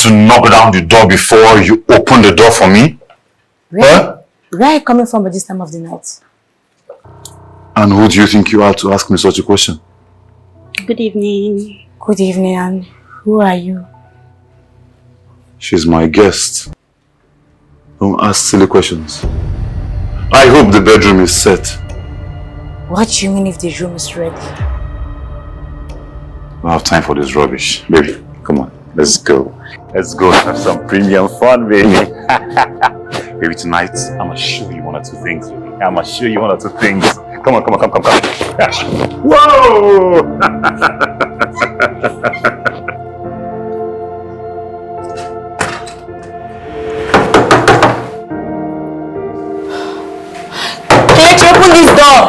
to knock down the door before you open the door for me? Where are you coming from at this time of the night? And who do you think you are to ask me such a question? Good evening. Good evening, and who are you? She's my guest. Don't ask silly questions. I hope the bedroom is set. What do you mean if the room is ready? I don't have time for this rubbish. Baby, come on, let's go. Let's go have some premium fun, baby. Baby, tonight, I'm gonna show you one or two things, baby. I'm gonna show you one or two things. Come on. Whoa! Open this door!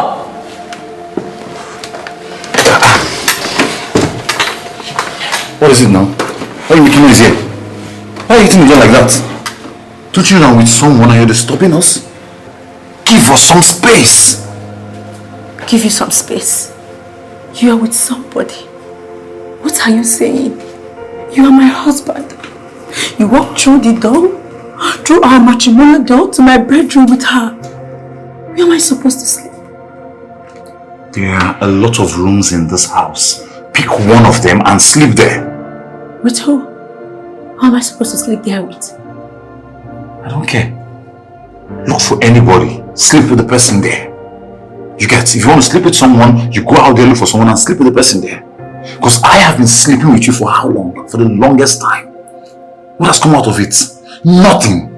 What is it now? Why are you making noise here? Why are you hitting the door like that? Don't you know with someone here that's stopping us? Give us some space! Give you some space? You are with somebody. What are you saying? You are my husband. You walked through the door, through our matrimonial door to my bedroom with her. Where am I supposed to sleep? There are a lot of rooms in this house. Pick one of them and sleep there. With who? How am I supposed to sleep there with? I don't care. Look for anybody. Sleep with the person there. You get, if you want to sleep with someone, you go out there, look for someone and sleep with the person there. Because I have been sleeping with you for how long? For the longest time. What has come out of it? Nothing.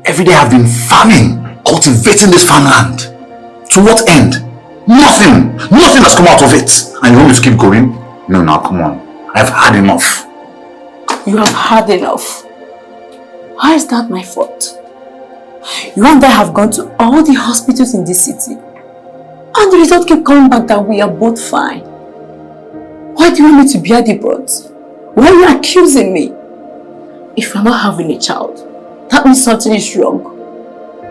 Every day I've been farming, cultivating this farmland. To what end? Nothing. Nothing has come out of it. And you want me to keep going? No, now come on. I've had enough. You have had enough. How is that my fault? You and I have gone to all the hospitals in this city. And the result kept coming back that we are both fine. Why do you want me to bear the brunt? Why are you accusing me? If you're not having a child, that means something is wrong.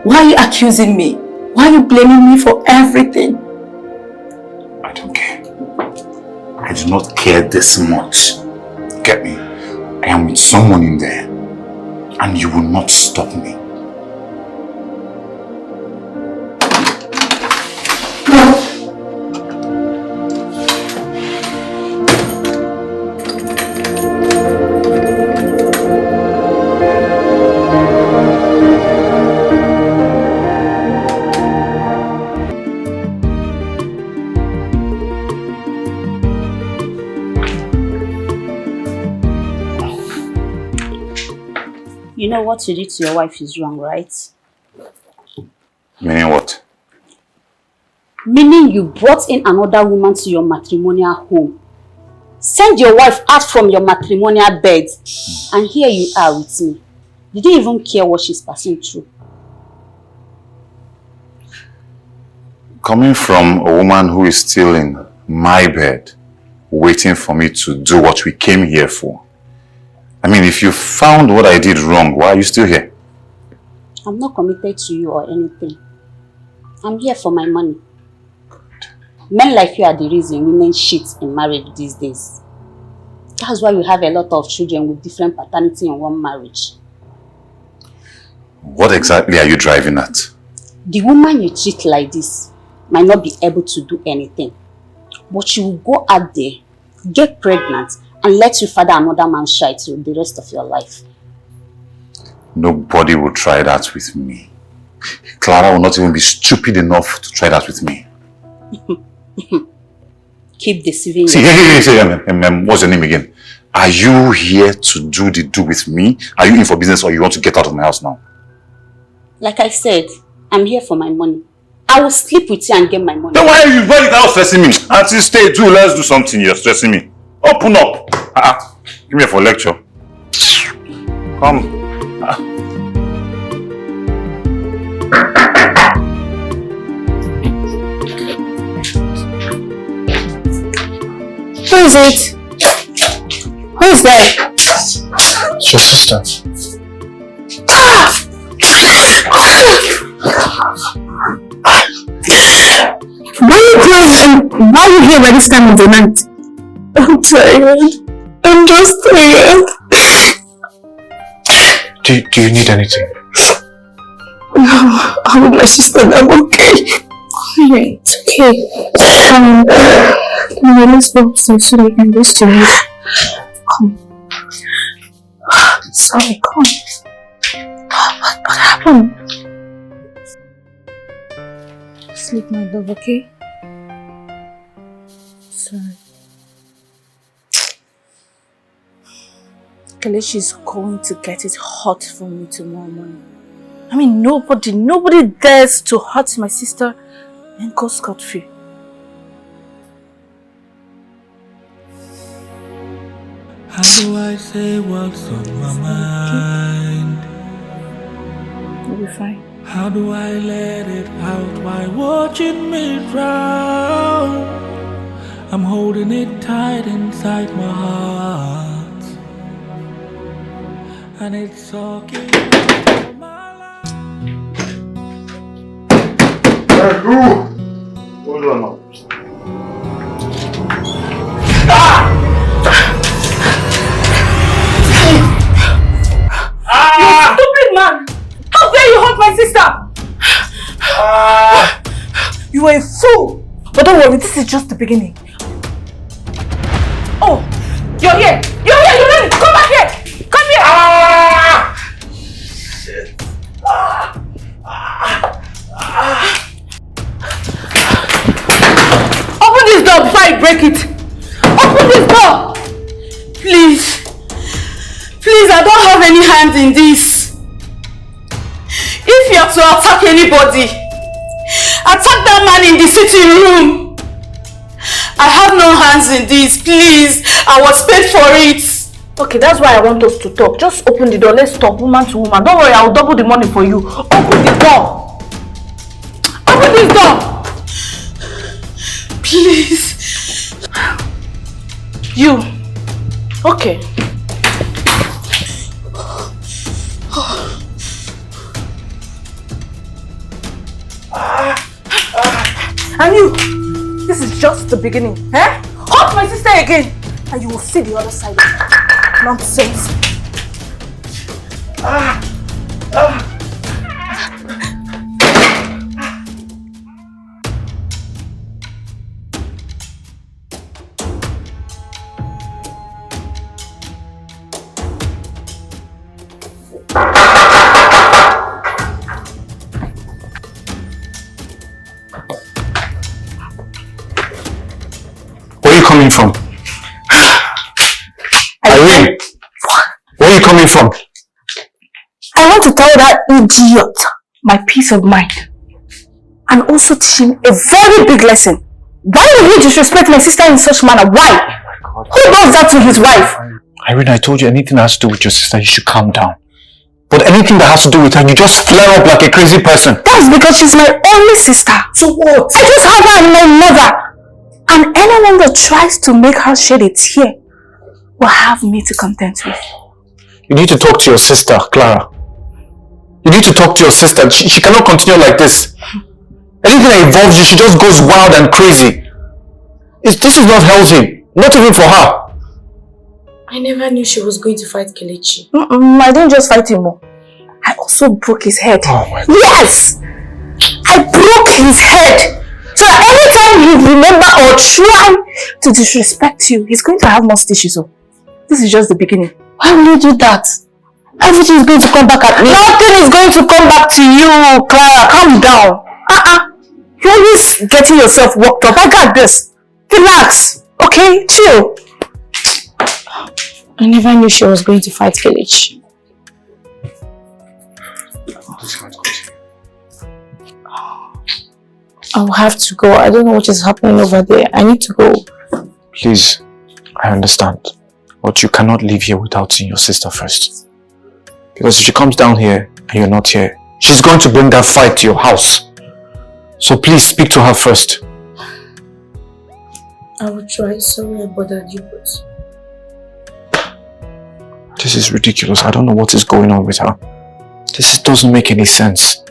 Why are you accusing me? Why are you blaming me for everything? I don't care. I do not care this much. Get me? I am with someone in there. And you will not stop me. You know what you did to your wife is wrong, right? Meaning what? Meaning you brought in another woman to your matrimonial home. Send your wife out from your matrimonial bed. And here you are with me. You didn't even care what she's passing through. Coming from a woman who is still in my bed, waiting for me to do what we came here for. I mean, if you found what I did wrong, why are you still here? I'm not committed to you or anything. I'm here for my money. Men like you are the reason women cheat in marriage these days. That's why we have a lot of children with different paternity in one marriage. What exactly are you driving at? The woman you treat like this might not be able to do anything. But she will go out there, get pregnant, and let you father another man's child through the rest of your life. Nobody will try that with me. Clara will not even be stupid enough to try that with me. Keep deceiving See, what's your name again? Are you here to do the do with me? Are you in for business or you want to get out of my house now? Like I said, I'm here for my money. I will sleep with you and get my money. Then why are you stressing me? Auntie, stay, let's do something. You're stressing me. Open up. Give me for lecture. Come. Who is it? Who is there? It's your sister. Why are you close and why are you here by this time of the night? I'm tired. I'm just tired. Do you need anything? No, I'm with my sister. I'm okay. Alright, it's okay. No, let's go upstairs so we can rest your head. Come. Sorry, come. What happened? Sleep, my love, okay? Sorry. Kelechi is going to get it hot for me tomorrow morning. I mean, nobody dares to hurt my sister and go scot-free. How do I say what's on my mind? You'll be fine. How do I let it out while watching me drown? I'm holding it tight inside my heart, and it's sucking all my life. Hey, who? Hold on now. You stupid man! How dare you hurt my sister? You are a fool! But don't worry, this is just the beginning. Oh! You're here! You're here! You're ready! Come back here! Come here! Shit. Open this door before I break it! Open this door! Please! Please, I don't have any hand in this. If you have to attack anybody, attack that man in the sitting room. I have no hands in this, please. I was paid for it. Okay, that's why I want us to talk. Just open the door. Let's talk woman to woman. Don't worry, I'll double the money for you. Open the door. Open this door. Please. You. Okay. And you, this is just the beginning, eh? Hurt my sister again, and you will see the other side of it. Nonsense. Where are you coming from? Irene! Where are you coming from? I want to tell that idiot my peace of mind. And also teach him a very big lesson. Why would he disrespect my sister in such manner? Why? Who does that to his wife? Irene, I told you anything that has to do with your sister, you should calm down. But anything that has to do with her, you just flare up like a crazy person. That's because she's my only sister. So what? I just have her and my mother. And anyone that tries to make her shed a tear will have me to contend with. You need to talk to your sister, Clara. You need to talk to your sister. She cannot continue like this. Anything that involves you, she just goes wild and crazy. This is not healthy. Not even for her. I never knew she was going to fight Kelechi. I didn't just fight him. I also broke his head. Oh my God. Yes! I broke his head. So anytime he remember or try to disrespect you, he's going to have more stitches. So this is just the beginning. Why will you do that? Everything is going to come back at me. Nothing is going to come back to you, Clara. Calm down. You're always getting yourself worked up. I got this. Relax. Okay? Chill. I never knew she was going to fight Kelechi. I'll have to go. I don't know what is happening over there. I need to go. Please, I understand. But you cannot leave here without seeing your sister first. Because if she comes down here and you're not here, she's going to bring that fight to your house. So please speak to her first. I will try. Sorry I bothered you, but... This is ridiculous. I don't know what is going on with her. This doesn't make any sense.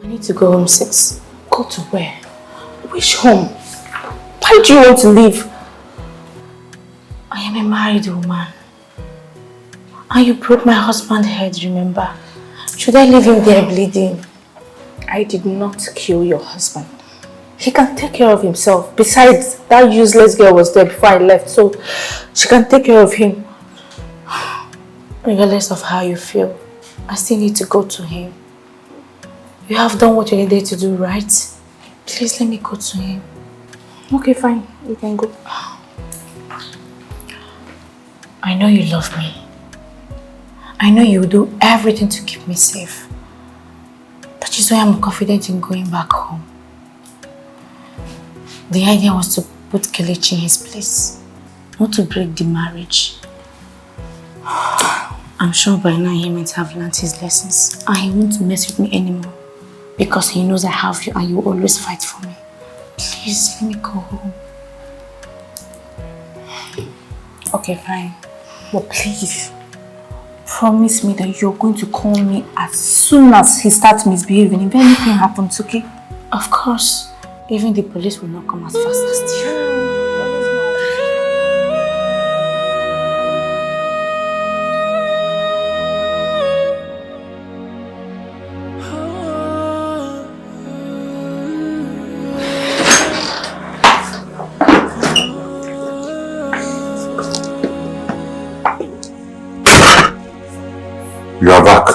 I need to go home, sis. Go to where? Which home? Why do you want to leave? I am a married woman. And you broke my husband's head, remember? Should I leave him there bleeding? I did not kill your husband. He can take care of himself. Besides, that useless girl was there before I left, so she can take care of him. Regardless of how you feel, I still need to go to him. You have done what you needed to do, right? Please let me go to him. Okay, fine. You can go. I know you love me. I know you will do everything to keep me safe. That is why I'm confident in going back home. The idea was to put Kelechi in his place, not to break the marriage. I'm sure by now he might have learned his lessons and he won't mess with me anymore because he knows I have you and you will always fight for me. Please, let me go home. Okay, fine. But please, promise me that you're going to call me as soon as he starts misbehaving. If anything happens, okay? Of course. Even the police will not come as fast as you. You are back.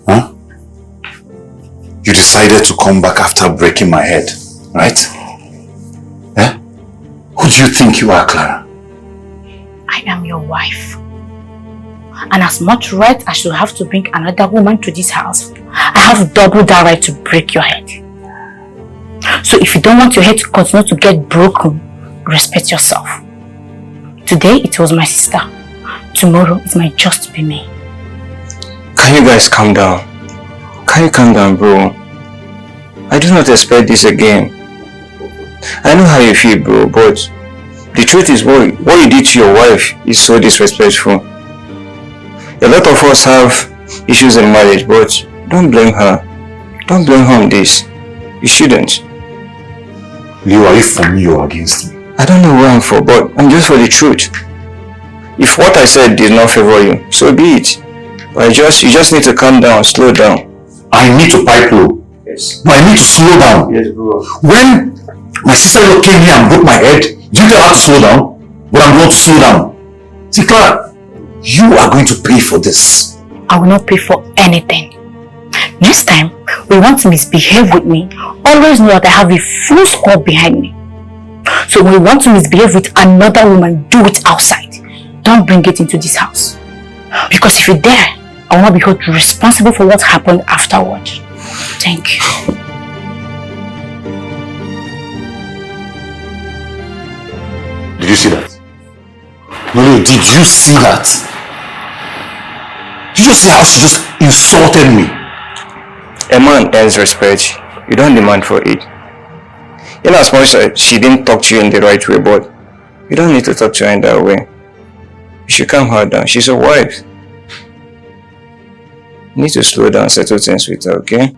Huh? You decided to come back after breaking my head, right? Eh? Who do you think you are, Clara? I am your wife. And as much right as you have to bring another woman to this house, I have double that right to break your head. So if you don't want your head to continue to get broken, respect yourself. Today it was my sister. Tomorrow it might just be me. Can you guys calm down? Can you calm down, bro? I do not expect this again. I know how you feel, bro, but the truth is what you did to your wife is so disrespectful. A lot of us have issues in marriage, but don't blame her. Don't blame her on this. You shouldn't. Leo, are you for me or against me? I don't know who I'm for, but I'm just for the truth. If what I said did not favor you, so be it. But you just need to calm down, slow down. I need to pipe low. Yes. No, I need to slow down. Yes, bro. When my sister came here and broke my head, you tell her to slow down, but I'm going to slow down. See, Clara, you are going to pay for this. I will not pay for anything. Next time, we want to misbehave with me, always know that I have a full squad behind me. So when we want to misbehave with another woman, do it outside. Don't bring it into this house. Because if you dare, I will not be held responsible for what happened afterward. Thank you. Did you see that? No, did you see that? Did you see how she just insulted me? A man earns respect. You don't demand for it. In as much as she didn't talk to you in the right way, but you don't need to talk to her in that way. You should calm her down. She's a wife. You need to slow down, settle things with her, okay?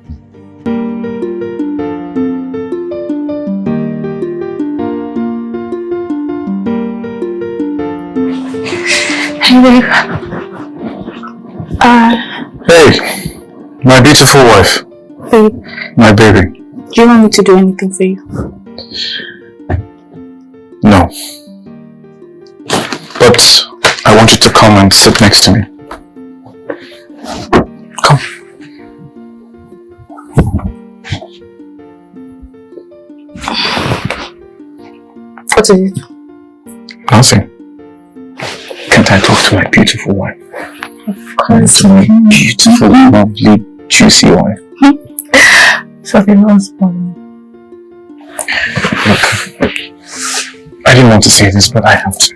Hey, babe. Hey, my beautiful wife. Babe, My baby. do you want me to do anything for you? No. But I want you to come and sit next to me. Come. What is it? Nothing. Can't I talk to my beautiful wife? Of course. To my beautiful, lovely, juicy wife. Something husband. Look, I didn't want to say this, but I have to.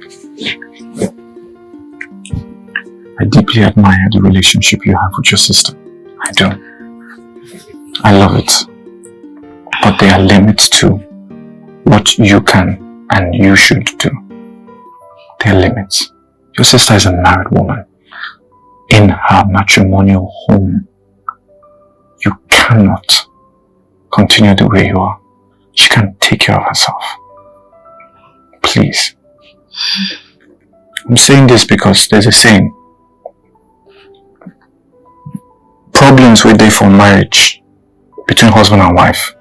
I deeply admire the relationship you have with your sister. I do. I love it. But there are limits to what you can and you should do. There are limits. Your sister is a married woman in her matrimonial home. You cannot continue the way you are. She can take care of herself. Please. I'm saying this because there's a saying, Problems with they for marriage between husband and wife.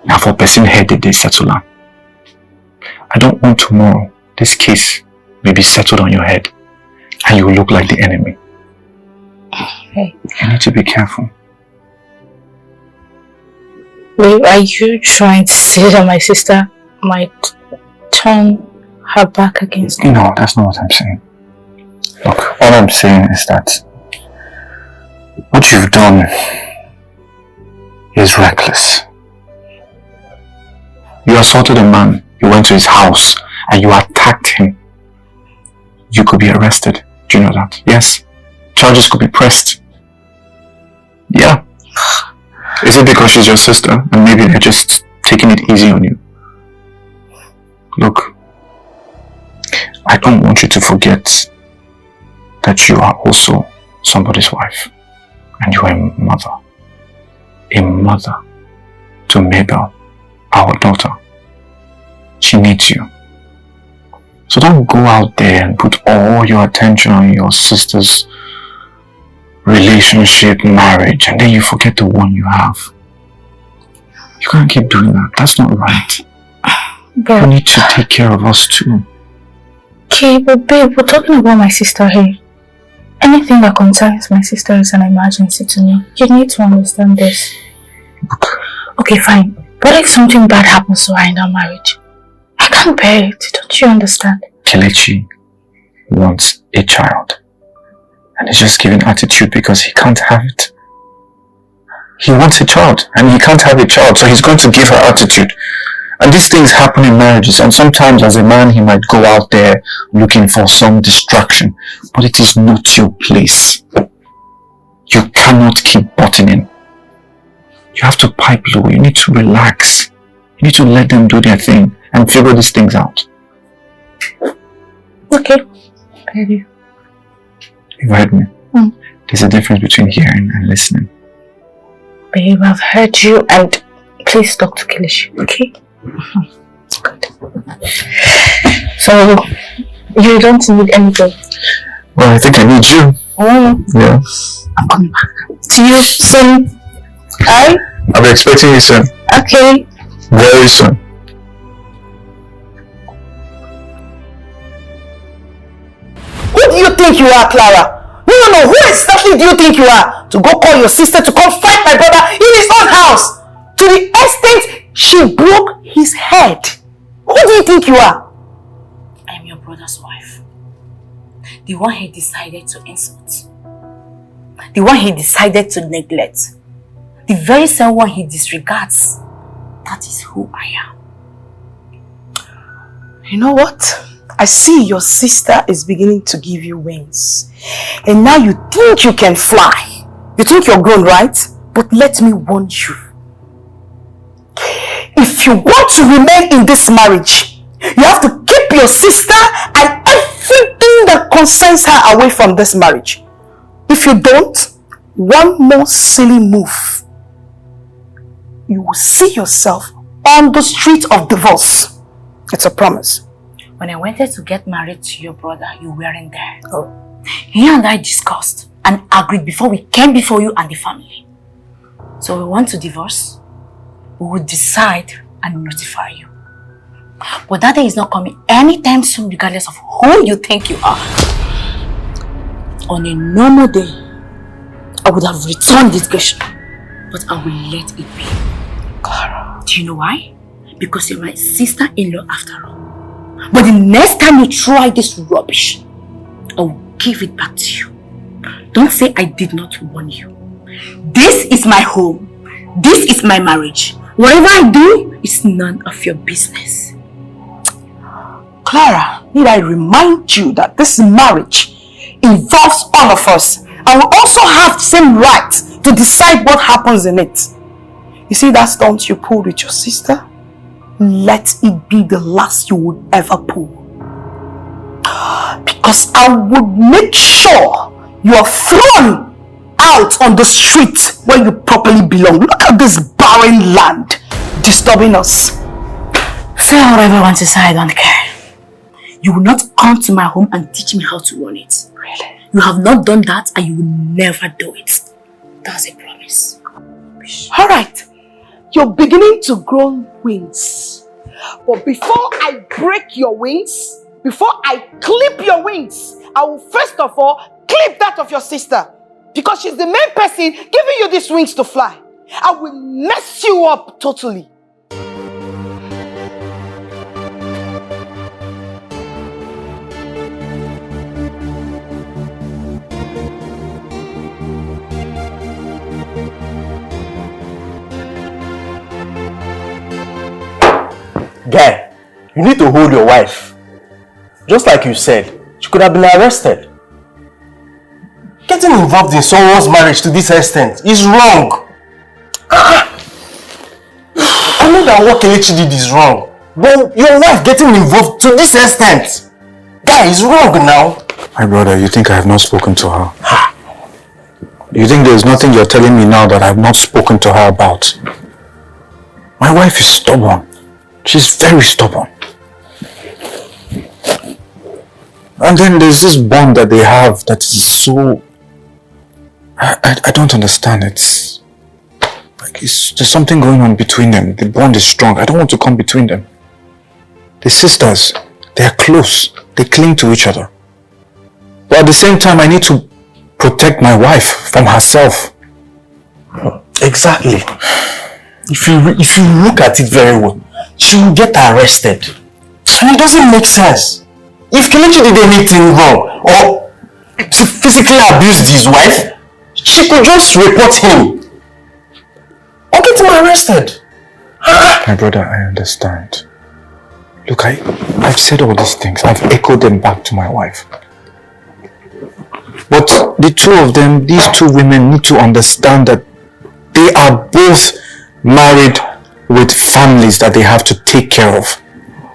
Now for person head they settle on. I don't want tomorrow this case may be settled on your head and you will look like the enemy. Hey. You need to be careful. Wait, are you trying to say that my sister might turn her back against me? No, that's not what I'm saying. Look, all I'm saying is that what you've done is reckless. You assaulted a man, you went to his house and you attacked him. You could be arrested. Do you know that? Yes. Charges could be pressed. Yeah. Is it because she's your sister and maybe they're just taking it easy on you? Look, I don't want you to forget that you are also somebody's wife and you are a mother. A mother to Mabel, our daughter. She needs you. So don't go out there and put all your attention on your sister's relationship, marriage, and then you forget the one you have. You can't keep doing that. That's not right. But you need to take care of us too. Okay, but babe, we're talking about my sister here. Anything that concerns my sister is an emergency to me. You need to understand this. Okay, fine. What if something bad happens to her in our marriage? I can't bear it. Don't you understand? Kelechi wants a child. And he's just giving attitude because he can't have it. He wants a child and he can't have a child, so he's going to give her attitude. And these things happen in marriages, and sometimes as a man he might go out there looking for some distraction, but it is not your place. You cannot keep butting in. You have to pipe low. You need to relax. You need to let them do their thing and figure these things out. Okay. Baby. You've heard me. There's a difference between hearing and listening. Babe, I've heard you, and please talk to Kelechi, okay? Good. So, you don't need anything? Well, I think I need you. Yeah. I'm coming back. See you soon. Alright? I'll be expecting you soon. Okay. Very soon. Who do you think you are, Clara? No. Who exactly do you think you are? To go call your sister to come fight my brother in his own house? To the extent she broke his head. Who do you think you are? I am your brother's wife. The one he decided to insult. The one he decided to neglect. The very same one he disregards. That is who I am. You know what? I see your sister is beginning to give you wings. And now you think you can fly. You think you're grown, right? But let me warn you. If you want to remain in this marriage, you have to keep your sister and everything that concerns her away from this marriage. If you don't, one more silly move, you will see yourself on the street of divorce. It's a promise. When I wanted to get married to your brother, you weren't there. Oh. He and I discussed and agreed before we came before you and the family. So we want to divorce. We will decide and notify you. But that day is not coming anytime soon, regardless of who you think you are. On a normal day, I would have returned this question, but I will let it be. Clara. Do you know why? Because you're my sister-in-law after all. But the next time you try this rubbish, I will give it back to you. Don't say I did not warn you. This is my home. This is my marriage. Whatever I do is none of your business. Clara, need I remind you that this marriage involves all of us, and we also have the same right to decide what happens in it. You see that stunt you pulled with your sister? Let it be the last you would ever pull. Because I would make sure you are thrown out on the street where you properly belong. Look at this barren land disturbing us. Say whatever you want to say, I don't care. You will not come to my home and teach me how to run it. Really? You have not done that and you will never do it. That's a promise. Alright, you're beginning to grow wings. But before I break your wings, before I clip your wings, I will first of all clip that of your sister. Because she's the main person giving you these wings to fly. I will mess you up totally. Guy, you need to hold your wife. Just like you said, she could have been arrested. Getting involved in someone's marriage to this extent is wrong. I know that what Kelechi did is wrong, but your wife getting involved to this extent, that is wrong now. My brother, you think I have not spoken to her? You think there's nothing you're telling me now that I have not spoken to her about? My wife is stubborn. She's very stubborn. And then there's this bond that they have that is so... I don't understand. It's like there's something going on between them. The bond is strong. I don't want to come between them. They're sisters. They're close. They cling to each other. But at the same time, I need to protect my wife from herself. Exactly. If you look at it very well, she will get arrested. And it doesn't make sense. If Kelechi did anything wrong or to physically abuse his wife, she could just report him or get him arrested. My brother, I understand. Look, I've said all these things. I've echoed them back to my wife. But the two of them, these two women, need to understand that they are both married with families that they have to take care of.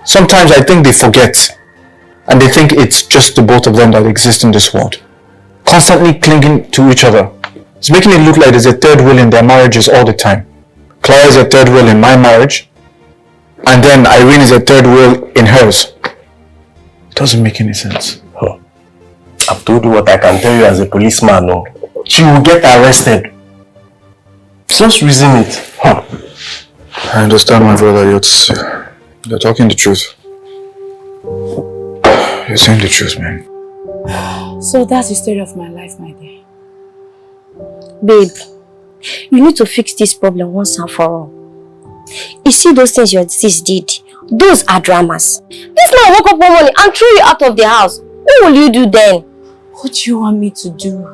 Sometimes I think they forget. And they think it's just the both of them that exist in this world. Constantly clinging to each other. It's making it look like there's a third wheel in their marriages all the time. Clara is a third wheel in my marriage. And then Irene is a third wheel in hers. It doesn't make any sense. I've told you what I can tell you as a policeman. No. She will get arrested. Just reason it. I understand, my brother. You're talking the truth. You're saying the truth, man. So that's the story of my life, my dear. Babe, you need to fix this problem once and for all. You see those things your sis did? Those are dramas. This man woke up one morning and threw you out of the house. What will you do then? What do you want me to do?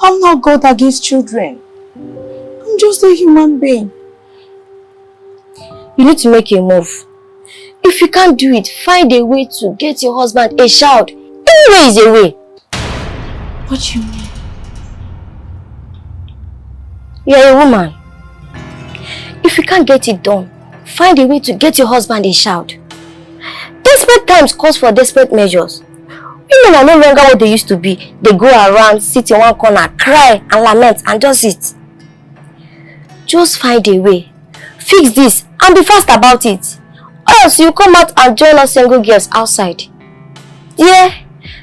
I'm not God against children. I'm just a human being. You need to make a move. If you can't do it, find a way to get your husband a child. Any way is a way. What do you mean? You're a woman. If you can't get it done, find a way to get your husband a child. Desperate times calls for desperate measures. Women are no longer what they used to be. They go around, sit in one corner, cry and lament and just sit. Just find a way. Fix this and be fast about it. Or else you come out and join us single girls outside. Yeah,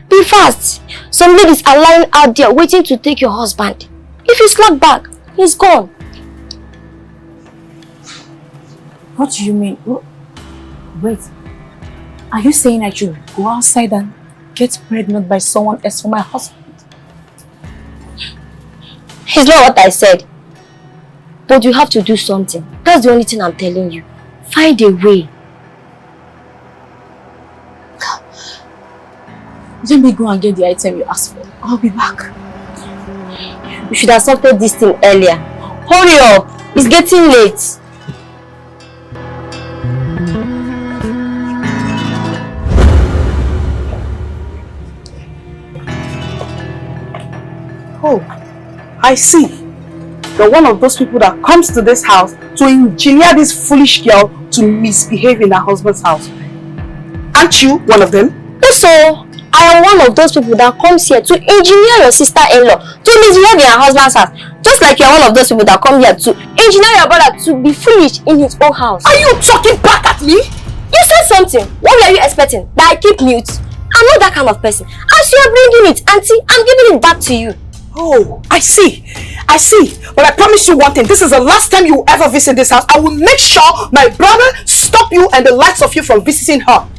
be fast. Some ladies are lying out there waiting to take your husband. If you slack back, he's gone. What do you mean? Wait. Are you saying I should go outside and get pregnant by someone else for my husband? It's not what I said. But you have to do something. That's the only thing I'm telling you. Find a way. Let me go and get the item you asked for. I'll be back. You should have sorted this thing earlier. Hurry up. It's getting late. Oh, I see. You're one of those people that comes to this house to engineer this foolish girl to misbehave in her husband's house. Aren't you one of them? So, I am one of those people that comes here to engineer your sister-in-law to misbehave in her husband's house. Just like you're one of those people that come here to engineer your brother to be foolish in his own house. Are you talking back at me? You said something. What were you expecting? That I keep mute? I'm not that kind of person. As you are bringing it, auntie, I'm giving it back to you. Oh, I see. But I promise you one thing. This is the last time you will ever visit this house. I will make sure my brother stop you and the likes of you from visiting her.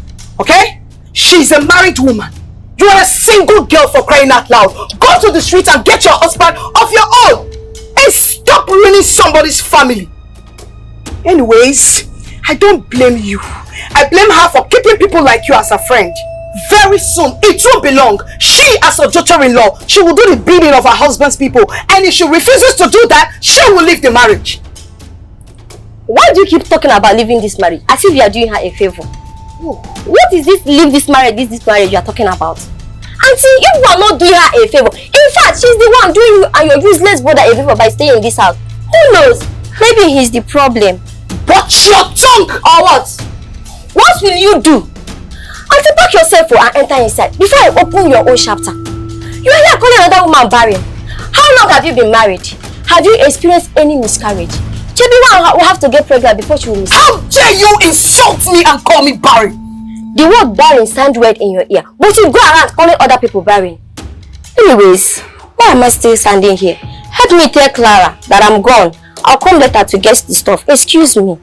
Okay? She's a married woman. You are a single girl, for crying out loud. Go to the street and get your husband of your own. And stop ruining somebody's family. Anyways, I don't blame you. I blame her for keeping people like you as a friend. Very soon, it won't be long. She, as a daughter-in-law, she will do the bidding of her husband's people. And if she refuses to do that, she will leave the marriage. Why do you keep talking about leaving this marriage as if you are doing her a favor? Oh. What is this leave this marriage you are talking about? Auntie, if you are not doing her a favor, in fact, she's the one doing you and your useless brother a favor by staying in this house. Who knows? Maybe he's the problem. Watch your tongue! Or what? What will you do? Auntie, pack yourself and enter inside before I open your own chapter. You are here calling another woman barren. How long have you been married? Have you experienced any miscarriage? Chebi will have to get pregnant before she will miscarry. How dare you insult me and call me barren? The word barren sounds weird in your ear, but you go around calling other people barren. Anyways, why am I still standing here? Help me tell Clara that I'm gone. I'll come later to get the stuff. Excuse me.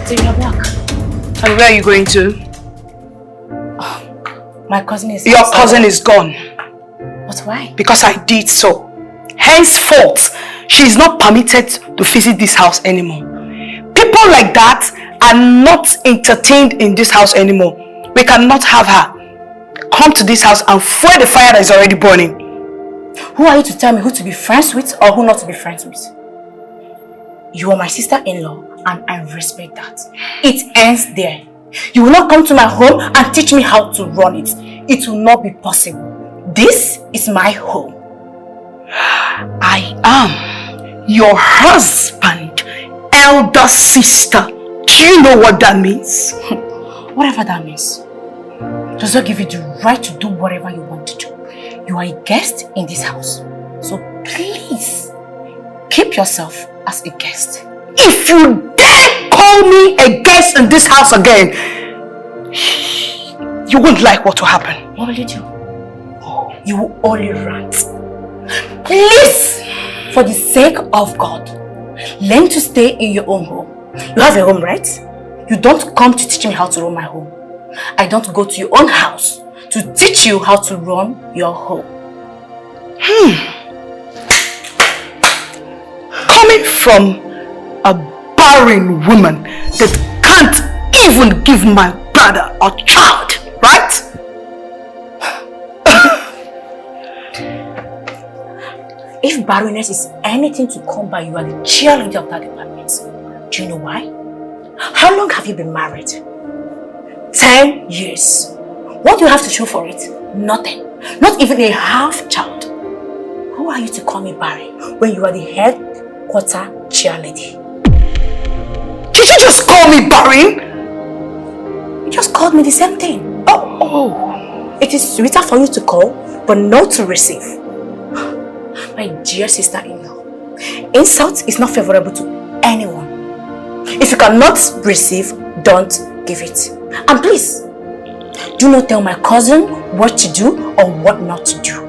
So you're back. And where are you going to? My cousin is... Your cousin is gone. But why? Because I did so. Henceforth, she is not permitted to visit this house anymore. People like that are not entertained in this house anymore. We cannot have her come to this house and fuel the fire that is already burning. Who are you to tell me who to be friends with or who not to be friends with? You are my sister-in-law and I respect that. It ends there. You will not come to my home and teach me how to run it. It will not be possible. This is my home. I am your husband, elder sister. Do you know what that means? Whatever that means. Does not give you the right to do whatever you want to do. You are a guest in this house. So please, keep yourself as a guest. If you dare call me a guest in this house again, you won't like what will happen. What will you do? You will only rant. Please, for the sake of God, learn to stay in your own home. You have a home, right? You don't come to teach me how to run my home. I don't go to your own house to teach you how to run your home. Coming from a barren woman that can't even give my brother a child, right? If barrenness is anything to come by, you are the cheerleader of that department. Do you know why? How long have you been married? 10 years. What do you have to show for it? Nothing. Not even a half child. Who are you to call me barren when you are the headquarter cheerleader? Did you just call me barren? You just called me the same thing. Oh. It is sweeter for you to call, but not to receive. My dear sister-in-law, insult is not favorable to anyone. If you cannot receive, don't give it. And please, do not tell my cousin what to do or what not to do.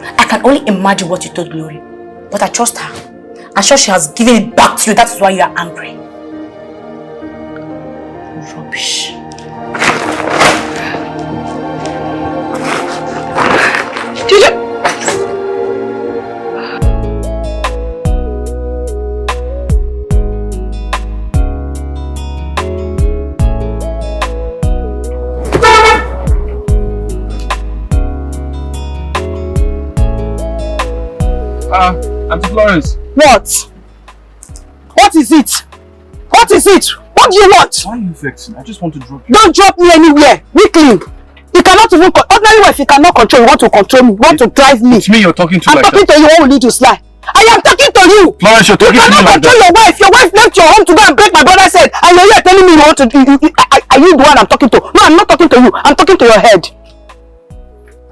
I can only imagine what you told Glory, but I trust her. I'm sure she has given it back to you. That's why you are angry. Rubbish. Did you? Auntie Florence. What? What is it? What is it? What do you want? Why are you vexing? I just want to drop you. Don't drop me anywhere. Weakling. You cannot even... Ordinary wife, you cannot control. You want to control me. You want to drive me. It's me you're talking to like that. I'm talking to you. What will you do, Sly? I am talking to you. Florence, you're talking to me like that. You cannot control your wife. Your wife left your home to go and break my brother's head. And you're here telling me you want to... Are you the one I'm talking to? No, I'm not talking to you. I'm talking to your head.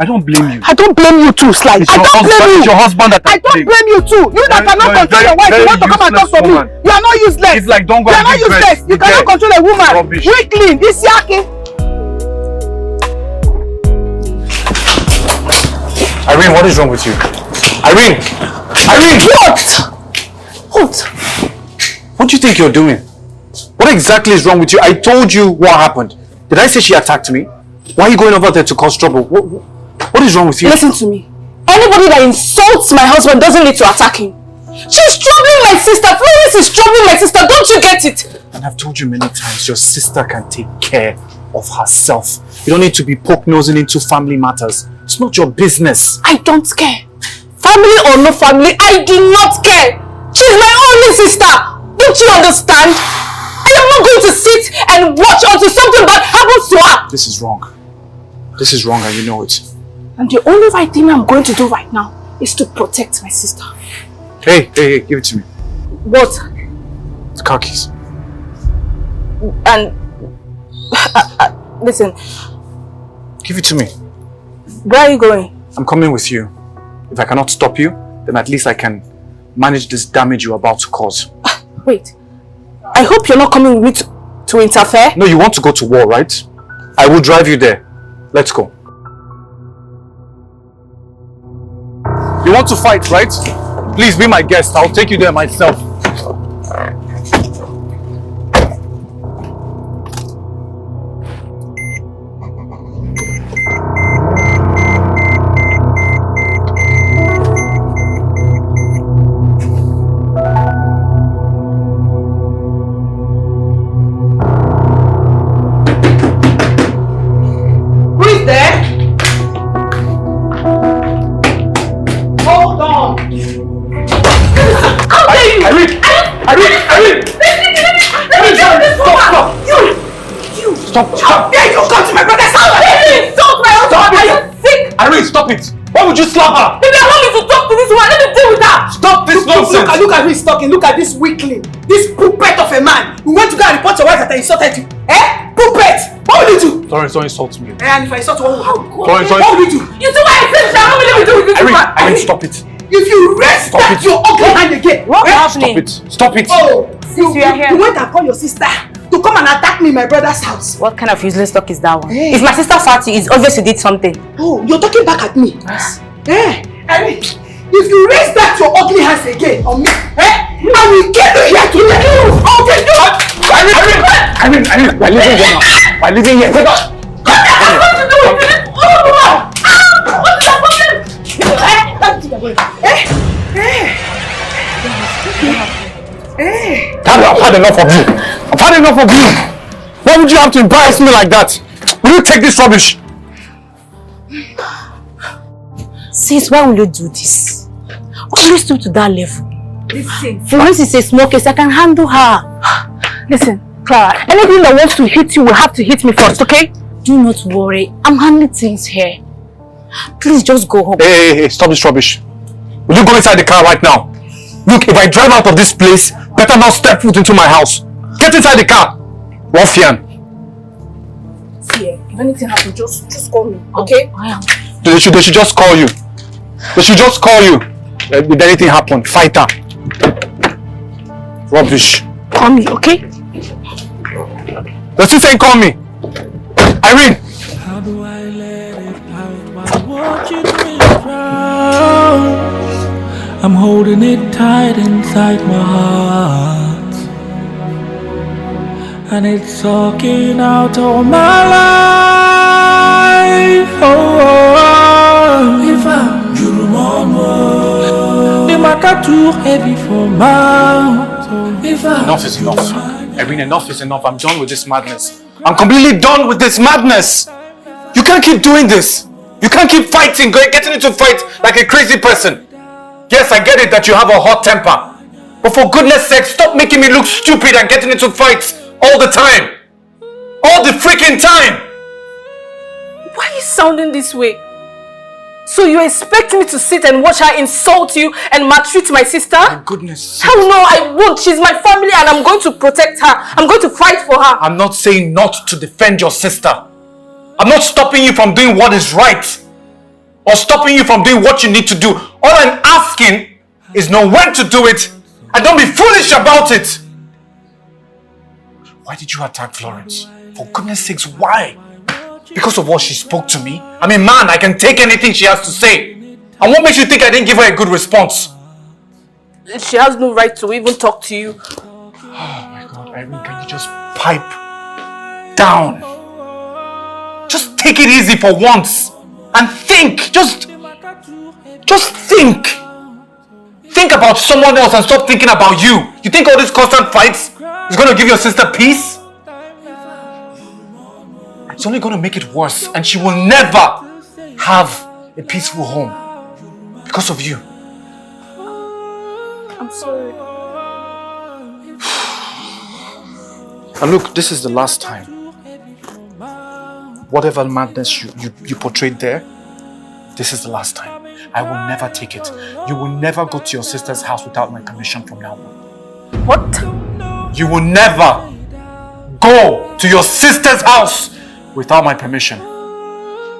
I don't blame you. I don't blame you too, Sly. I don't blame you. It's your husband that I don't blame you too. You that cannot control your wife, you want to come and talk to me. You are not useless. It's like, don't go. You are not useless. You cannot control a woman. Rubbish. Weakling, this yaki. Irene, what is wrong with you? Irene! Irene! What? What do you think you're doing? What exactly is wrong with you? I told you what happened. Did I say she attacked me? Why are you going over there to cause trouble? What is wrong with you? Listen to me. Anybody that insults my husband doesn't need to attack him. She's troubling my sister. Florence is troubling my sister. Don't you get it? And I've told you many times, your sister can take care of herself. You don't need to be poke-nosing into family matters. It's not your business. I don't care. Family or no family, I do not care. She's my only sister. Don't you understand? I am not going to sit and watch until something bad happens to her. This is wrong. This is wrong and you know it. And the only right thing I'm going to do right now is to protect my sister. Hey, give it to me. What? The car keys. And listen. Give it to me. Where are you going? I'm coming with you. If I cannot stop you, then at least I can manage this damage you're about to cause. Wait. I hope you're not coming with me to interfere. No, you want to go to war, right? I will drive you there. Let's go. You want to fight, right? Please be my guest. I'll take you there myself. Stop! Dare you come to my brother's house? Please insult my husband! Are you sick? Irene, stop it! Why would you slap her? Maybe I want you to talk to this woman. Let me deal with her. Stop this nonsense! Look at who he's talking. Look at this weakling. This puppet of a man. You went to go and report your wife that I insulted you. Eh? Puppet! What will you do? Florence, don't insult me. And if I insult you, Florence, what will you do? You see why I said that? What will you do with this woman? Irene, stop it. If you raise that your ugly hand again. What's happening? Stop it! Oh, you are here. You went and called your sister to come and attack me in my brother's house. What kind of useless talk is that one? Hey. If my sister fought you, it's obvious you did something. Oh, you're talking back at me? Yes. Irene, if you raise that your ugly hands again on me, I will get you here today. Irene, we're leaving here now. We're leaving here. Get up. What to do with this? What is your problem? I've had enough of you. I've had enough of you. Why would you have to embarrass me like that? Will you take this rubbish? Sis, why will you do this? Why will you stoop to that level? Listen. Florence is a small case. I can handle her. Listen, Clara, anything that wants to hit you will have to hit me first, okay? Do not worry. I'm handling things here. Please just go home. Hey, stop this rubbish. Will you go inside the car right now? Look, if I drive out of this place, better not step foot into my house. Get inside the car. Ruffian. See, if anything happens, just call me, okay? They should just call you. They should just call you. If anything happen, fight her. Rubbish. Call me, okay? Does she say call me? Irene! How do I let it out while watching me drown? I'm holding it tight inside my heart, and it's sucking out all my life. If I'm the matter too heavy for mouth. Enough is enough. Irene, enough is enough. I'm done with this madness. I'm completely done with this madness. You can't keep doing this. You can't keep fighting, getting into fight like a crazy person. Yes, I get it that you have a hot temper. But for goodness sake, stop making me look stupid and getting into fights all the time. All the freaking time. Why are you sounding this way? So you expect me to sit and watch her insult you and maltreat my sister? For goodness sake. Hell no, I won't. She's my family and I'm going to protect her. I'm going to fight for her. I'm not saying not to defend your sister. I'm not stopping you from doing what is right. or stopping you from doing what you need to do. All I'm asking is know when to do it and don't be foolish about it. Why did you attack Florence? For goodness sakes, why? Because of what she spoke to me? I mean, man, I can take anything she has to say. And what makes you think I didn't give her a good response? She has no right to even talk to you. Oh my God, Irene, can you just pipe down? Just take it easy for once and think. Just think. Think about someone else and stop thinking about you. You think all these constant fights is going to give your sister peace? It's only going to make it worse, and she will never have a peaceful home because of you. I'm sorry. And look, this is the last time. Whatever madness you portrayed there, this is the last time. I will never take it. You will never go to your sister's house without my permission from now on. What? You will never go to your sister's house without my permission.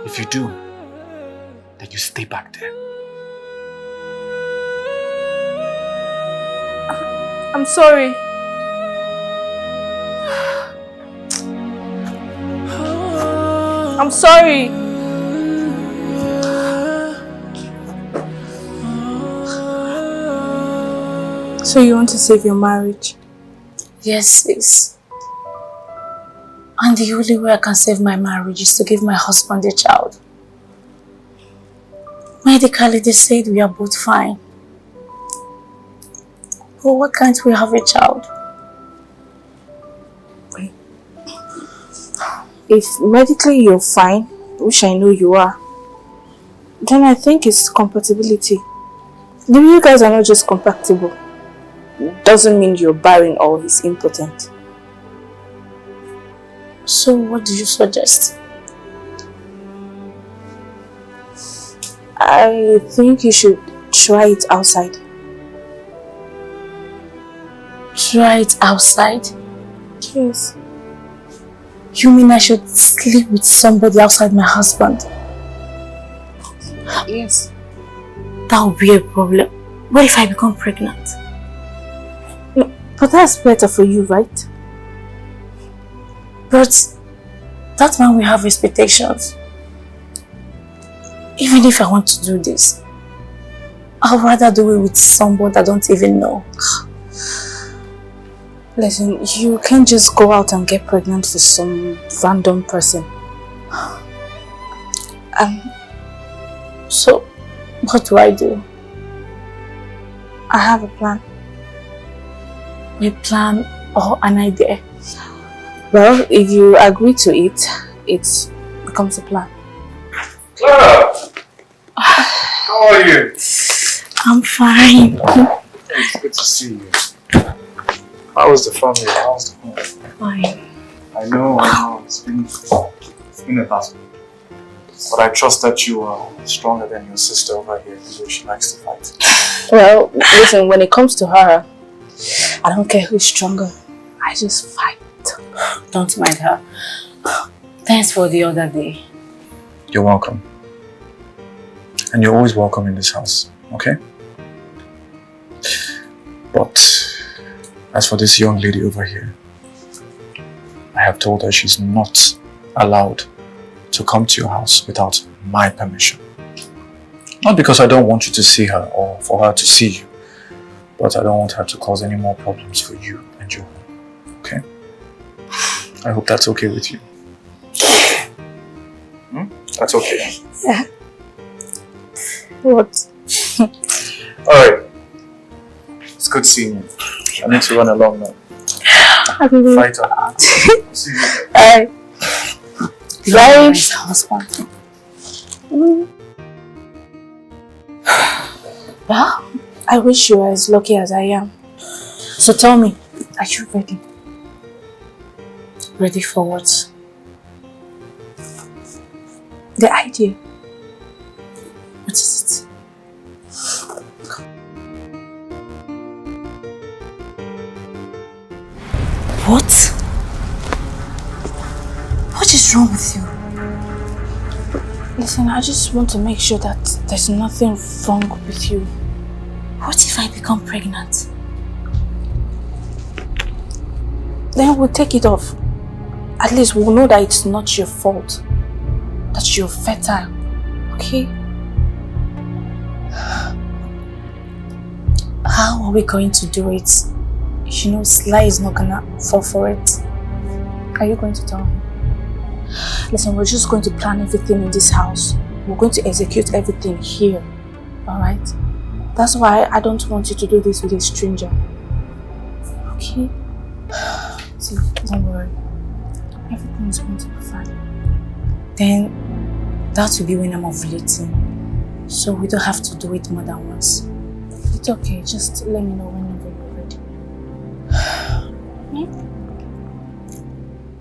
If you do, then you stay back there. I'm sorry. I'm sorry. So you want to save your marriage? Yes, please. And the only way I can save my marriage is to give my husband a child. Medically, they said we are both fine. But why can't we have a child? If medically you're fine, which I know you are, then I think it's compatibility. You guys are not just compatible. Doesn't mean you're barren or he's impotent. So what do you suggest? I think you should try it outside. Try it outside? Yes. You mean I should sleep with somebody outside my husband? Yes. That would be a problem. What if I become pregnant? No, but that's better for you, right? But that man will have expectations. Even if I want to do this, I'd rather do it with someone I don't even know. Listen, you can't just go out and get pregnant for some random person. So, what do I do? I have a plan. A plan or an idea? Well, if you agree to it, it becomes a plan. Clara! How are you? I'm fine. It's good to see you. How was the family? How's the home? Fine. I know. It's been a battle. But I trust that you are stronger than your sister over here, the way she likes to fight. Well, listen, when it comes to her, I don't care who's stronger. I just fight. Don't mind her. Thanks for the other day. You're welcome. And you're always welcome in this house, okay? But as for this young lady over here, I have told her she's not allowed to come to your house without my permission. Not because I don't want you to see her or for her to see you, but I don't want her to cause any more problems for you and your home, okay? I hope that's okay with you. That's okay. Yeah. What? Alright. It's good seeing you. I need to run along now. Fighter. See you. Alright. Nice husband. Well, I wish you were as lucky as I am. So tell me, are you ready? Ready for what? The idea. What is it? What? What is wrong with you? Listen, I just want to make sure that there's nothing wrong with you. What if I become pregnant? Then we'll take it off. At least we'll know that it's not your fault. That you're fertile. Okay? How are we going to do it? You know, Sly is not gonna fall for it. Are you going to tell him? Listen, we're just going to plan everything in this house. We're going to execute everything here. Alright? That's why I don't want you to do this with a stranger. Okay? See, don't worry. Everything is going to be fine. Then, that will be when I'm ovulating. So we don't have to do it more than once. It's okay, just let me know whenever you're ready.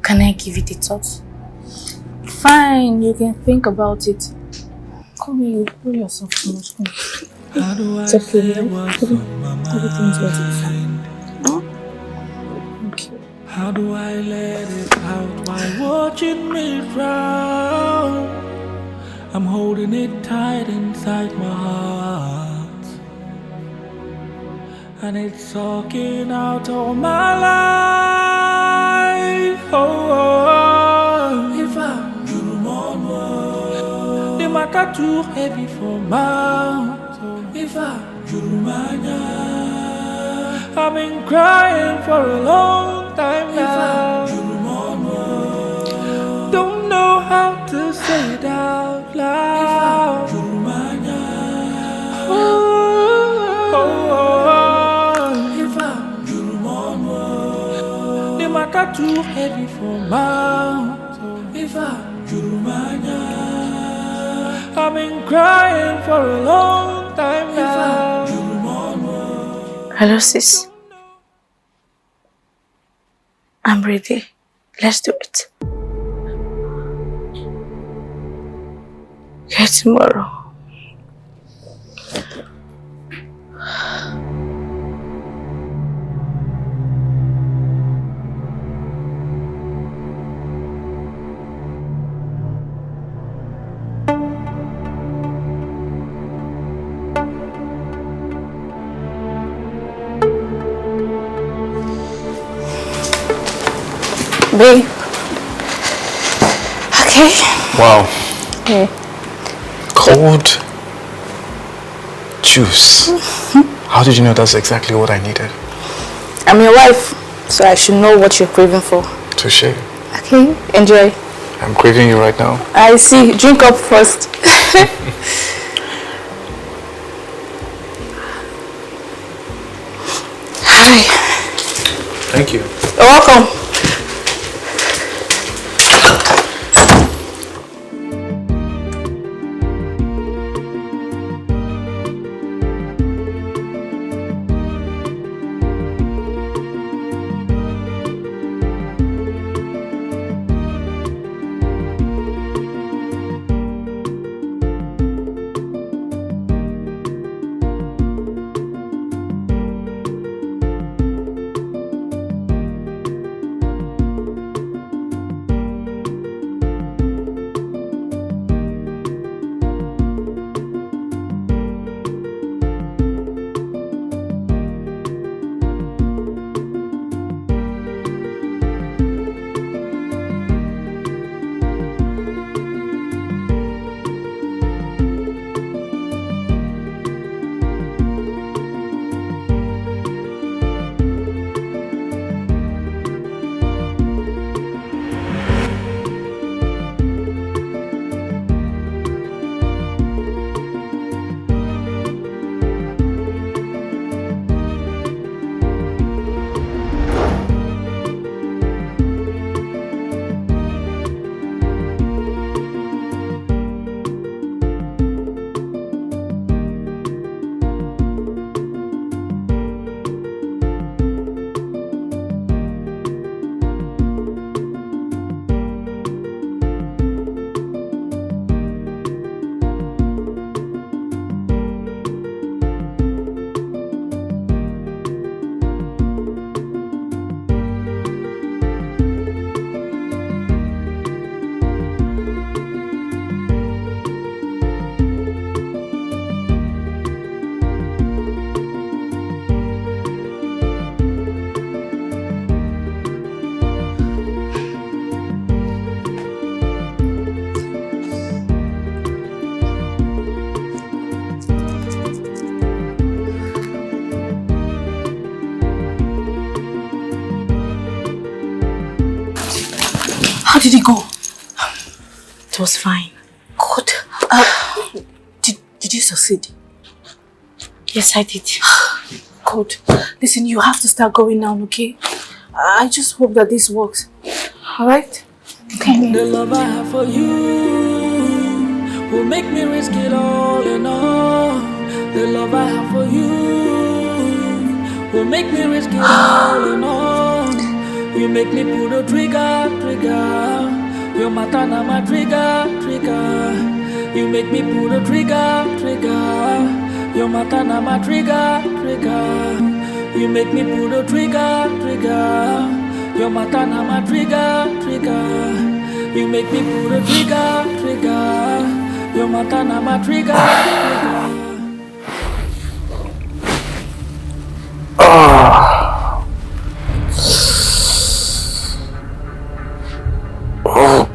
Can I give it a thought? Fine, you can think about it. Come here, you pull yourself too much. It's okay, right? Everything's going to be fine. Okay. How do I let it out while watching me drown? I'm holding it tight inside my heart, and it's sucking out all my life. If I dream on the matter too heavy for mouth. If I dream I've been crying for a long time now. Don't know how to say it out loud. The matter too heavy for mouth. I've been crying for a long time now. Hello, sis. I'm ready. Let's do it. Okay, tomorrow. Babe. Okay. Wow. Yeah. Cold juice. How did you know that's exactly what I needed? I'm your wife, so I should know what you're craving for. Touche. Okay, enjoy. I'm craving you right now. I see. Drink up first. Hi. Thank you. You're welcome. How did it go? It was fine. Good. Did you succeed? Yes, I did. Good. Listen, you have to start going now, okay? I just hope that this works. Alright? Okay. The love I have for you will make me risk it all and all. The love I have for you will make me risk it all and all. You make me pull the trigger. Your matana my trigger. You make me pull the trigger. Your matana my trigger. You make me pull the trigger. Your matana my trigger. You make me pull the trigger. Your matana my trigger. Oh,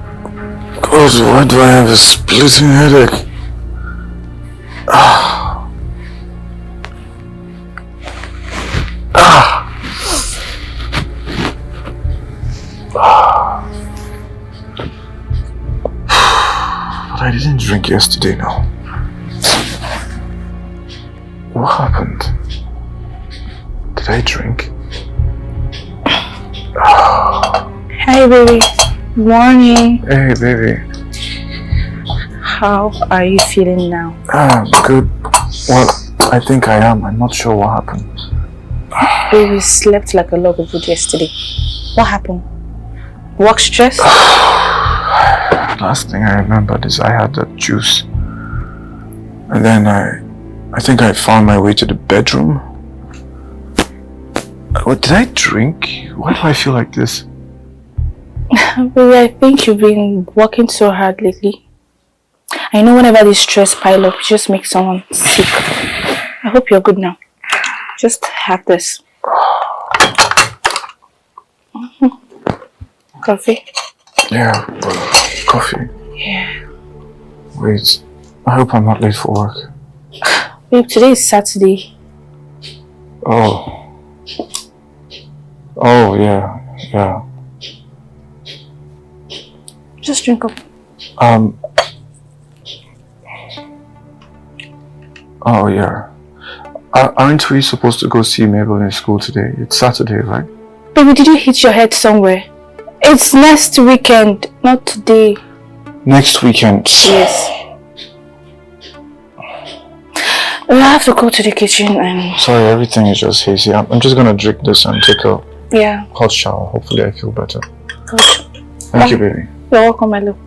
God, why do I have a splitting headache? But I didn't drink yesterday now. What happened? Did I drink? Hey, baby. Morning. Hey, baby. How are you feeling now? Good. Well, I think I am. I'm not sure what happened. Baby slept like a log of wood yesterday. What happened? Work stress? Last thing I remembered is I had that juice. And then I think I found my way to the bedroom. What, did I drink? Why do I feel like this? Baby, I think you've been working so hard lately. I know whenever this stress pile up, it just makes someone sick. I hope you're good now. Just have this. Coffee? Yeah, coffee. Yeah. Wait, I hope I'm not late for work. Babe, today is Saturday. Oh, yeah. Just drink up. Oh, yeah. Aren't we supposed to go see Mabel in school today? It's Saturday, right? Baby, did you hit your head somewhere? It's next weekend, not today. Next weekend? Yes. We have to go to the kitchen and... Sorry, everything is just hazy. I'm just gonna drink this and take a hot shower. Hopefully I feel better. Good. Thank you, baby. You're welcome, my love.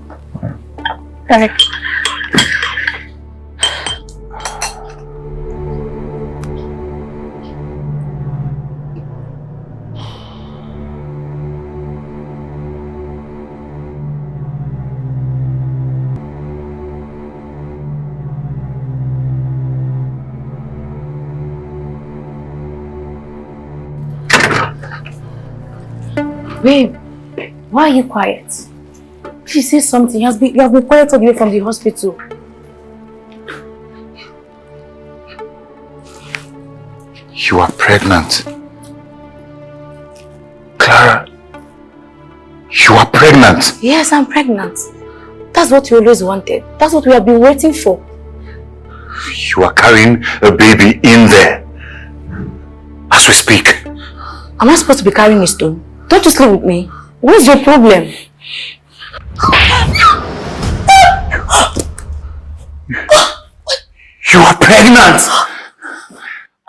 Bye. Babe, why are you quiet? Please say something. You have been quiet all the way from the hospital. You are pregnant. Clara, you are pregnant. Yes, I'm pregnant. That's what you always wanted. That's what we have been waiting for. You are carrying a baby in there as we speak. Am I supposed to be carrying a stone? Don't you sleep with me? What's your problem? You are pregnant!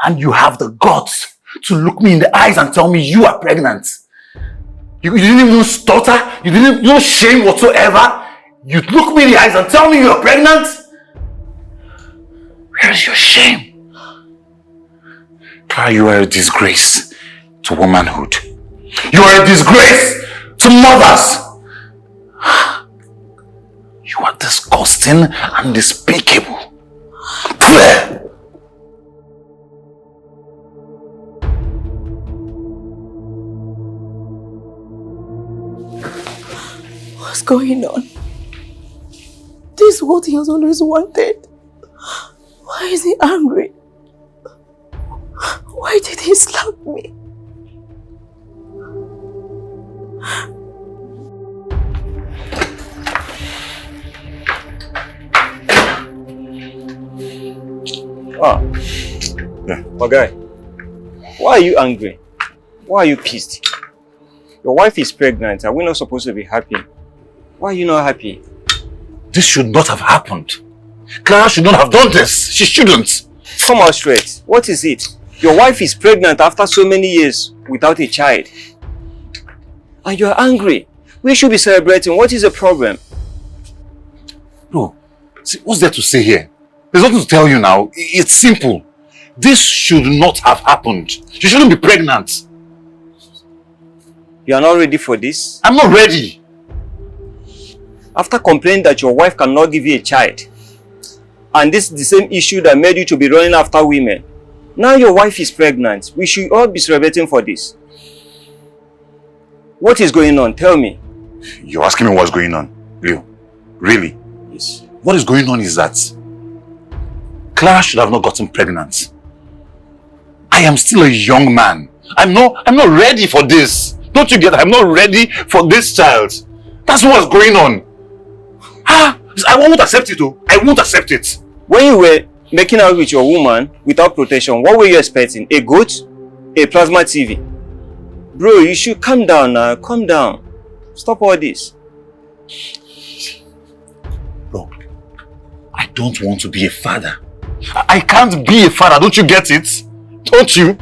And you have the guts to look me in the eyes and tell me you are pregnant. You didn't even stutter, you didn't no shame whatsoever. You look me in the eyes and tell me you are pregnant? Where is your shame? Clara, you are a disgrace to womanhood. You are a disgrace to mothers. You are disgusting and despicable. What's going on? This is what he has always wanted. Why is he angry? Why did he slap me? Ah. Yeah. My guy, why are you angry? Why are you pissed? Your wife is pregnant. Are we not supposed to be happy? Why are you not happy? This should not have happened. Clara should not have done this. She shouldn't. Come out straight. What is it? Your wife is pregnant after so many years without a child. And you're angry. We should be celebrating. What is the problem? Bro, see, what's there to say here? There's nothing to tell you now. It's simple. This should not have happened. She shouldn't be pregnant. You are not ready for this? I'm not ready. After complaining that your wife cannot give you a child, and this is the same issue that made you to be running after women, now your wife is pregnant. We should all be celebrating for this. What is going on? Tell me. You're asking me what's going on? Leo, really? Yes. What is going on is that Clara should have not gotten pregnant. I am still a young man. I'm not ready for this. Don't you get it? I'm not ready for this child. That's what's going on. I won't accept it though. I won't accept it. When you were making out with your woman without protection, what were you expecting? A goat? A plasma TV? Bro, you should calm down now. Calm down. Stop all this. Bro, I don't want to be a father. I can't be a father. Don't you get it? Don't you?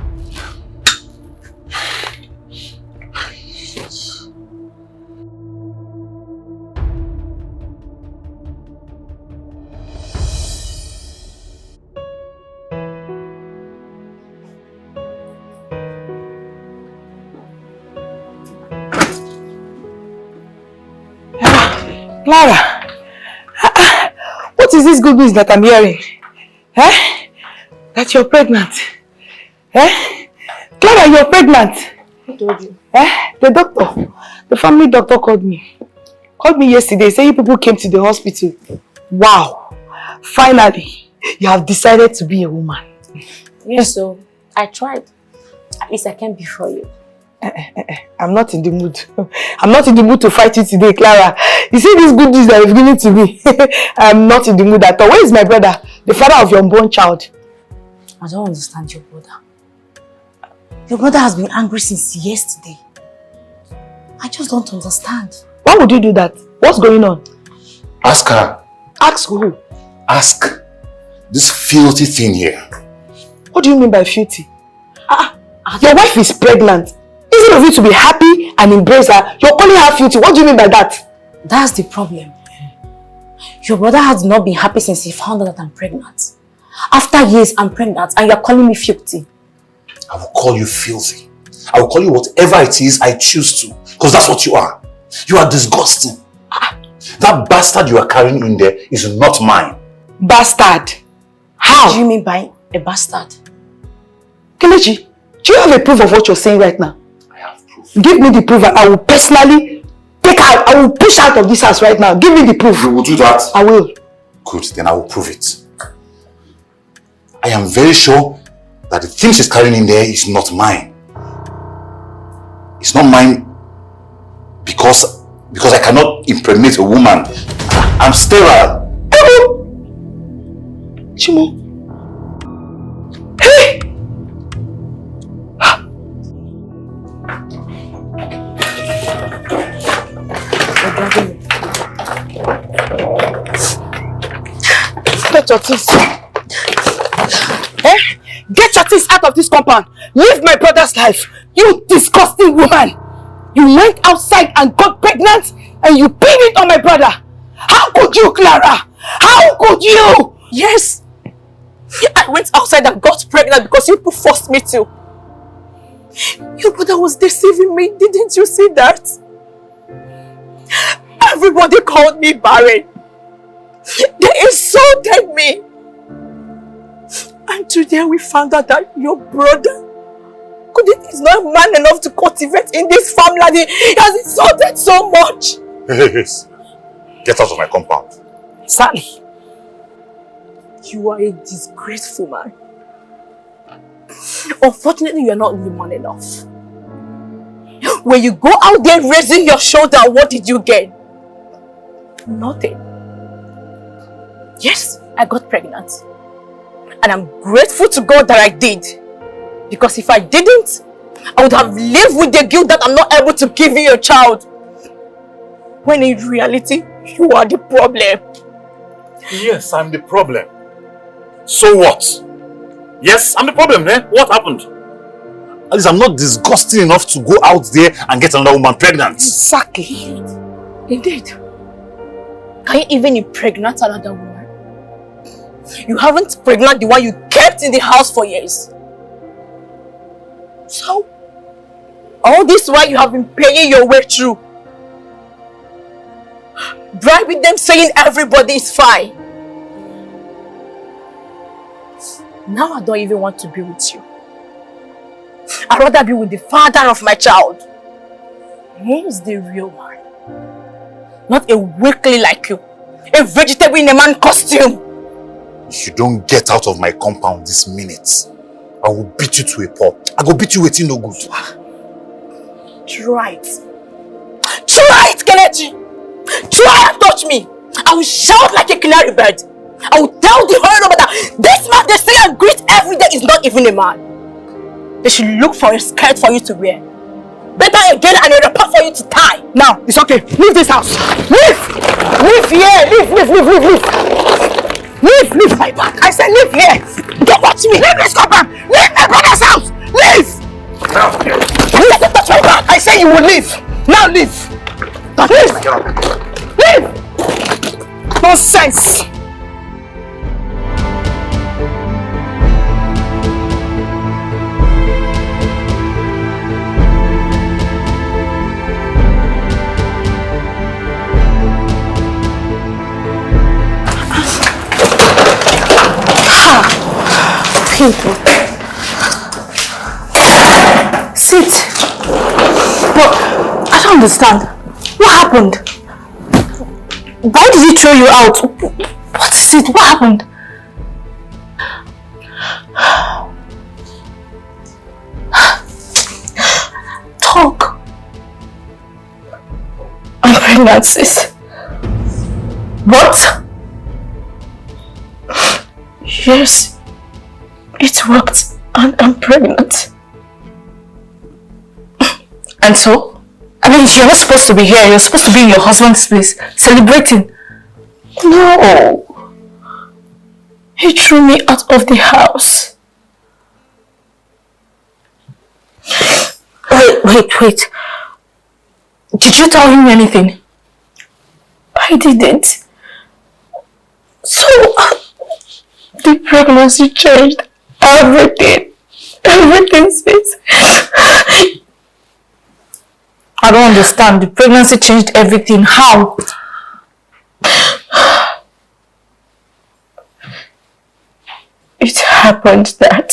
Clara, what is this good news that I'm hearing? That you're pregnant? Clara, you're pregnant? Who told you? The family doctor called me. Called me yesterday, saying you people came to the hospital. Wow, finally, you have decided to be a woman. Yes, so I tried. At least I came before you. I'm not in the mood. I'm not in the mood to fight you today, Clara. You see this good news that you've given to me? I'm not in the mood at all. Where is my brother? The father of your unborn child. I don't understand your brother. Your brother has been angry since yesterday. I just don't understand. Why would you do that? What's going on? Ask her. Ask who? Ask this filthy thing here. What do you mean by filthy? Your wife is pregnant. Instead of you to be happy and embrace her, you're calling her filthy. What do you mean by that? That's the problem. Your brother has not been happy since he found out that I'm pregnant. After years, I'm pregnant and you're calling me filthy. I will call you filthy. I will call you whatever it is I choose to. Because that's what you are. You are disgusting. That bastard you are carrying in there is not mine. Bastard? How? What do you mean by a bastard? Kelechi, do you have a proof of what you're saying right now? I have proof. Give me the proof and I will personally take out. I will push out of this house right now. Give me the proof. You will do that? I will. Good, then I will prove it. I am very sure that the thing she's carrying in there is not mine. It's not mine because I cannot impregnate a woman. I'm sterile. Chimo. Hey! Get your things. Get your things out of this compound. Leave my brother's life. You disgusting woman. You went outside and got pregnant and you pinned it on my brother. How could you, Clara? How could you? Yes. I went outside and got pregnant because you people forced me to. Your brother was deceiving me. Didn't you see that? Everybody called me barren. They insulted me. And today we found out that your brother is not man enough to cultivate in this family. He has insulted so much. Yes. Get out of my compound. Sally. You are a disgraceful man. Unfortunately, you are not man enough. When you go out there raising your shoulder, what did you get? Nothing. Yes, I got pregnant. And I'm grateful to God that I did. Because if I didn't, I would have lived with the guilt that I'm not able to give you your child. When in reality, you are the problem. Yes, I'm the problem. So what? Yes, I'm the problem, eh? What happened? At least I'm not disgusting enough to go out there and get another woman pregnant. Exactly. Indeed. Can you even impregnate another woman? You haven't pregnant the one you kept in the house for years. So, all this while you have been paying your way through. Bribing them saying everybody is fine. Now I don't even want to be with you. I'd rather be with the father of my child. He is the real one. Not a weakling like you. A vegetable in a man costume. If you don't get out of my compound this minute, I will beat you to a pulp. I go beat you with no good. Try it. Try it, Kelechi. Try and touch me. I will shout like a canary bird. I will tell the whole world that this man they say and greet every day is not even a man. They should look for a skirt for you to wear. Better again and a wrapper for you to tie. Now, it's okay. Leave this house. Leave! Leave here! Leave! Leave my back. I said leave here. Don't touch me. Leave this compound. Leave my brother's house. Leave! Leave! Don't touch my back. I said you will leave. Now leave. Leave! Nonsense! People. Sit. But I don't understand. What happened? Why did he throw you out? What is it? What happened? Talk. I'm pregnant, sis. What? Yes. It worked and I'm pregnant. And so? I mean, you're not supposed to be here. You're supposed to be in your husband's place, celebrating. No. He threw me out of the house. Wait. Did you tell him anything? I didn't. So, the pregnancy changed everything. Everything, sis. I don't understand. The pregnancy changed everything. How? It happened that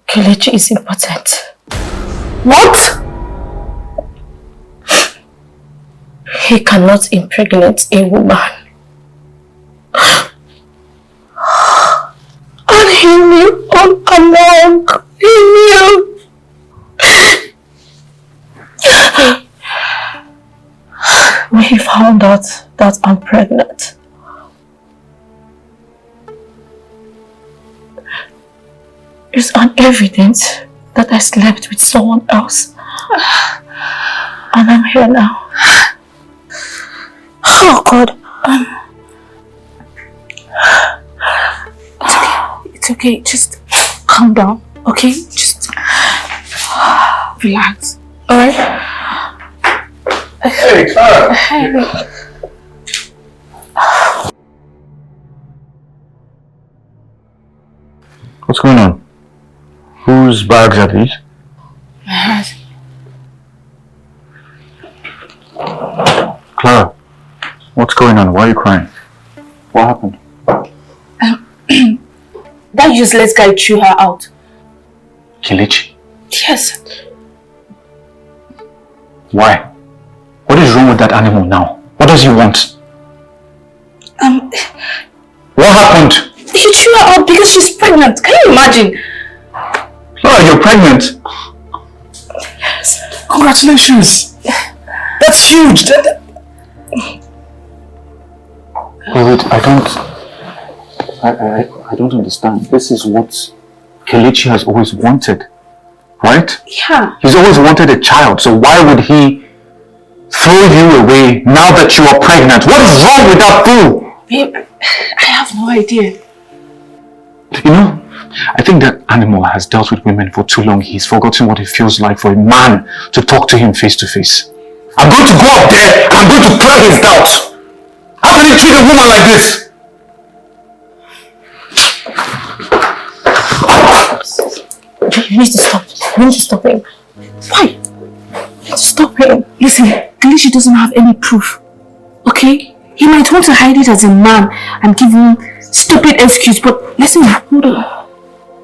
Kelechi is important. What? He cannot impregnate a woman. And he knew all along. He knew. When he found out that I'm pregnant, it's an evidence that I slept with someone else. And I'm here now. Oh God. It's okay. Just calm down. Okay? Just relax. Alright? Hey, Clara. Hey. What's going on? Whose bags are these? Clara, what's going on? Why are you crying? What happened? That useless guy threw her out. Kelechi? Yes. Why? What is wrong with that animal now? What does he want? What happened? He threw her out because she's pregnant. Can you imagine? Clara, you're pregnant. Yes. Congratulations. That's huge. Wait, I I don't understand. This is what Kelechi has always wanted, right? Yeah. He's always wanted a child, so why would he throw you away now that you are pregnant? What is wrong with that fool? Babe, I have no idea. You know, I think that animal has dealt with women for too long. He's forgotten what it feels like for a man to talk to him face to face. I'm going to go up there and I'm going to clear his doubts. How can he treat a woman like this? You need to stop. You need to stop him. Why? You need to stop him. Listen, Kelechi doesn't have any proof. Okay? He might want to hide it as a man and give him stupid excuse, but listen, hold on.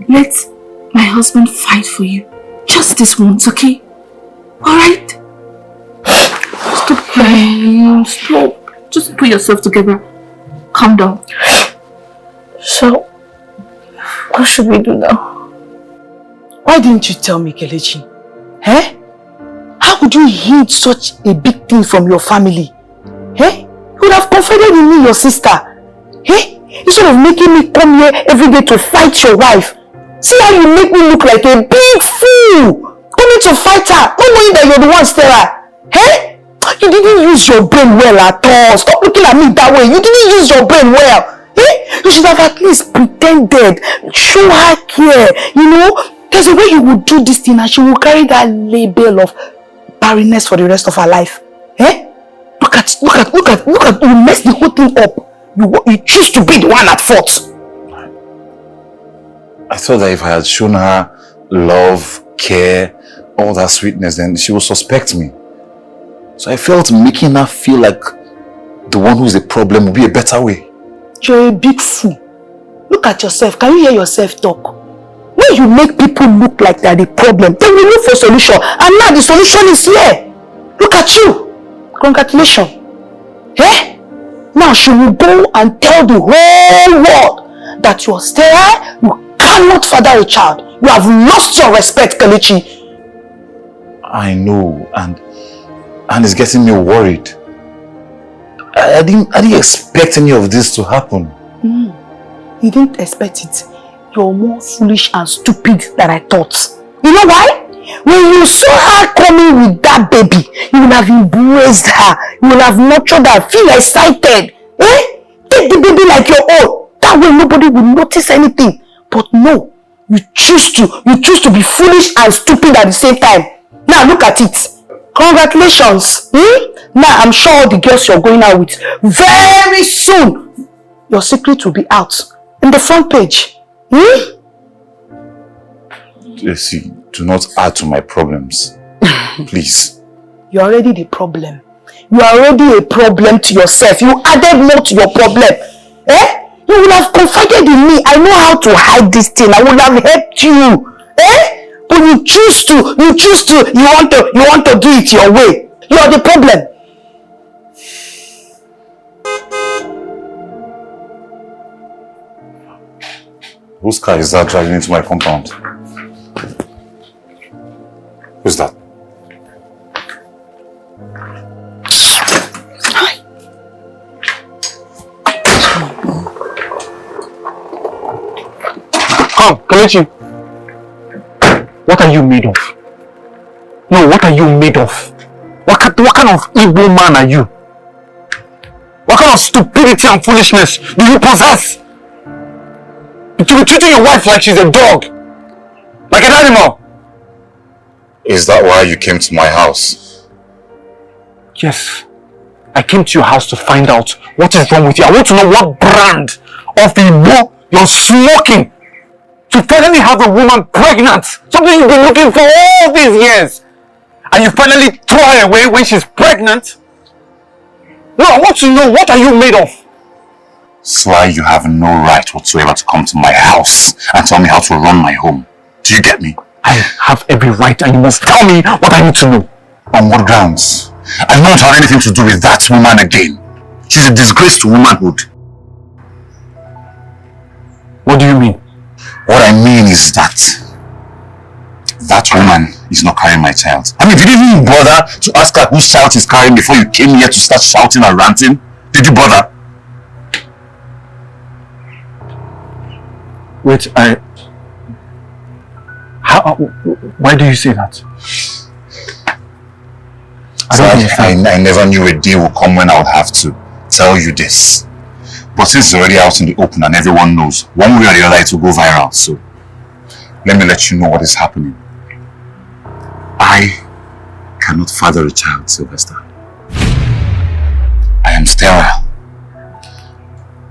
Let my husband fight for you. Just this once, okay? Alright? Stop crying. Stop. Just put yourself together. Calm down. So, what should we do now? Why didn't you tell me, Kelechi? Eh? How could you hide such a big thing from your family? Eh? You would have confided in me, your sister. Eh? Instead of making me come here every day to fight your wife. See how you make me look like a big fool! Coming to fight her, not knowing that you're the one still her. Eh? You didn't use your brain well at all. Stop looking at me that way. You didn't use your brain well. Eh? You should have at least pretended. Show her care. You know, there's a way you would do this thing and she will carry that label of barrenness for the rest of her life. Eh? Look at, you messed the whole thing up. You choose to be the one at fault. I thought that if I had shown her love, care, all that sweetness, then she would suspect me. So I felt making her feel like the one who is the problem would be a better way. You're a big fool. Look at yourself. Can you hear yourself talk? When you make people look like they're the problem, then we look for a solution. And now the solution is here. Look at you. Congratulations. Eh? Now she will go and tell the whole world that you are sterile, you cannot father a child. You have lost your respect, Kelechi. I know, and it's getting me worried. I didn't expect any of this to happen. You didn't expect it. You're more foolish and stupid than I thought. You know why? When you saw her coming with that baby, you would have embraced her. You would have nurtured her. Feel excited. Eh? Take the baby like your own. That way nobody will notice anything. But no, you choose to be foolish and stupid at the same time. Now look at it. Congratulations. Now I'm sure all the girls you're going out with, very soon, your secret will be out in the front page. See, do not add to my problems. Please. You're already the problem. You are already a problem to yourself. You added more to your problem. Eh? You would have confided in me. I know how to hide this thing. I would have helped you. Eh? But you want to do it your way. You are the problem. Whose car is that driving into my compound? Who's that? Hi. Come, Kelechi. What are you made of? No, what are you made of? What kind of evil man are you? What kind of stupidity and foolishness do you possess? To be treating your wife like she's a dog. Like an animal. Is that why you came to my house? Yes. I came to your house to find out what is wrong with you. I want to know what brand of Igbo you're smoking to finally have a woman pregnant. Something you've been looking for all these years. And you finally throw her away when she's pregnant. No, I want to know, what are you made of? Sly, you have no right whatsoever to come to my house and tell me how to run my home. Do you get me? I have every right and you must tell me what I need to know. On what grounds? I don't have anything to do with that woman again. She's a disgrace to womanhood. What do you mean? What I mean is that woman is not carrying my child. I mean, did you even bother to ask her whose child she's carrying before you came here to start shouting and ranting? Did you bother? Wait, why do you say that? I never knew a day would come when I would have to tell you this. But since it's already out in the open and everyone knows, one way or the other it will go viral. So let me let you know what is happening. I cannot father a child, Sylvester. I am sterile.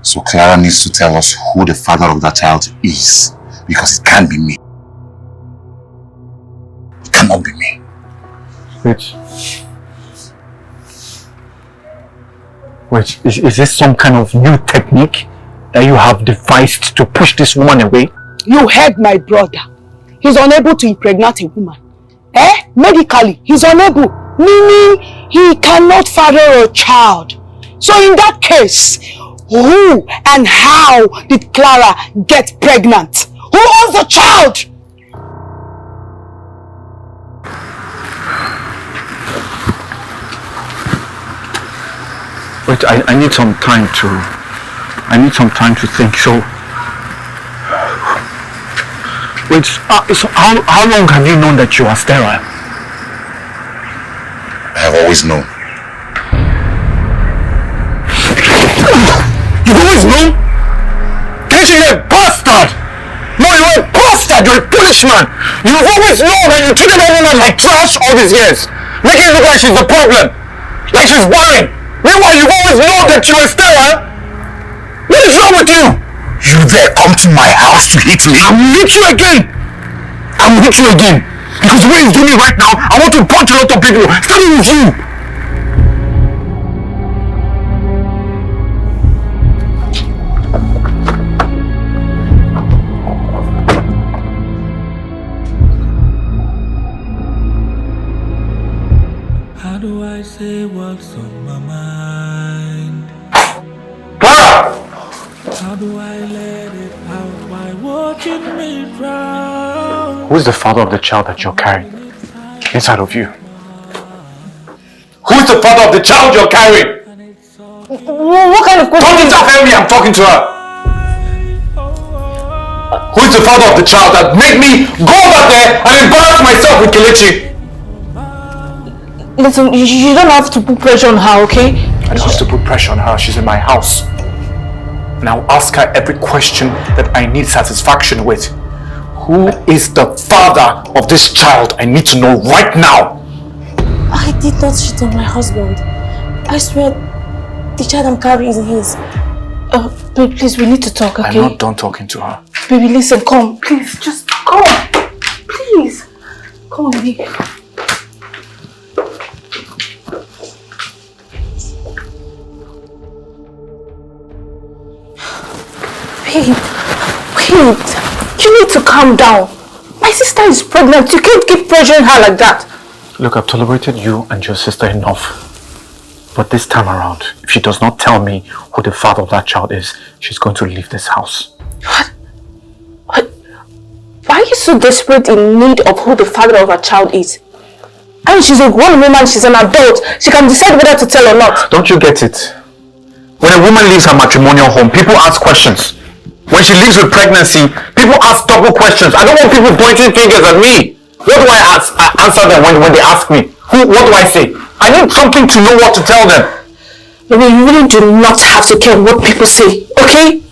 So Clara needs to tell us who the father of that child is, because it can't be me. It cannot be me. Wait, is this some kind of new technique that you have devised to push this woman away? You heard my brother. He's unable to impregnate a woman. Medically, he's unable. Meaning, he cannot father a child. So in that case, who and how did Clara get pregnant? Who owns the child? Wait, I need some time to think. So, wait, so how long have you known that you are sterile? I have always known. You've always known? Can't you hear, bastard? No, you're a bastard, you're a foolish man. You've always known that you treated that woman like trash all these years. Making it look like she's the problem. Like she's barren. Meanwhile, you've always known that you were sterile. What is wrong with you? You dare come to my house to hit me? I'm hit you again. Because the way he's doing it right now, I want to punch a lot of people, starting with you. How do I say what's on my mind? Clara! How do I let it out by watching me drown? Who is the father of the child that you're carrying inside of you? Who is the father of the child you're carrying? What kind of question? Don't interfere me, I'm talking to her. Who is the father of the child that made me go back there and embarrass myself with Kelechi? Listen, you don't have to put pressure on her, okay? I don't have to put pressure on her, she's in my house. And I'll ask her every question that I need satisfaction with. Who is the father of this child? I need to know right now. I did not cheat on my husband. I swear, the child I'm carrying is his. Babe, please, we need to talk, okay? I'm not done talking to her. Baby, listen, come. Please, just come. Please. Come on, baby. Babe, wait. You need to calm down. My sister is pregnant. You can't keep pressuring her like that. Look, I've tolerated you and your sister enough. But this time around, if she does not tell me who the father of that child is, she's going to leave this house. What? Why are you so desperate in need of who the father of her child is? I mean, she's a grown woman, she's an adult. She can decide whether to tell or not. Don't you get it? When a woman leaves her matrimonial home, people ask questions. When she leaves with pregnancy, people ask double questions. I don't want people pointing fingers at me. What do I answer them when they ask me? What do I say? I need something to know what to tell them. Baby, you really do not have to care what people say, okay?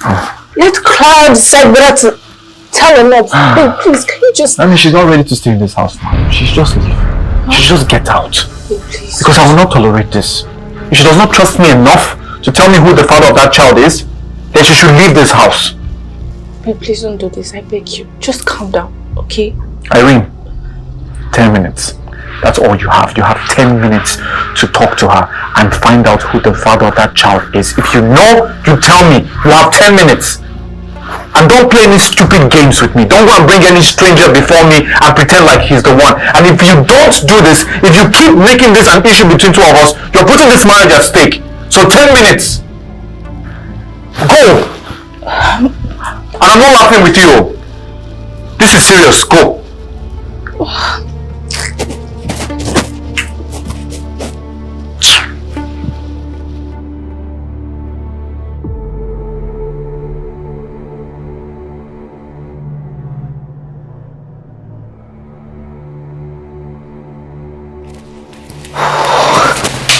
Let Clara decide whether to tell or not. Babe, please, can you just... I mean, she's not ready to stay in this house now. She's just leave. She should just get out. Babe, please. Because I will not tolerate this. If she does not trust me enough to tell me who the father of that child is, then she should leave this house. Babe, please don't do this, I beg you. Just calm down, okay? Irene, 10 minutes. That's all you have. You have 10 minutes to talk to her and find out who the father of that child is. If you know, you tell me. You have 10 minutes. And don't play any stupid games with me. Don't go and bring any stranger before me and pretend like he's the one. And if you don't do this, if you keep making this an issue between two of us, you're putting this marriage at stake. So 10 minutes. Go. And I'm not laughing with you. This is serious. Go.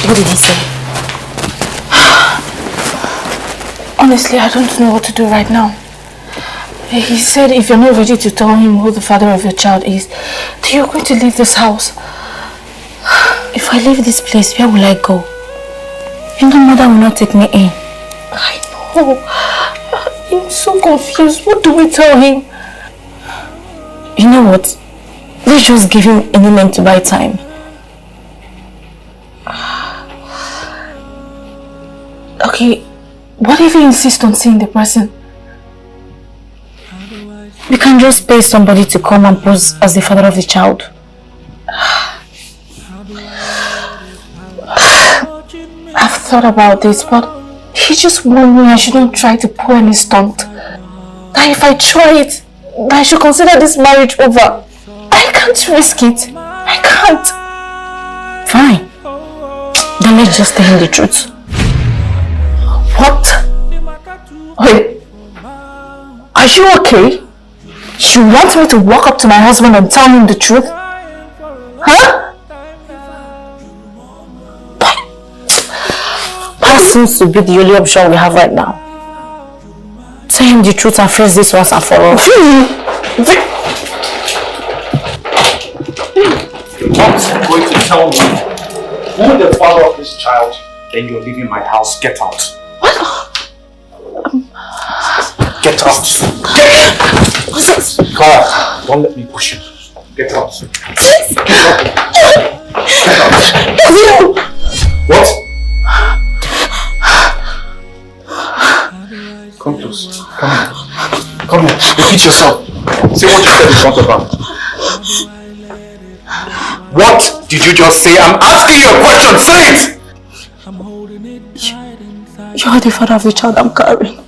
What did he say? Honestly, I don't know what to do right now. He said if you're not ready to tell him who the father of your child is, then you're going to leave this house. If I leave this place, where will I go? And the mother will not take me in. I know. I'm so confused. What do we tell him? You know what? Let's just give him a moment to buy time. Okay, what if he insists on seeing the person? We can just pay somebody to come and pose as the father of the child. I've thought about this, but he just warned me I shouldn't try to pull any stunt. That if I try it, that I should consider this marriage over. I can't risk it. I can't. Fine. Then let's just tell him the truth. What? Wait. Are you okay? You want me to walk up to my husband and tell him the truth? Huh? That seems to be the only option we have right now. Tell him the truth and face this once and for all. What? I'm going to tell me who the father of this child, then you're leaving my house. Get out. What? Get out. Clara, don't let me push you. Get out. Please. Get out. What? Come close. Come here. Come here. Repeat yourself. Say what you said in front of her. What did you just say? I'm asking you a question. Say it! You are the father of the child I'm carrying.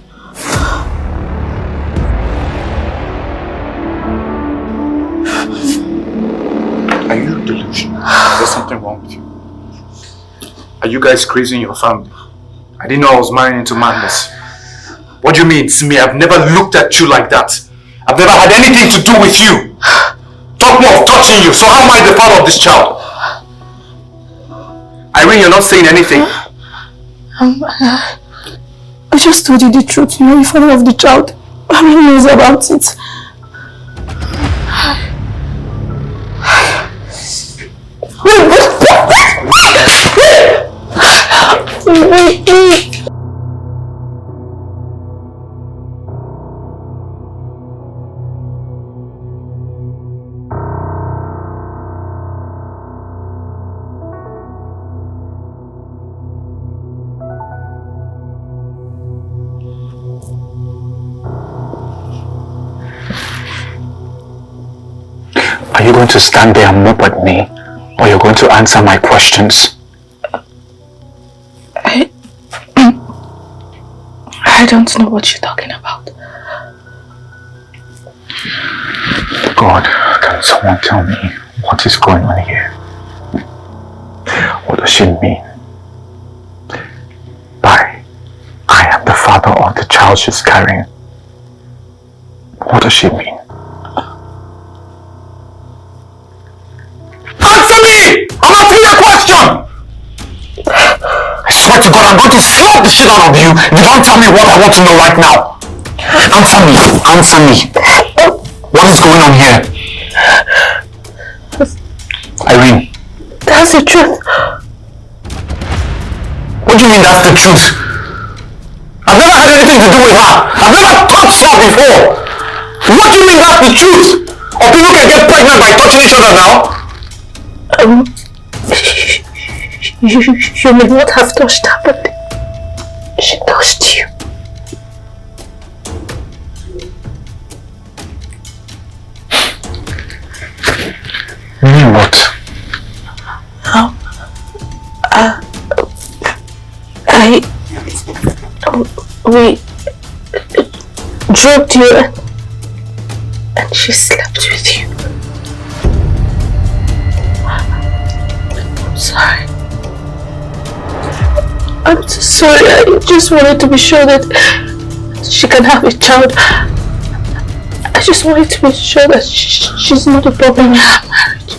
Are you delusional? There's something wrong with you. Are you guys crazy in your family? I didn't know I was marrying into madness. What do you mean, Simi? I've never looked at you like that. I've never had anything to do with you. Talk more of touching you. So how am I the father of this child? Irene, you're not saying anything. I just told you the truth. You are the father of the child. Irene knows about it. Wait. Are you going to stand there and mope at me? Or you're going to answer my questions? I don't know what you're talking about. God, can someone tell me what is going on here? What does she mean by I am the father of the child she's carrying? What does she mean? Answer me! I'm asking you a question! I swear to God, I'm going to slap the shit out of you if you don't tell me what I want to know right now. Answer me. Answer me. What is going on here? Irene. That's the truth. What do you mean that's the truth? I've never had anything to do with her. I've never touched her before. What do you mean that's the truth? Or people can get pregnant by touching each other now? You may not have touched her, but she touched you. You mean what? We drugged you and she slept with you. I'm sorry. I'm so sorry. I just wanted to be sure that she can have a child. I just wanted to be sure that she's not a problem in our marriage.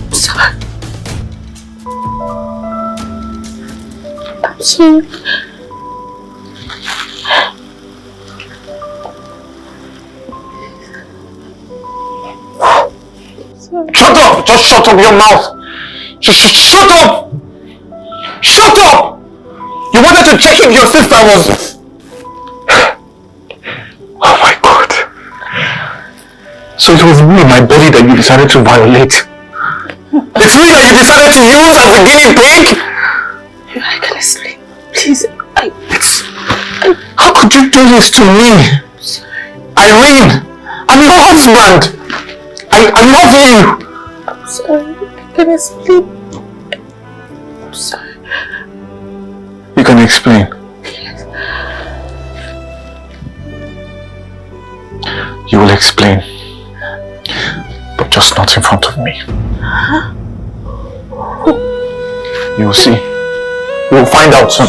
I'm sorry. Sorry. Shut up! Just shut up your mouth! Shut up! Shut up! You wanted to check if your sister was... Oh my God. So it was me, my body, that you decided to violate. It's me that you decided to use as a guinea pig? I can't sleep. Please, How could you do this to me? Irene, I'm your husband. I love you. I'm sorry. I can't sleep. I'm sorry. You can explain. You will explain. But just not in front of me. Huh? You will see. You will find out soon.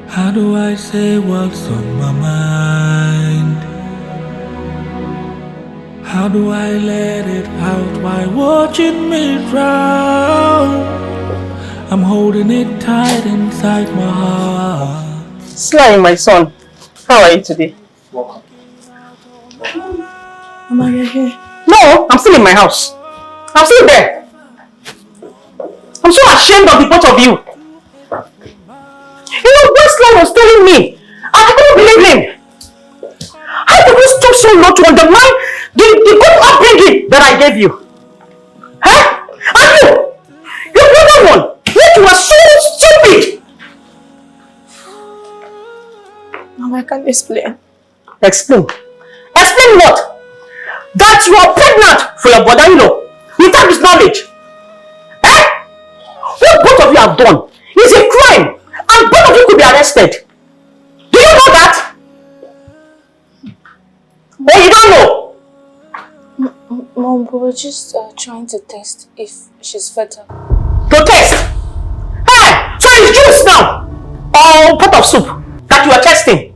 How do I say what's on my mind? How do I let it out while watching me drown? I'm holding it tight inside my heart. Sly, my son. How are you today? Welcome. Mama, you're here. No, I'm still in my house. I'm still there. I'm so ashamed of the both of you. You know, Westline was telling me, and I couldn't believe him. How could you stoop so low to undermine the good upbringing that I gave you? Huh? And you're the other one. Yet you are so stupid. Mama, I can't explain. Explain. Explain what? That you are pregnant for your brother-in-law without his knowledge. Eh? What both of you have done is a crime, and both of you could be arrested. Do you know that? Or you don't know? Mom, we were just trying to test if she's fertile. To test? Hey! So it's juice now! Or pot of soup that you are testing?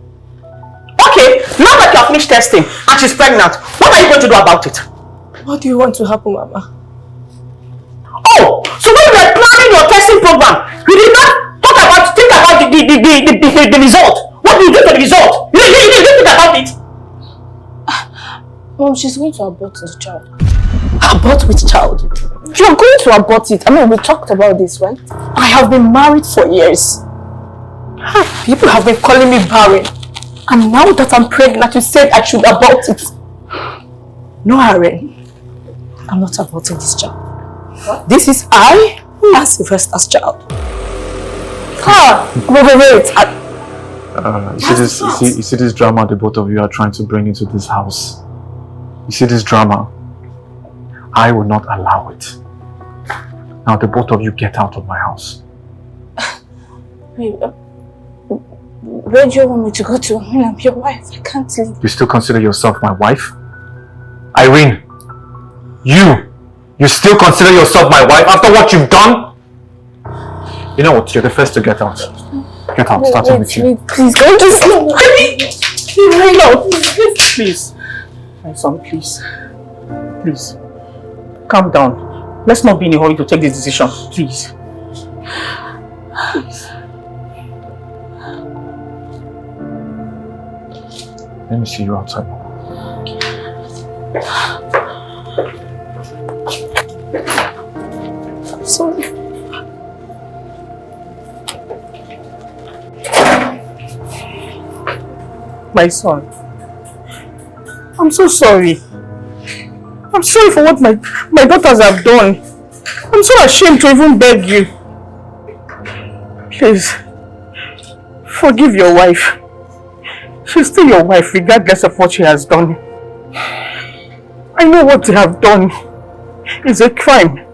Okay, now that you have finished testing and she's pregnant, what are you going to do about it? What do you want to happen, Mama? Oh, so when you were planning your testing program, you did not think about the result. What do you do to the result? You didn't think about it. Mom, she's going to abort the child. Abort which child? You are going to abort it. I mean, we talked about this, right? I have been married for years. People have been calling me barren. And now that I'm pregnant, you said I should abort it. No, Irene. I'm not aborting this child. What? This is I and Sylvester's child. Wait. You see this drama the both of you are trying to bring into this house. You see this drama? I will not allow it. Now the both of you get out of my house. Where do you want me to go to? I mean, I'm your wife. I can't leave. You still consider yourself my wife? Irene, you still consider yourself my wife after what you've done? You know what? You're the first to get out. Get out, starting with you. Please, don't just... Please. My son, please. Please. Calm down. Let's not be in a hurry to take this decision. Please. Please. Let me see you outside. I'm sorry. My son, I'm so sorry. I'm sorry for what my daughters have done. I'm so ashamed to even beg you. Please, forgive your wife. She's still your wife regardless of what she has done. I know what they have done is a crime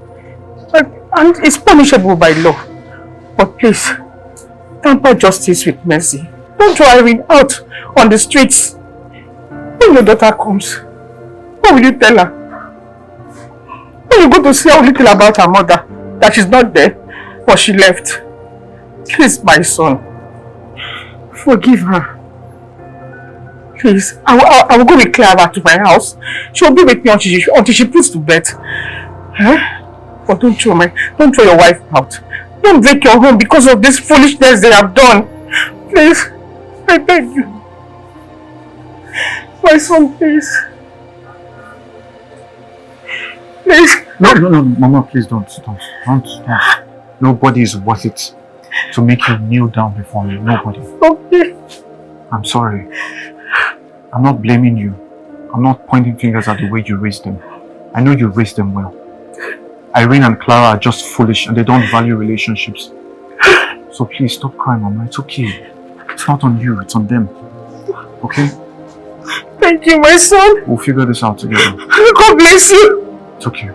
and it's punishable by law. But please, temper justice with mercy. Don't throw Irene out on the streets. When your daughter comes, what will you tell her? When you go to say how little about her mother, that she's not there, or she left. Please, my son, forgive her. Please, I will go with Clara to my house. She will be with me until she puts to bed. Huh? But don't throw your wife out. Don't break your home because of this foolishness they have done. Please, I beg you. My son, please. Please. No, Mama, please don't. Nobody is worth it to make you kneel down before me. Nobody. Okay. I'm sorry. I'm not blaming you. I'm not pointing fingers at the way you raised them. I know you raised them well. Irene and Clara are just foolish and they don't value relationships. So please stop crying, Mama. It's okay. It's not on you, it's on them. Okay? Thank you, my son. We'll figure this out together. God bless you. It's okay.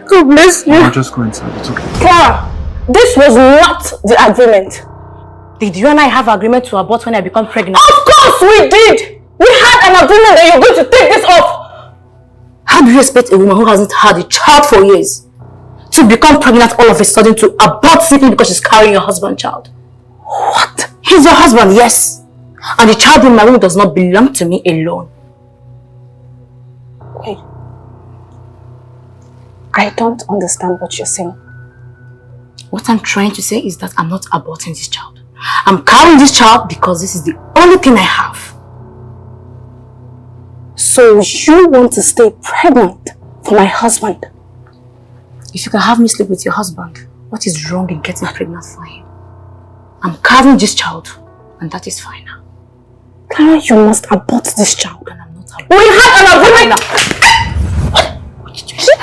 God bless you. I'll just go inside. It's okay. Clara, this was not the agreement. Did you and I have agreement to abort when I become pregnant? Of course we did! We had an agreement that you're going to take this off. How do you expect a woman who hasn't had a child for years to become pregnant all of a sudden to abort simply because she's carrying your husband's child? What? He's your husband, yes. And the child in my womb does not belong to me alone. Hey, I don't understand what you're saying. What I'm trying to say is that I'm not aborting this child. I'm carrying this child because this is the only thing I have. So you want to stay pregnant for my husband? If you can have me sleep with your husband, what is wrong in getting pregnant for him? I'm carrying this child, and that is fine now. Clara, you must abort this child. And I'm not aborting. We had an agreement now. What did you say?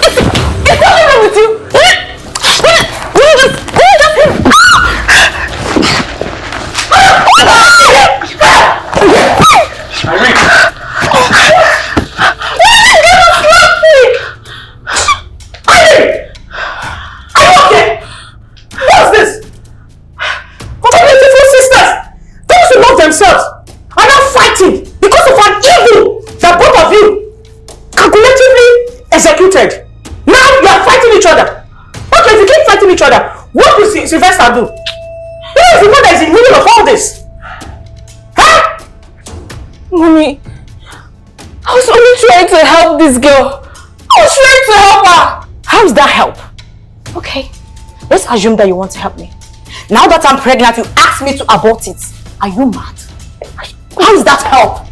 Is something wrong with you? Executed. Now you are fighting each other. Okay, if you keep fighting each other, what will Sylvester do? Who is the one that is in the middle of all this? Huh? Mommy, I was only trying to help this girl. I was trying to help her. How is that help? Okay, let's assume that you want to help me. Now that I'm pregnant, you ask me to abort it. Are you mad? How is that help?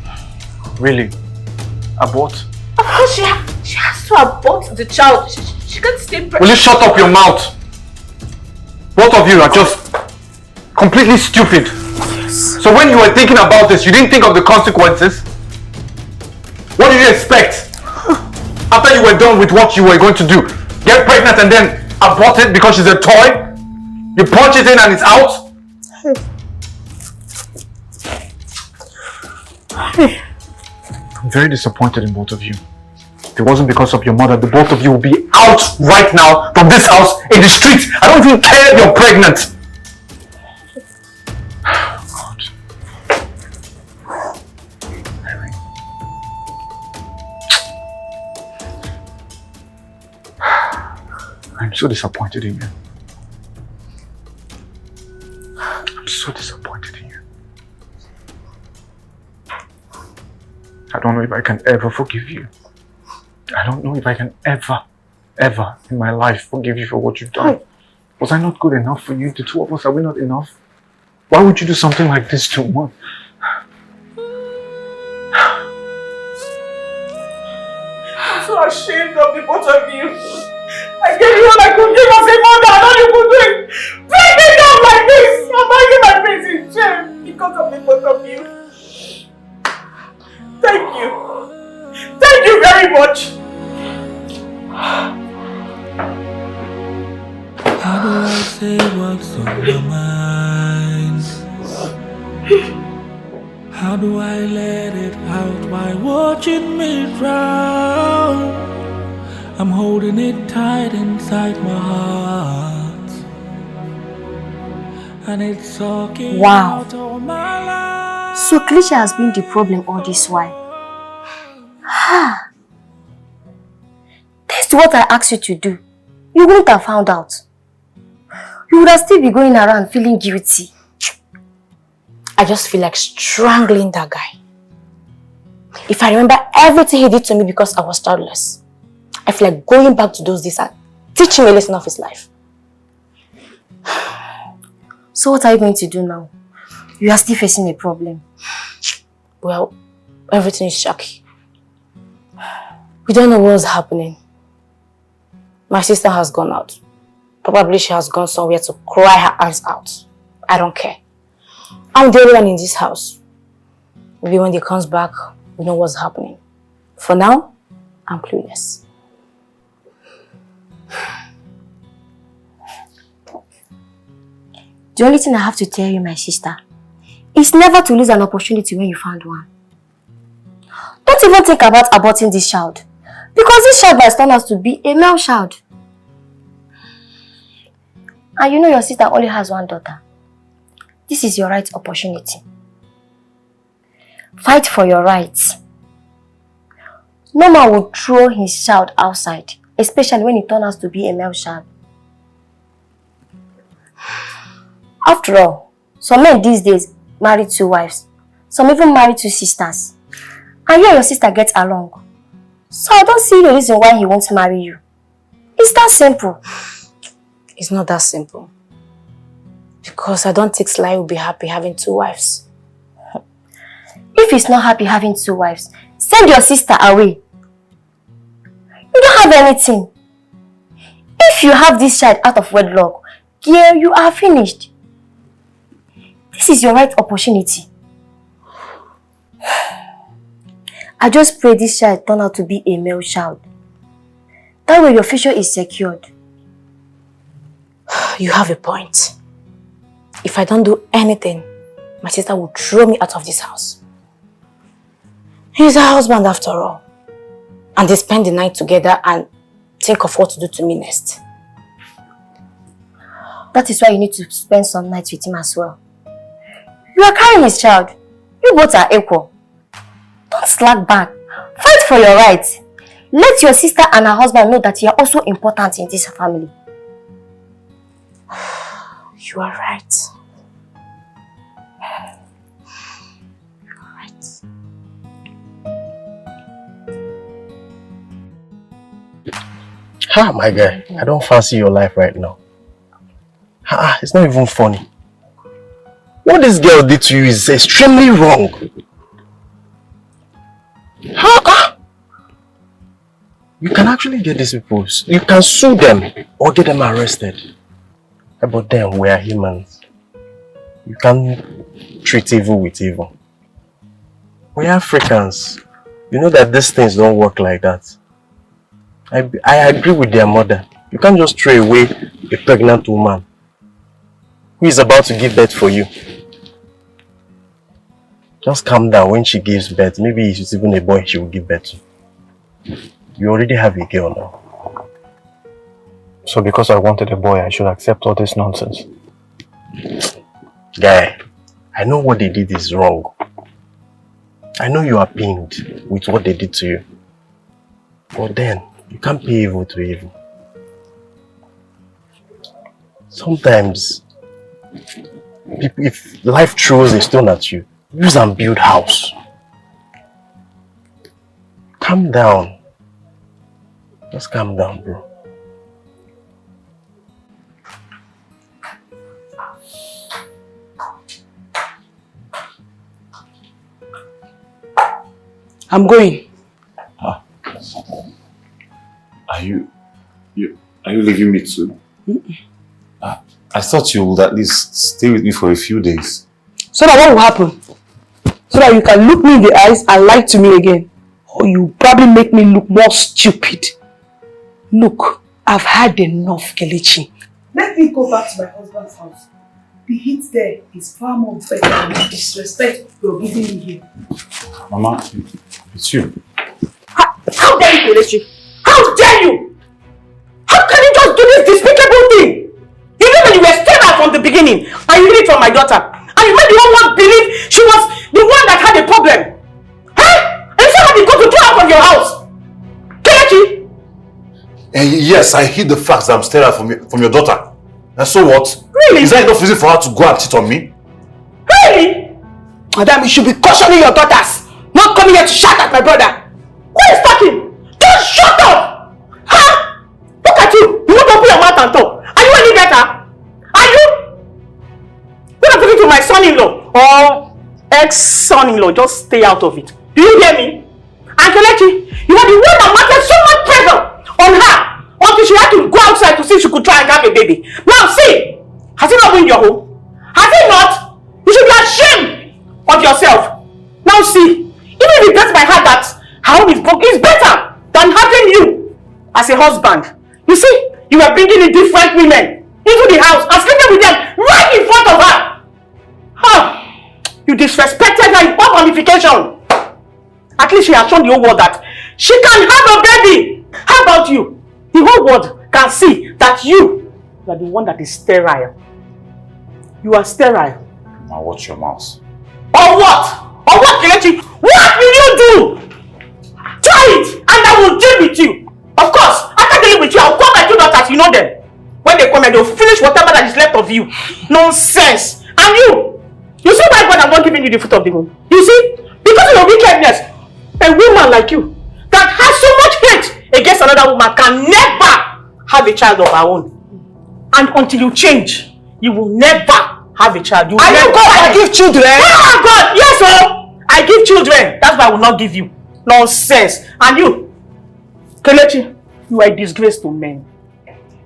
Really? Abort? Of course she has to abort the child. She can't stay pregnant. Will you shut up your mouth? Both of you are just completely stupid. Yes. So when you were thinking about this, you didn't think of the consequences? What did you expect? After you were done with what you were going to do, get pregnant and then abort it because she's a toy? You punch it in and it's out? I'm very disappointed in both of you. If it wasn't because of your mother, the both of you will be out right now from this house in the streets. I don't even care if you're pregnant. God. Irene. I'm so disappointed in you. I'm so disappointed in you. I don't know if I can ever forgive you. I don't know if I can ever in my life forgive you for what you've done. Was I not good enough for you? The two of us, are we not enough? Why would you do something like this to one? I'm so ashamed of the both of you. I gave you all I could give as a mother, and all you could do is bring me down like this. I'm hanging my face in shame because of the both of you. Thank you. Thank you very much. How do I say what's on my mind? How do I let it out while watching me drown? I'm holding it tight inside my heart, and it's sucking out all my life. So Klicha has been the problem all this while. did what I asked you to do, you wouldn't have found out. You would have still be going around feeling guilty. I just feel like strangling that guy. If I remember everything he did to me because I was childless, I feel like going back to those days and teaching a lesson of his life. So what are you going to do now? You are still facing a problem. Well, everything is shaky. We don't know what's happening. My sister has gone out. Probably she has gone somewhere to cry her eyes out. I don't care. I'm the only one in this house. Maybe when he comes back, we know what's happening. For now, I'm clueless. The only thing I have to tell you, my sister, is never to lose an opportunity when you found one. Don't even think about aborting this child, because this child might turn out to be a male child. And you know your sister only has one daughter. This is your right opportunity. Fight for your rights. No man will throw his child outside, especially when it turns out to be a male child. After all, some men these days marry 2 wives. Some even marry 2 sisters. And you and your sister get along. So I don't see the reason why he won't marry you. It's that simple. It's not that simple. Because I don't think Sly will be happy having 2 wives. If he's not happy having 2 wives, send your sister away. You don't have anything. If you have this child out of wedlock, girl, you are finished. This is your right opportunity. I just pray this child turn out to be a male child. That way your future is secured. You have a point. If I don't do anything, my sister will throw me out of this house. He's her husband after all. And they spend the night together and think of what to do to me next. That is why you need to spend some nights with him as well. You are carrying his child. You both are equal. Don't slack back. Fight for your rights. Let your sister and her husband know that you are also important in this family. You are right. You are right. Ha, my guy, I don't fancy your life right now. Ha, it's not even funny. What this girl did to you is extremely wrong. Ha! You can actually get these people. You can sue them or get them arrested. But then we are humans. You can't treat evil with evil. We are Africans. You know that these things don't work like that. I agree with their mother. You can't just throw away a pregnant woman who is about to give birth for you. Just calm down when she gives birth. Maybe if it's even a boy she will give birth to. You already have a girl now. So because I wanted a boy, I should accept all this nonsense? Guy, I know what they did is wrong. I know you are pained with what they did to you. But then, you can't pay evil to evil. Sometimes, if life throws a stone at you, use and build house. Calm down. Just calm down, bro. I'm going. Are you leaving me too? I thought you would at least stay with me for a few days. So that what will happen? So that you can look me in the eyes and lie to me again. Or you probably make me look more stupid. Look, I've had enough, Kelechi. Let me go back to my husband's house. The heat there is far more better than the disrespect you're giving me here. Mama, it's you. How dare you, Kelechi? How dare you? How can you just do this despicable thing? Even when you were staying out from the beginning and you did it for my daughter, and you made the whole world believe she was the one that had a problem. Huh? And you still had to go to throw out of your house. Kelechi! Yes, I hid the facts that I'm sterile from your daughter. And so what? Really? Is that enough reason for her to go and cheat on me? Really? Madam, you should be cautioning your daughters, not coming here to shout at my brother. Who is talking? Just shut up! Huh? Look at you! You want to open your mouth and talk. Are you any better? Are you? When I'm talking to my son-in-law or ex-son-in-law, just stay out of it. Do you hear me? And Kelechi, you are the one that wanted so much pressure on her until she had to go outside to see if she could try and have a baby. Now see, has it not been your home? Has it not? You should be ashamed of yourself. Now see, even if it breaks my heart that her home is broken, it's better than having you as a husband. You see, you were bringing in different women into the house and sleeping with them right in front of her. Huh? You disrespected her in all ramification. At least she has shown the whole world that she can have a baby. How about you? The whole world can see that you are the one that is sterile. You are sterile. Now watch your mouth. Or what? Or what, Kelechi? What will you do? Try it and I will deal with you. Of course, after dealing with you, I'll call my two daughters, you know them. When they come and they'll finish whatever that is left of you. Nonsense. And you see why God has not given you the fruit of the womb? You see? Because of your wickedness, a woman like you that has so much hate against another woman can never have a child of her own. And until you change, you will never have a child. You will never give children? Oh God, yes, oh! I give children. That's why I will not give you. Nonsense. And you, Kelechi, you are a disgrace to men.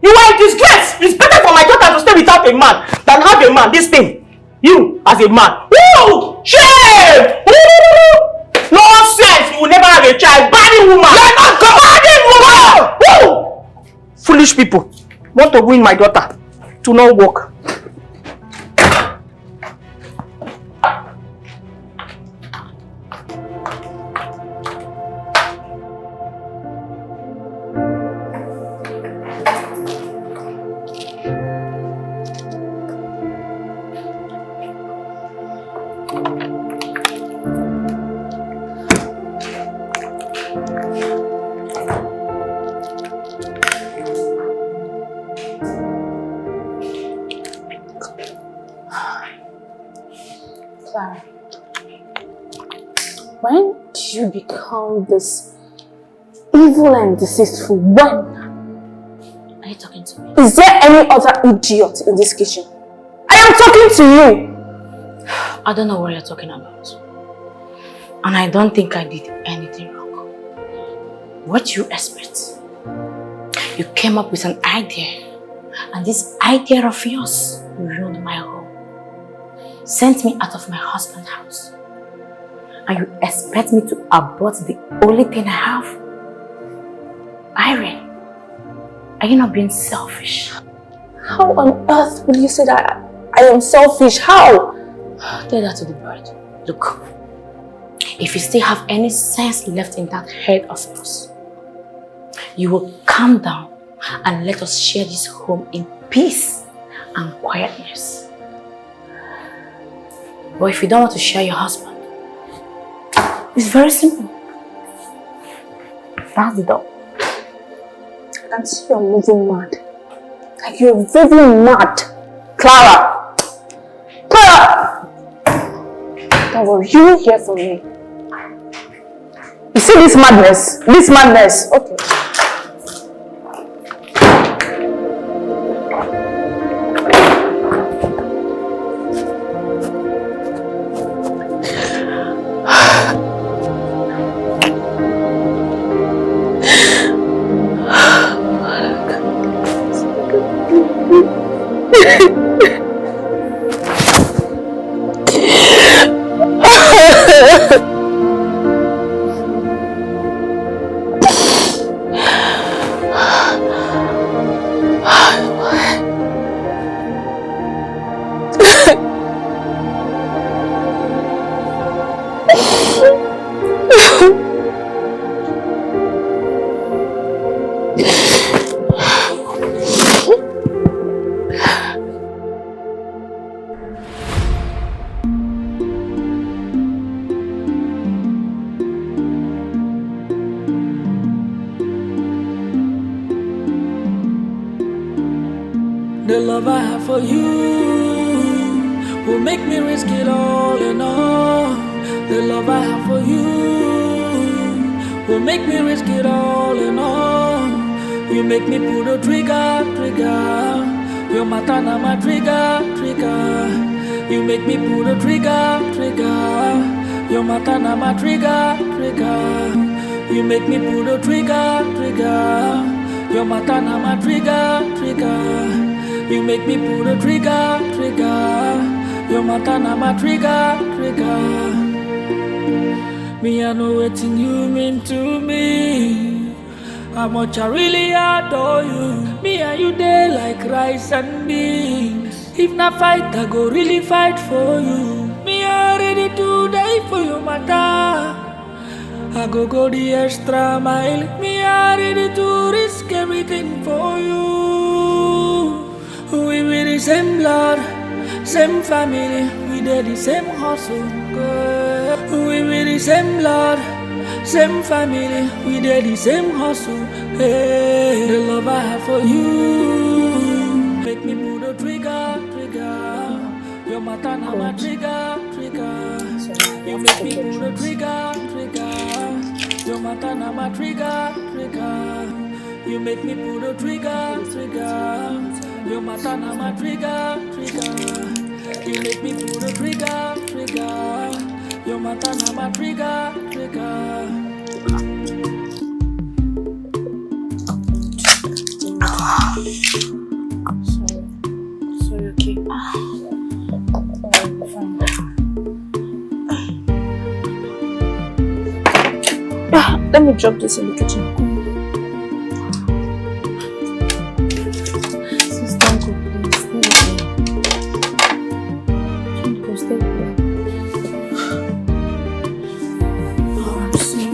You are a disgrace. It's better for my daughter to stay without a man than have a man. This thing, you as a man. Woo! Shame! Woo! Nonsense! You will never have a child. Bad woman! Bad woman! Woo! Foolish people want to win my daughter to not work. When did you become this evil and deceitful? When? Are you talking to me? Is there any other idiot in this kitchen? I am talking to you! I don't know what you're talking about. And I don't think I did anything wrong. What do you expect? You came up with an idea, and this idea of yours ruined my home. Sent me out of my husband's house. And you expect me to abort the only thing I have? Irene, are you not being selfish? How on earth will you say that I am selfish? How? Tell that to the bird. Look, if you still have any sense left in that head of yours, you will calm down and let us share this home in peace and quietness. But if you don't want to share your husband, it's very simple. That's the door. I can see you're moving mad. Like you're very mad. Clara! Clara! Don't worry, you will hear from me. You see this madness? This madness. Okay. love I have for you will make me risk it all and all. The love I have for you will make me risk it all and all. You make me pull the trigger. Your matana my trigger. You make me pull the trigger. Your matana my trigger. You make me pull the trigger. Your matana my trigger. You make me pull the trigger. Your matana my trigger. Me I know what you mean to me. How much I really adore you. Me and you there like rice and beans. If not fight, I go really fight for you. Me I ready to die for your matter. I go the extra mile. Me I ready to risk everything for you. We be the same blood, same family. We did the same hustle. We be the same blood, same family. We did the same hustle. Hey, the love I have for you make me pull the trigger. Your matana my trigger. You make me pull the trigger. Your matana my trigger. You make me pull the trigger. Your matana my trigger. You make me pull the trigger. Your matana my trigger. Sorry, okay. Let me drop this in the kitchen. Sister, uncle, please stay with me. Uncle, stay with me. Oh, I'm sorry.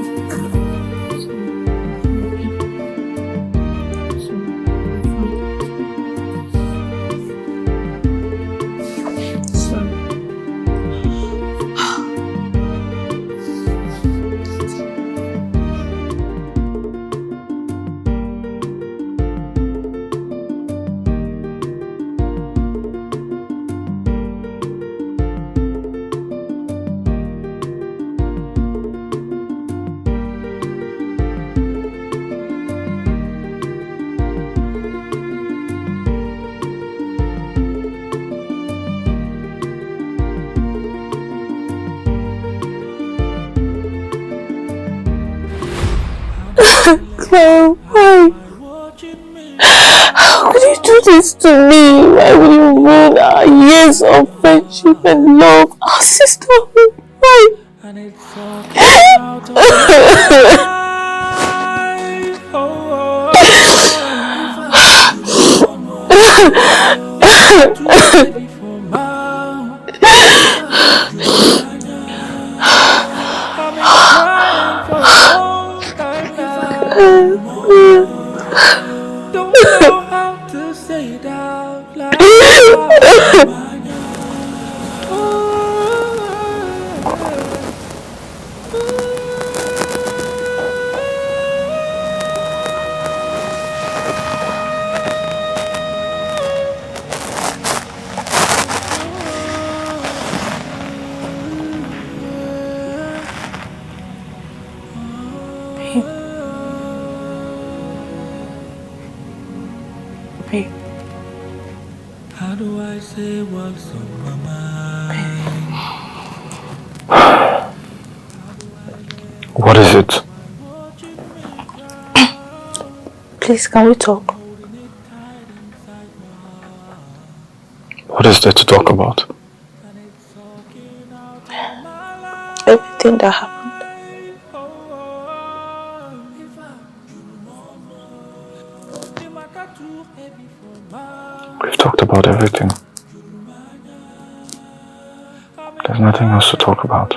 Claire, why? How could you do this to me? Why would you ruin our years of friendship and love, our sisterhood? Why? Don't know how to say it out loud. How do I say what's on my mind? What is it? Please, can we talk? What is there to talk about? Everything that happened. We've talked about everything. There's nothing else to talk about.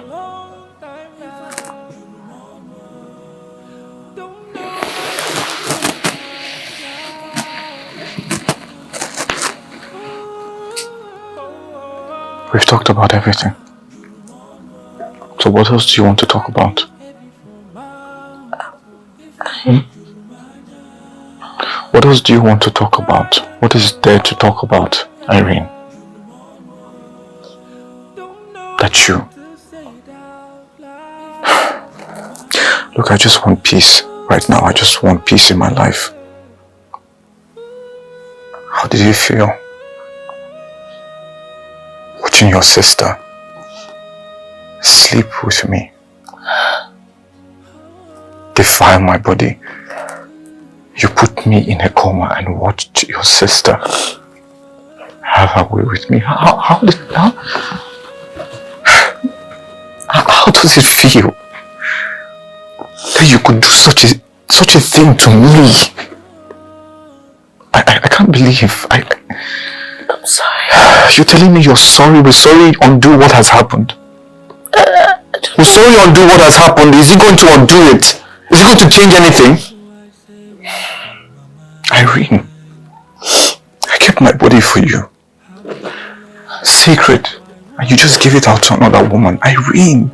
We've talked about everything. So what else do you want to talk about? What What else do you want to talk about? What is there to talk about, Irene? That you... Look, I just want peace right now. I just want peace in my life. How did you feel watching your sister sleep with me, defile my body? You put me in a coma and watched your sister have her way with me. How does it feel that you could do such a thing to me? I can't believe. I'm sorry. You're telling me you're sorry? We're sorry undo what has happened? We're sorry undo what has happened. Is he going to undo it? Is he going to change anything? Irene, I kept my body for you. Sacred. And you just give it out to another woman. Irene.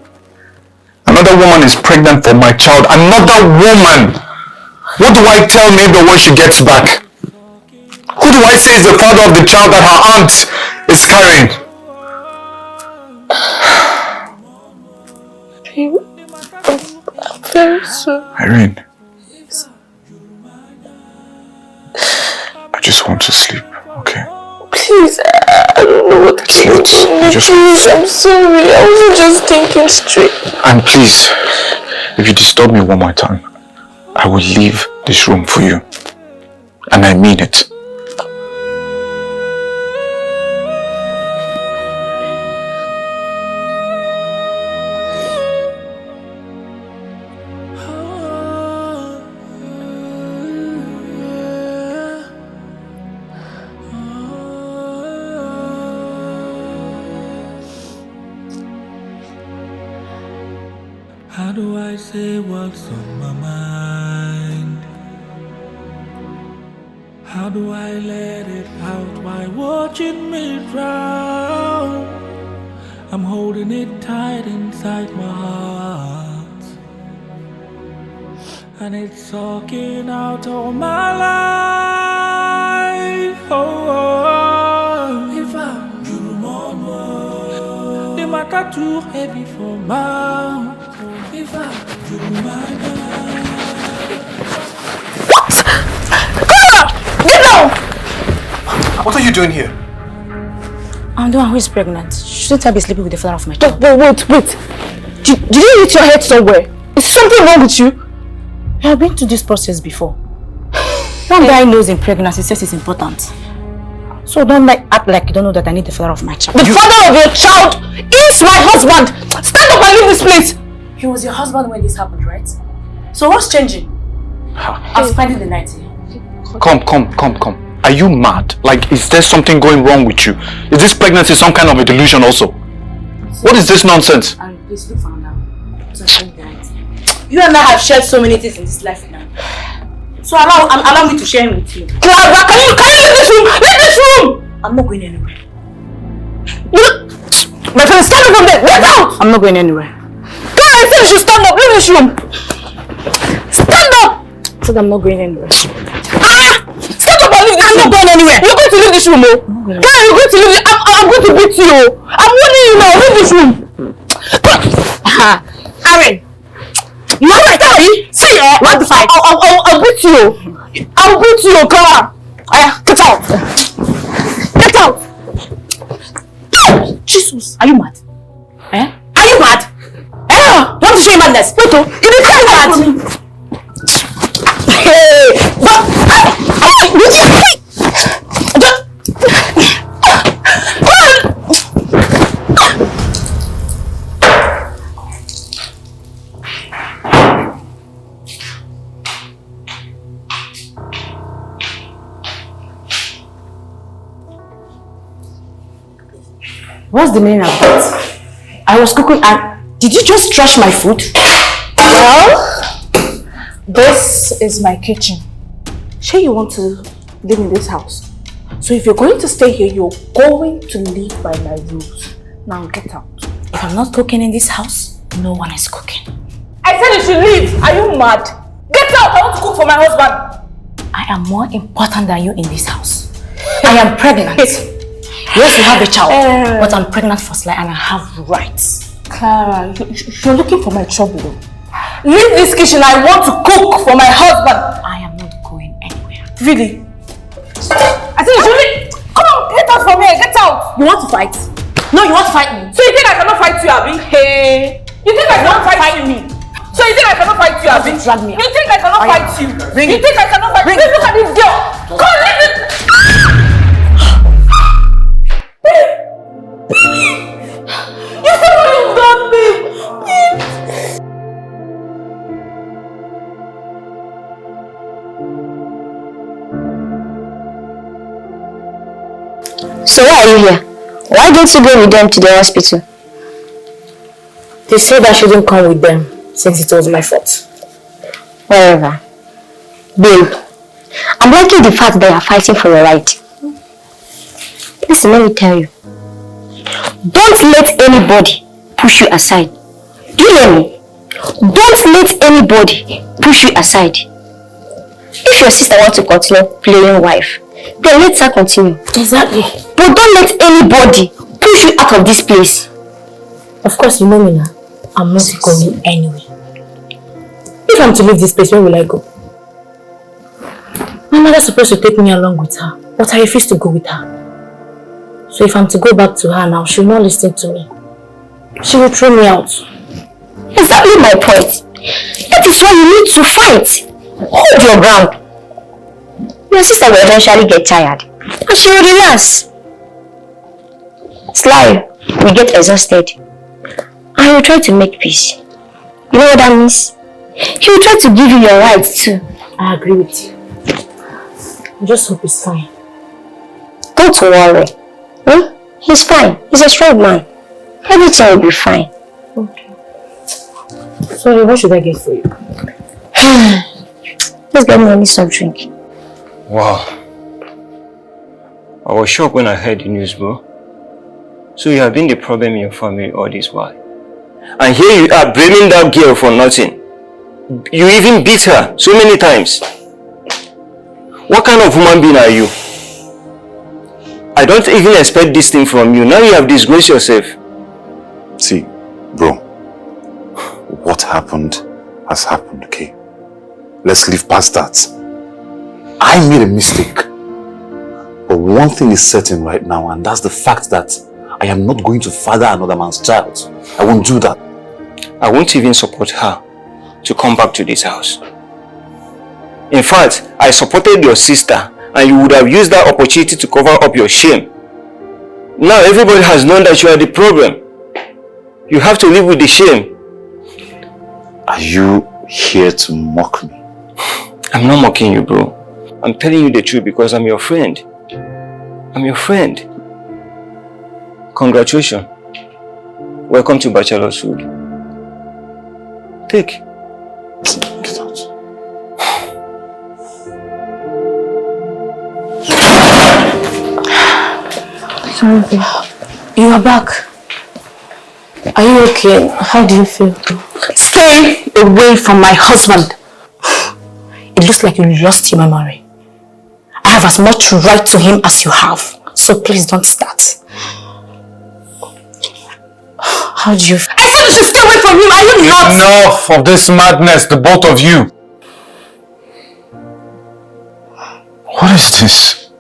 Another woman is pregnant for my child. Another woman! What do I tell Mabel when she gets back? Who do I say is the father of the child that her aunt is carrying? I'm very sorry. Irene. I just want to sleep, okay? Please, I don't know what came to me. Please, I'm sorry. I wasn't just thinking straight. And please, if you disturb me one more time, I will leave this room for you. And I mean it. How do I say what's on my mind? How do I let it out while watching me drown? I'm holding it tight inside my heart, and it's sucking out all my life. If I dream on more, the matter too heavy for mouth. If I dream my mind. What? Get down! What are you doing here? I'm the one who is pregnant. Shouldn't I be sleeping with the father of my child? Wait. Did you hit your head somewhere? Is something wrong with you? I have been through this process before. One guy knows in pregnancy says it's important. So don't act like you don't know that I need the father of my child. The father of your child is my husband! Stand up and leave this place! He was your husband when this happened, right? So what's changing? I'm spending the night here. Come. Are you mad? Is there something going wrong with you? Is this pregnancy some kind of a delusion also? What is this nonsense? And please look for now. So I'm spending the night here. You and I have shared so many things in this life now. So allow me to share it with you. Clara, can you leave this room? Leave this room! I'm not going anywhere. My friend, stand up from there! Get out! I'm not going anywhere. Clara, I said you should stand up. Leave this room. Stand up! I said I'm not going anywhere. Stand up and leave this room. I'm not going anywhere. You're going to leave this room, oh. Clara, you're going to leave this. I'm going to beat you. I'm warning you now. Leave this room. Aaron! You want to fight? See, want to fight? I'll beat you. I'll beat you, Clara. Get out. Get out. Jesus, are you mad? Are you mad? Want to show you madness? Wait, you didn't say that. What's the meaning of that? I was cooking and did you just trash my food? Well, this is my kitchen. Sure, you want to live in this house? So if you're going to stay here, you're going to live by my rules. Now get out. If I'm not cooking in this house, no one is cooking. I said you should leave. Are you mad? Get out! I want to cook for my husband. I am more important than you in this house. I am pregnant. Yes, you have a child, but I'm pregnant first, and I have rights. Clara, you're looking for my trouble though. Leave this kitchen, I want to cook for my husband. I am not going anywhere. Really? I think you should leave. Come on, get out from here, get out. You want to fight? No, you want to fight me. So you think I cannot fight you, Abby? Hey. You think I cannot fight me? So you think I cannot fight you, Abby? Drag me out. You think I cannot fight you? You think I cannot fight you? Look at this girl. Come on, leave it. You see what you've done, babe? So why are you here? Why don't you go with them to the hospital? They said I shouldn't come with them since it was my fault. Whatever. Babe, I'm liking the fact that you're fighting for your right. Listen, let me tell you. Don't let anybody push you aside. Do you hear me? Don't let anybody push you aside. If your sister wants to continue playing wife, then let her continue. Exactly. But don't let anybody push you out of this place. Of course, you know me now. I'm not going anywhere. If I'm to leave this place, where will I go? My mother's supposed to take me along with her, but I refuse to go with her. So if I'm to go back to her now, she will not listen to me. She will throw me out. Exactly my point. That is why you need to fight. Hold your ground. Your sister will eventually get tired and she will relax. Sly will get exhausted and he will try to make peace. You know what that means? He will try to give you your rights too. I agree with you. I just hope he's fine. Don't worry. He's fine. He's a strong man. Everything will be fine. Okay. Sorry, what should I get for you? Let's get me any soft drink. Wow. I was shocked when I heard the news, bro. So you have been the problem in your family all this while. And here you are blaming that girl for nothing. You even beat her so many times. What kind of human being are you? I don't even expect this thing from you. Now you have disgraced yourself. See, bro, what happened has happened, okay? Let's leave past that. I made a mistake. But one thing is certain right now, and that's the fact that I am not going to father another man's child. I won't do that. I won't even support her to come back to this house. In fact, I supported your sister and you would have used that opportunity to cover up your shame. Now everybody has known that you are the problem. You have to live with the shame. Are you here to mock me? I'm not mocking you, bro. I'm telling you the truth because I'm your friend. I'm your friend. Congratulations. Welcome to Bachelor's Food. Take. Get out. Sorry, you are back. Are you okay? How do you feel? Stay away from my husband. It looks like you lost your memory. I have as much right to him as you have. So please don't start. How do you feel? I said you should stay away from him. Are you nuts? Enough of this madness, the both of you. What is this?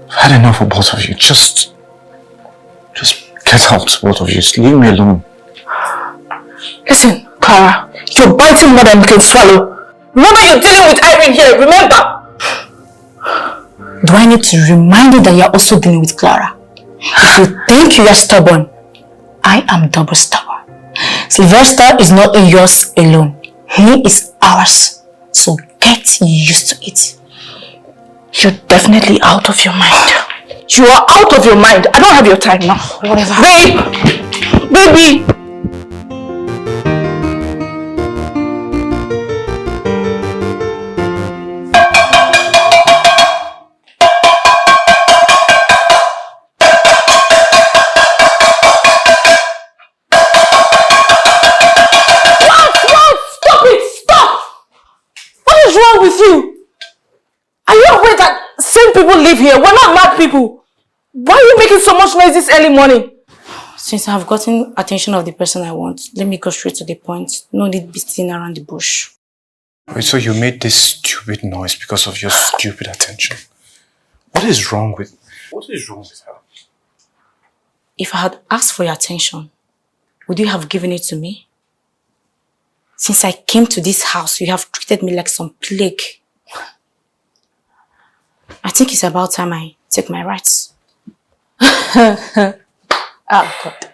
I've had enough of both of you. Just get out, both of you. Just leave me alone. Listen, Clara, you're biting more than you can swallow. Remember you're dealing with Irene here, remember? Do I need to remind you that you're also dealing with Clara? If you think you are stubborn, I am double stubborn. Sylvester is not yours alone. He is ours. So get used to it. You're definitely out of your mind. You are out of your mind. I don't have your time now. Whatever. Babe! Baby! with you? Are you aware that sane people live here? We're not mad people. Why are you making so much noise this early morning? Since I've gotten attention of the person I want, let me go straight to the point. No need beating around the bush. Wait, so you made this stupid noise because of your stupid attention? What is wrong with her? If I had asked for your attention, would you have given it to me? Since I came to this house, you have treated me like some plague. I think it's about time I take my rights. Oh God,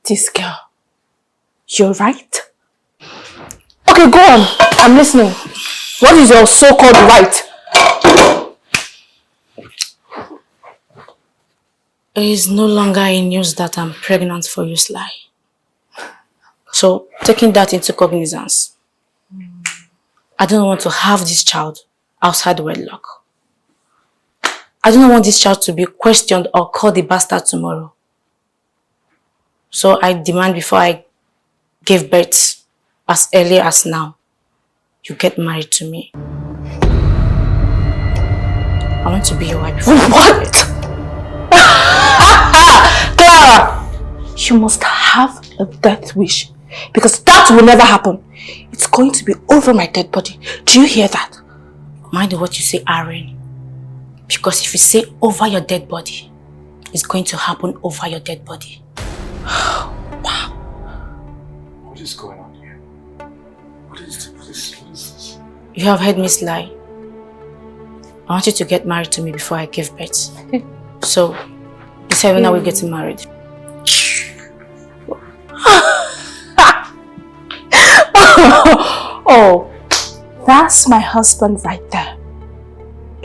this girl. You're right. Okay, go on. I'm listening. What is your so-called right? It is no longer in news that I'm pregnant for you, Sly. So, taking that into cognizance, I don't want to have this child outside wedlock. I don't want this child to be questioned or called a bastard tomorrow. So I demand before I give birth, as early as now, you get married to me. I want to be your wife before What? Clara! You must have a death wish. Because that will never happen. It's going to be over my dead body. Do you hear that? Mind what you say, Aaron. Because if you say over your dead body, it's going to happen over your dead body. Wow. What is going on here? What is this? You have heard me, Sly. I want you to get married to me before I give birth. So, decide when are we getting married? Oh, that's my husband right there.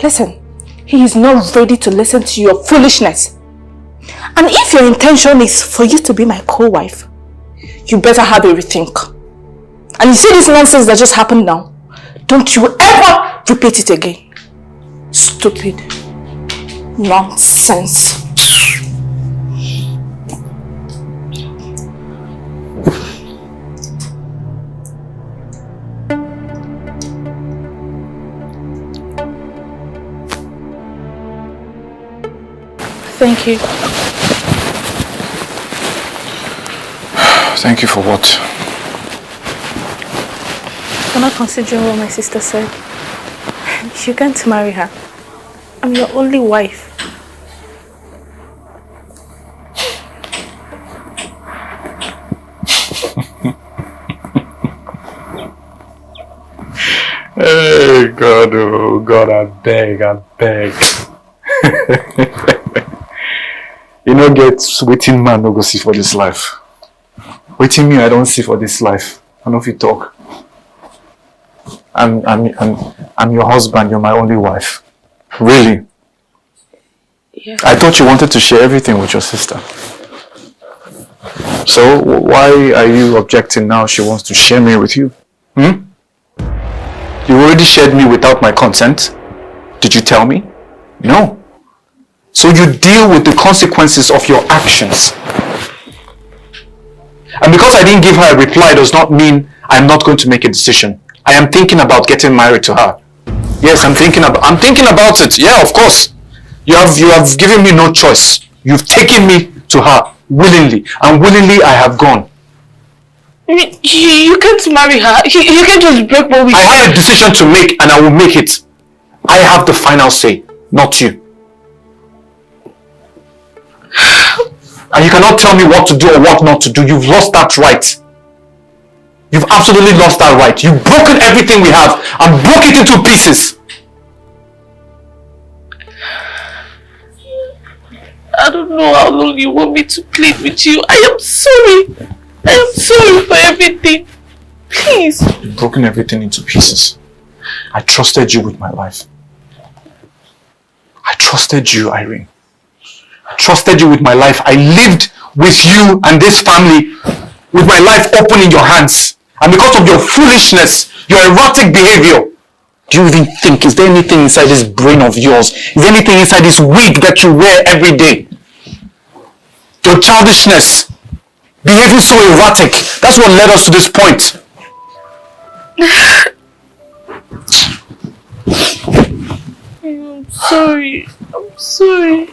Listen, he is not ready to listen to your foolishness. And if your intention is for you to be my co-wife, you better have a rethink. And you see this nonsense that just happened now? Don't you ever repeat it again. Stupid. Nonsense. Thank you. Thank you for what? For not considering what my sister said. You can't marry her. I'm your only wife. Hey, God, oh God, I beg. You know, get waiting man no go see for this life. Waiting me, I don't see for this life. I know if you talk. I'm your husband, you're my only wife. Really? Yeah. I thought you wanted to share everything with your sister. So why are you objecting now she wants to share me with you? You already shared me without my consent. Did you tell me? No. So you deal with the consequences of your actions. And because I didn't give her a reply does not mean I'm not going to make a decision. I am thinking about getting married to her. Yes, I'm thinking about it. Yeah, of course. You have given me no choice. You've taken me to her willingly, and willingly I have gone. You can't marry her. You can't just break what we... I have a decision to make, and I will make it. I have the final say, not you. And you cannot tell me what to do or what not to do. You've lost that right. You've absolutely lost that right. You've broken everything we have and broke it into pieces. I don't know how long you want me to plead with you. I am sorry. I am sorry for everything. Please. You've broken everything into pieces. I trusted you with my life. I trusted you, Irene. I trusted you with my life. I lived with you and this family with my life open in your hands. And because of your foolishness, your erratic behavior, do you even think, is there anything inside this brain of yours? Is there anything inside this wig that you wear every day? Your childishness, behaving so erratic, that's what led us to this point. I'm sorry. I'm sorry.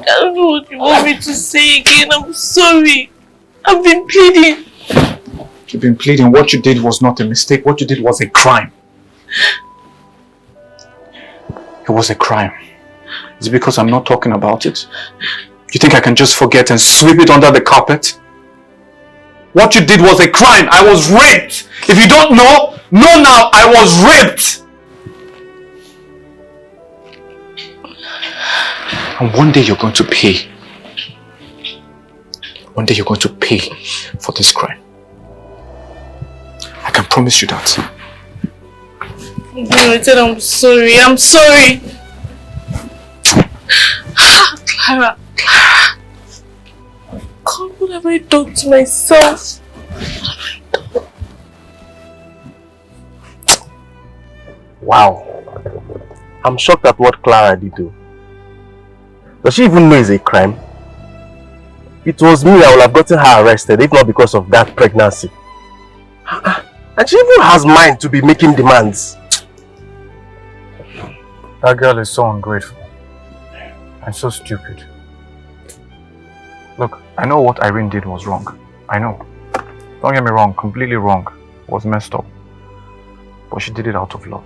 I don't know what you want me to say again. I'm sorry. I've been pleading. You've been pleading. What you did was not a mistake. What you did was a crime. It was a crime. Is it because I'm not talking about it? You think I can just forget and sweep it under the carpet? What you did was a crime. I was raped. If you don't know, know now I was raped. And one day you're going to pay. One day you're going to pay for this crime. I can promise you that. I said I'm sorry. I'm sorry. Clara. God, what have I done to myself? Wow. I'm shocked at what Clara did do. Does she even know it's a crime? It was me that would have gotten her arrested if not because of that pregnancy. And she even has mind to be making demands. That girl is so ungrateful and so stupid. Look, I know what Irene did was wrong. I know. Don't get me wrong, completely wrong. Was messed up. But she did it out of love.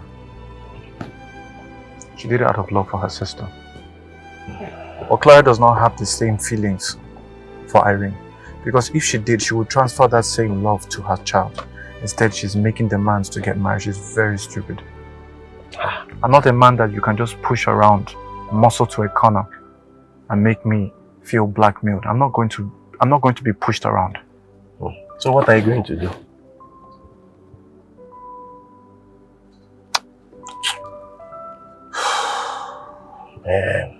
She did it out of love for her sister. But Clara does not have the same feelings for Irene. Because if she did, she would transfer that same love to her child. Instead, she's making demands to get married. She's very stupid. I'm not a man that you can just push around, muscle to a corner, and make me feel blackmailed. I'm not going to be pushed around. Oh. So what are you going to do? Man.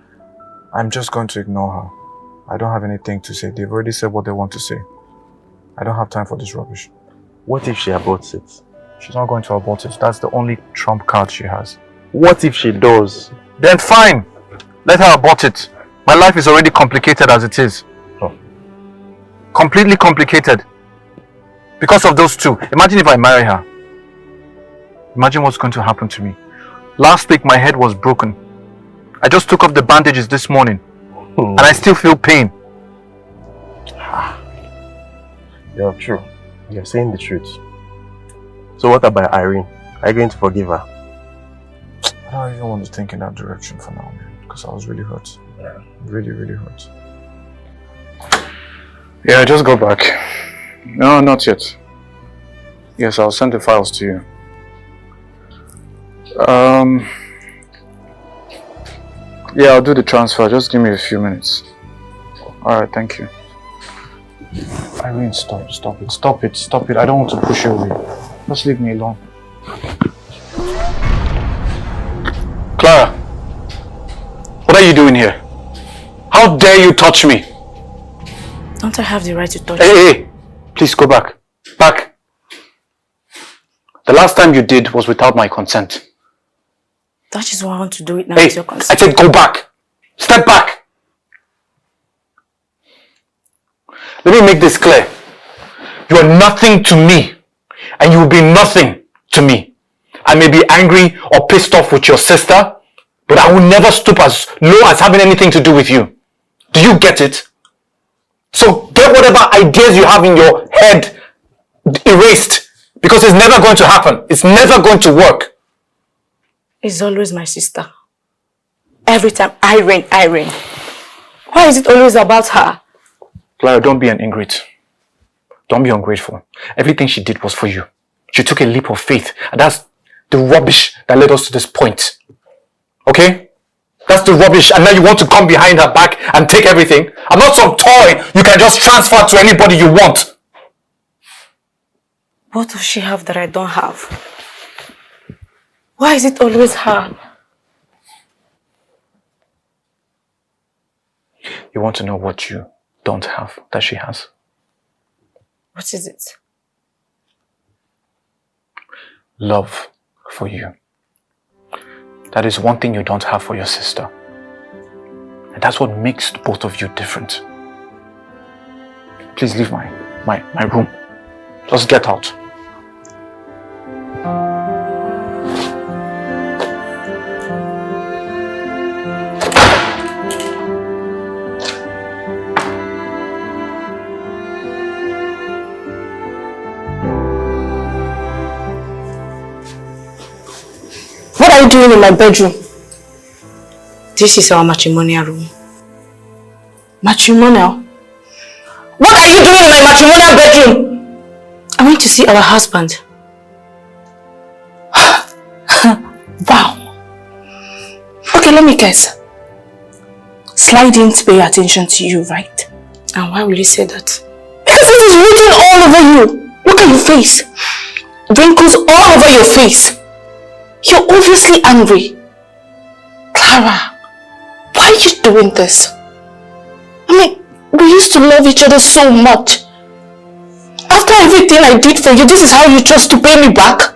I'm just going to ignore her. I don't have anything to say. They've already said what they want to say. I don't have time for this rubbish. What if she aborts it? She's not going to abort it. That's the only trump card she has. What if she does? Then fine. Let her abort it. My life is already complicated as it is. Oh. Completely complicated. Because of those two. Imagine if I marry her. Imagine what's going to happen to me. Last week my head was broken. I just took off the bandages this morning. And I still feel pain. You're true. You're saying the truth. So what about Irene? Are you going to forgive her? I don't even want to think in that direction for now, man. Because I was really hurt. Yeah. Really, really hurt. Yeah, just go back. No, not yet. Yes, I'll send the files to you. Yeah, I'll do the transfer. Just give me a few minutes. Alright, thank you. Irene, stop it. I don't want to push you away. Just leave me alone. Clara, what are you doing here? How dare you touch me? Don't I have the right to touch you? you? Hey, please go back. Back. The last time you did was without my consent. That is why I want to do it now Hey, with your consent. I said go back. Step back. Let me make this clear. You are nothing to me, and you will be nothing to me. I may be angry or pissed off with your sister, but I will never stoop as low as having anything to do with you. Do you get it? So get whatever ideas you have in your head erased, because it's never going to happen. It's never going to work. It's always my sister. Every time, Irene. Why is it always about her? Clara, don't be an ingrate. Don't be ungrateful. Everything she did was for you. She took a leap of faith, and that's the rubbish that led us to this point. Okay? That's the rubbish, and now you want to come behind her back and take everything. I'm not some toy you can just transfer to anybody you want. What does she have that I don't have? Why is it always her? You want to know what you don't have that she has? What is it? Love for you. That is one thing you don't have for your sister. And that's what makes both of you different. Please leave my room. Just get out. are you doing in my bedroom? This is our matrimonial room. Matrimonial? What are you doing in my matrimonial bedroom? I went to see our husband. Wow. Okay, let me guess. Sly didn't pay attention to you, right? And why will you say that? Because it is written all over you. Look at your face. Wrinkles all over your face. You're obviously angry. Clara, why are you doing this? I mean, we used to love each other so much. After everything I did for you, this is how you chose to pay me back?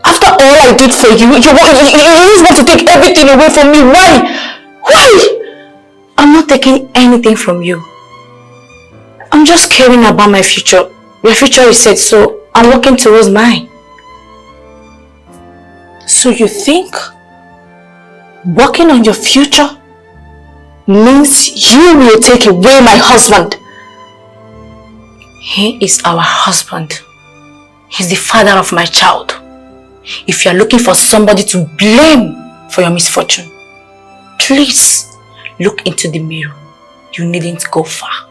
After all I did for you, you just want to take everything away from me. Why? Why? I'm not taking anything from you. I'm just caring about my future. Your future is set, so I'm working towards mine. So you think working on your future means you will take away my husband? He is our husband. He's the father of my child. If you are looking for somebody to blame for your misfortune, please look into the mirror. You needn't go far.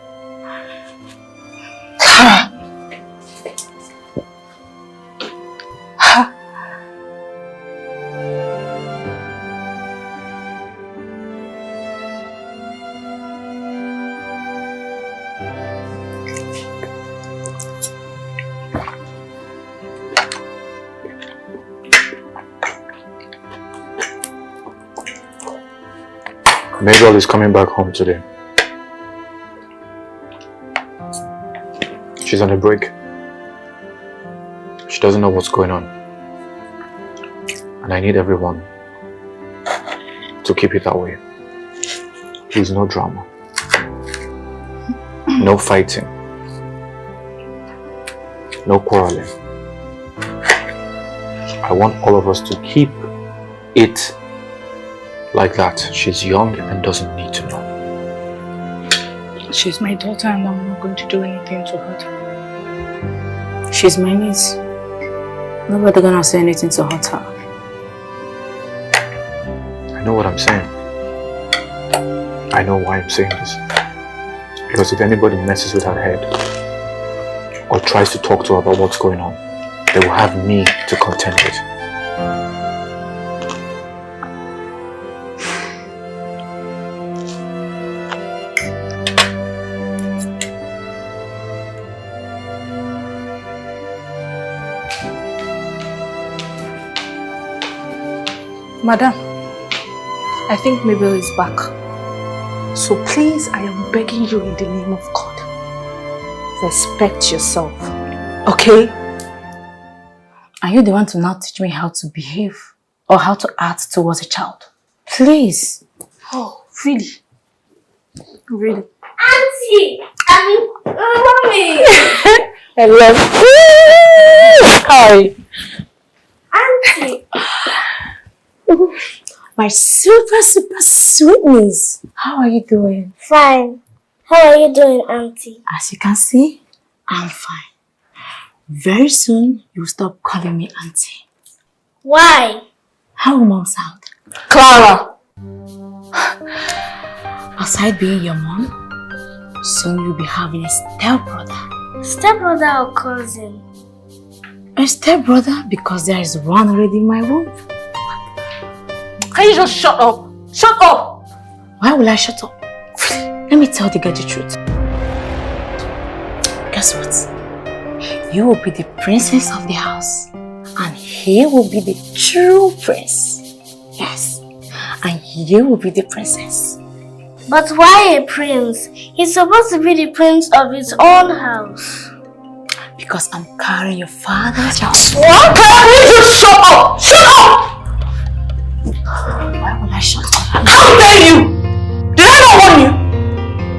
Mabel is coming back home today. She's on a break. She doesn't know what's going on. And I need everyone to keep it that way. Please, no drama. No fighting. No quarreling. I want all of us to keep it like that. She's young and doesn't need to know. She's my daughter and I'm not going to do anything to hurt her. She's my niece. Nobody's gonna say anything to hurt her. I know what I'm saying. I know why I'm saying this. Because if anybody messes with her head or tries to talk to her about what's going on, they will have me to contend with. Madam, I think Mabel is back. So please, I am begging you in the name of God, respect yourself, okay? Are you the one to now teach me how to behave or how to act towards a child? Please. Oh, really? Really? Auntie! Mommy! I love you. Hi. Auntie! My super sweet niece. How are you doing? Fine. How are you doing, Auntie? As you can see, I'm fine. Very soon, you'll stop calling me Auntie. Why? How will Mom sound? Clara! Aside being your mom, soon you'll be having a stepbrother. Stepbrother or cousin? A stepbrother because there is one already in my womb. Can you just shut up? Shut up! Why will I shut up? Let me tell the girl the truth. Guess what? You will be the princess of the house. And he will be the true prince. Yes. And you will be the princess. But why a prince? He's supposed to be the prince of his own house. Because I'm carrying your father's house. What? Can you just shut up? Shut up! Why will I shut up? How dare you? Did I not warn you?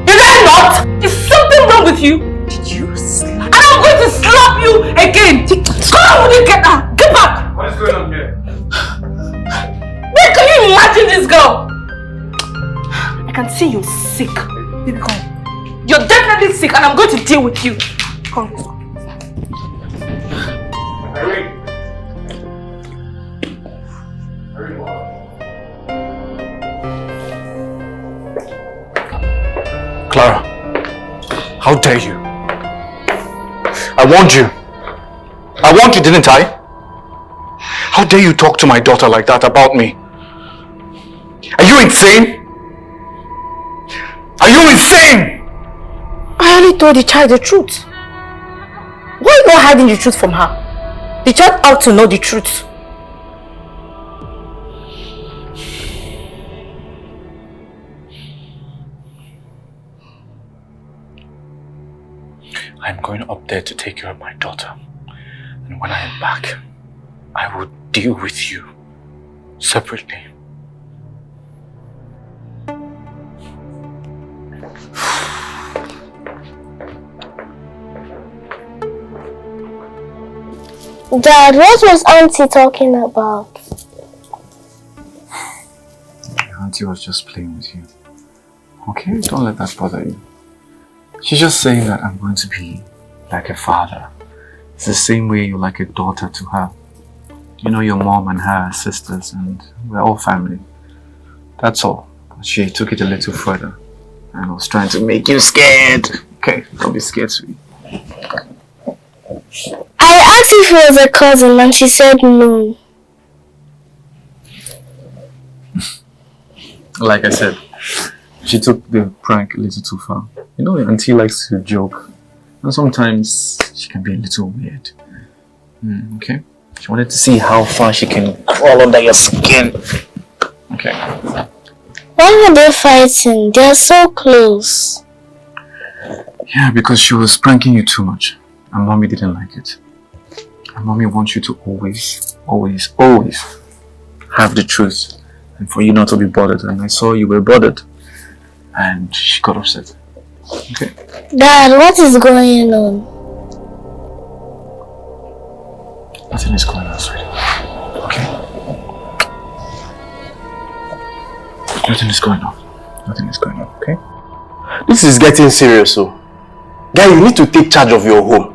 Did I not? Is something wrong with you? Did you slap? And I'm going to slap you again. Come on, will you get out? Get back. What is going on here? Wait, can you imagine this girl? I can see you're sick. Baby, come. You're definitely sick and I'm going to deal with you. Come, let's go. Clara, how dare you? I warned you. I warned you, didn't I? How dare you talk to my daughter like that about me? Are you insane? Are you insane? I only told the child the truth. Why are you not hiding the truth from her? The child ought to know the truth. I'm going up there to take care of my daughter. And when I am back, I will deal with you separately. Dad, what was Auntie talking about? Auntie was just playing with you. Okay, don't let that bother you. She's just saying that I'm going to be like a father. It's the same way you're like a daughter to her. You know, your mom and her are sisters and we're all family. That's all. She took it a little further and was trying to make you scared. Okay, don't be scared, sweetie. I asked if he was a cousin and she said no. Like I said, she took the prank a little too far. You know, Auntie likes to joke. And sometimes she can be a little weird. Okay? She wanted to see how far she can crawl under your skin. Okay. Why were they fighting? They're so close. Yeah, because she was pranking you too much. And Mommy didn't like it. And Mommy wants you to always have the truth. And for you not to be bothered. And I saw you were bothered. And she got upset. Okay. Dad, what is going on? Nothing is going on, sweetie. Okay? Nothing is going on. Nothing is going on, okay? This is getting serious, so. Guy, you need to take charge of your home.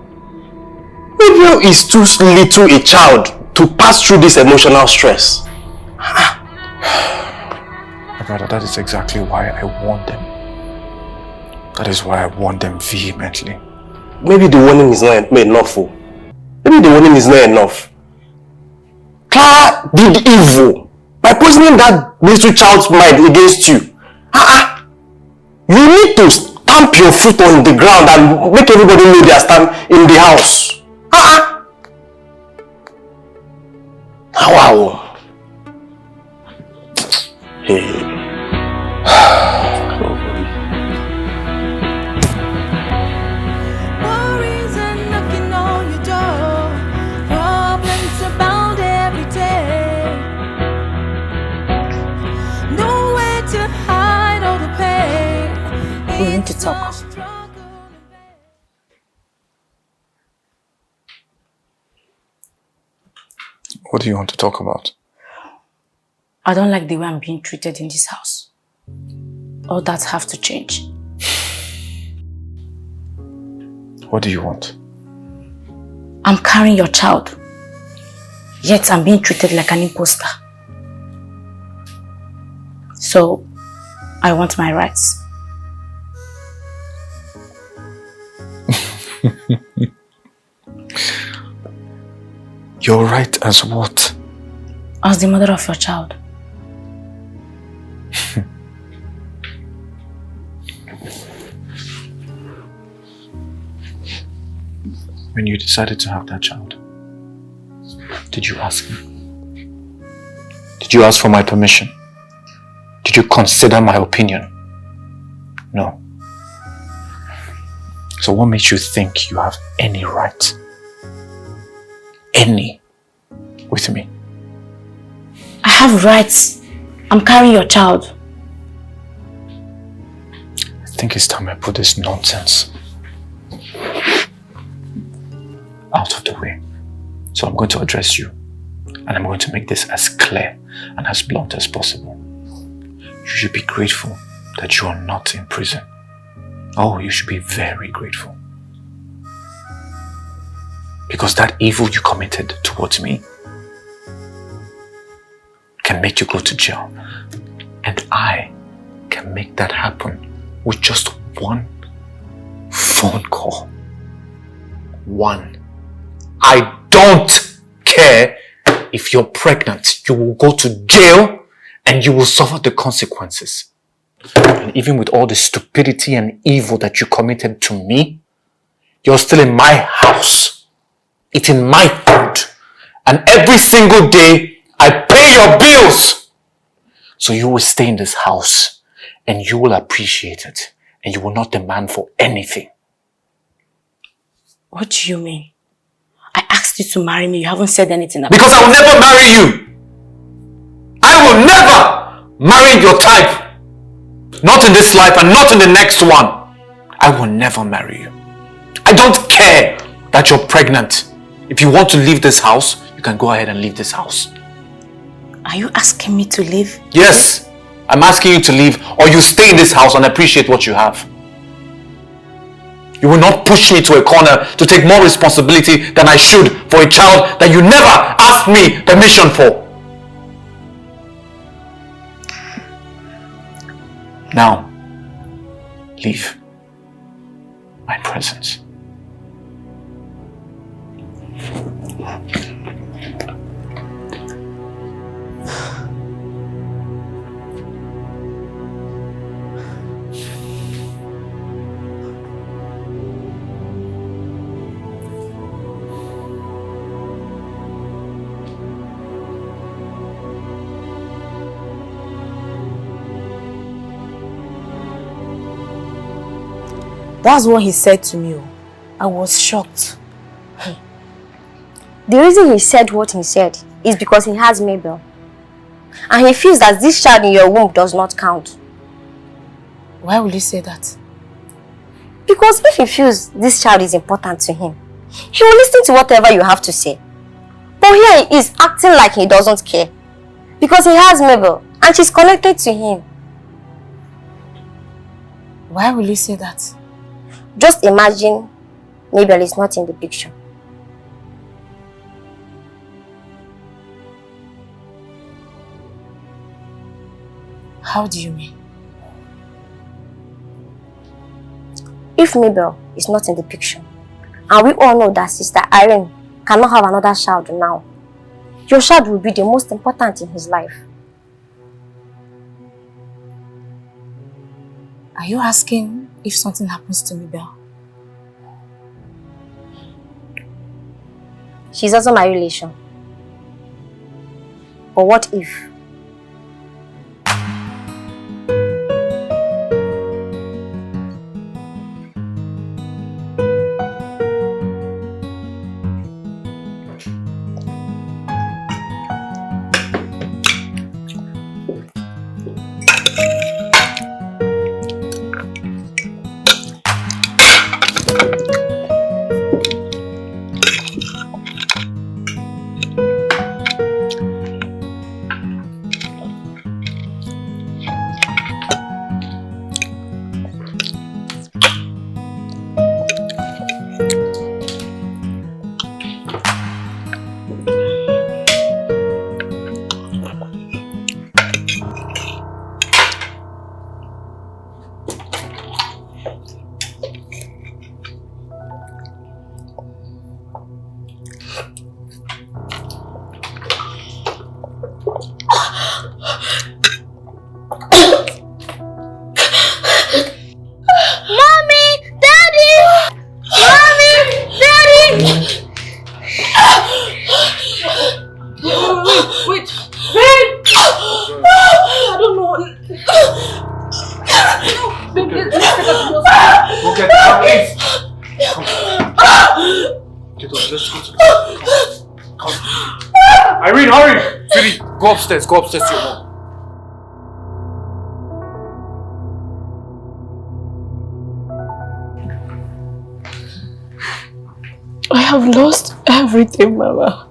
Gabriel is too little a child to pass through this emotional stress. My brother, that is exactly why I warned them. That is why I warned them vehemently. Maybe the warning is not enough. Maybe the warning is not enough. Clara did evil by poisoning that little child's mind against you. You need to stamp your foot on the ground and make everybody know they are stand in the house. Wow. Hey. We need to talk. What do you want to talk about? I don't like the way I'm being treated in this house. All that have to change. What do you want? I'm carrying your child. Yet I'm being treated like an imposter. So, I want my rights. You're right as what? As the mother of your child. When you decided to have that child, did you ask me? Did you ask for my permission? Did you consider my opinion? No. So what makes you think you have any right? Any with me? I have rights. I'm carrying your child. I think it's time I put this nonsense out of the way. So I'm going to address you and I'm going to make this as clear and as blunt as possible. You should be grateful that you are not in prison. Oh, you should be very grateful. Because that evil you committed towards me can make you go to jail. And I can make that happen with just one phone call. One. I don't care if you're pregnant. You will go to jail and you will suffer the consequences. And even with all the stupidity and evil that you committed to me, you're still in my house, eating my food. And every single day, I pay your bills. So you will stay in this house and you will appreciate it. And you will not demand for anything. What do you mean? I asked you to marry me. You haven't said anything about it. Because I will never marry you. I will never marry your type. Not in this life and not in the next one. I will never marry you. I don't care that you're pregnant. If you want to leave this house, you can go ahead and leave this house. Are you asking me to leave? Yes. I'm asking you to leave, or you stay in this house and appreciate what you have. You will not push me to a corner to take more responsibility than I should for a child that you never asked me permission for. Now, leave my presence. That's what he said to me. I was shocked. The reason he said what he said is because he has Mabel. And he feels that this child in your womb does not count. Why will you say that? Because if he feels this child is important to him, he will listen to whatever you have to say. But here he is acting like he doesn't care. Because he has Mabel and she's connected to him. Why will you say that? Just imagine Mabel is not in the picture. How do you mean? If Mabel is not in the picture, and we all know that Sister Irene cannot have another child now, your child will be the most important in his life. Are you asking if something happens to Mabel? She's also my relation. But what if? Irene, hurry! Sweetie, go upstairs to your mom. I have lost everything, Mama.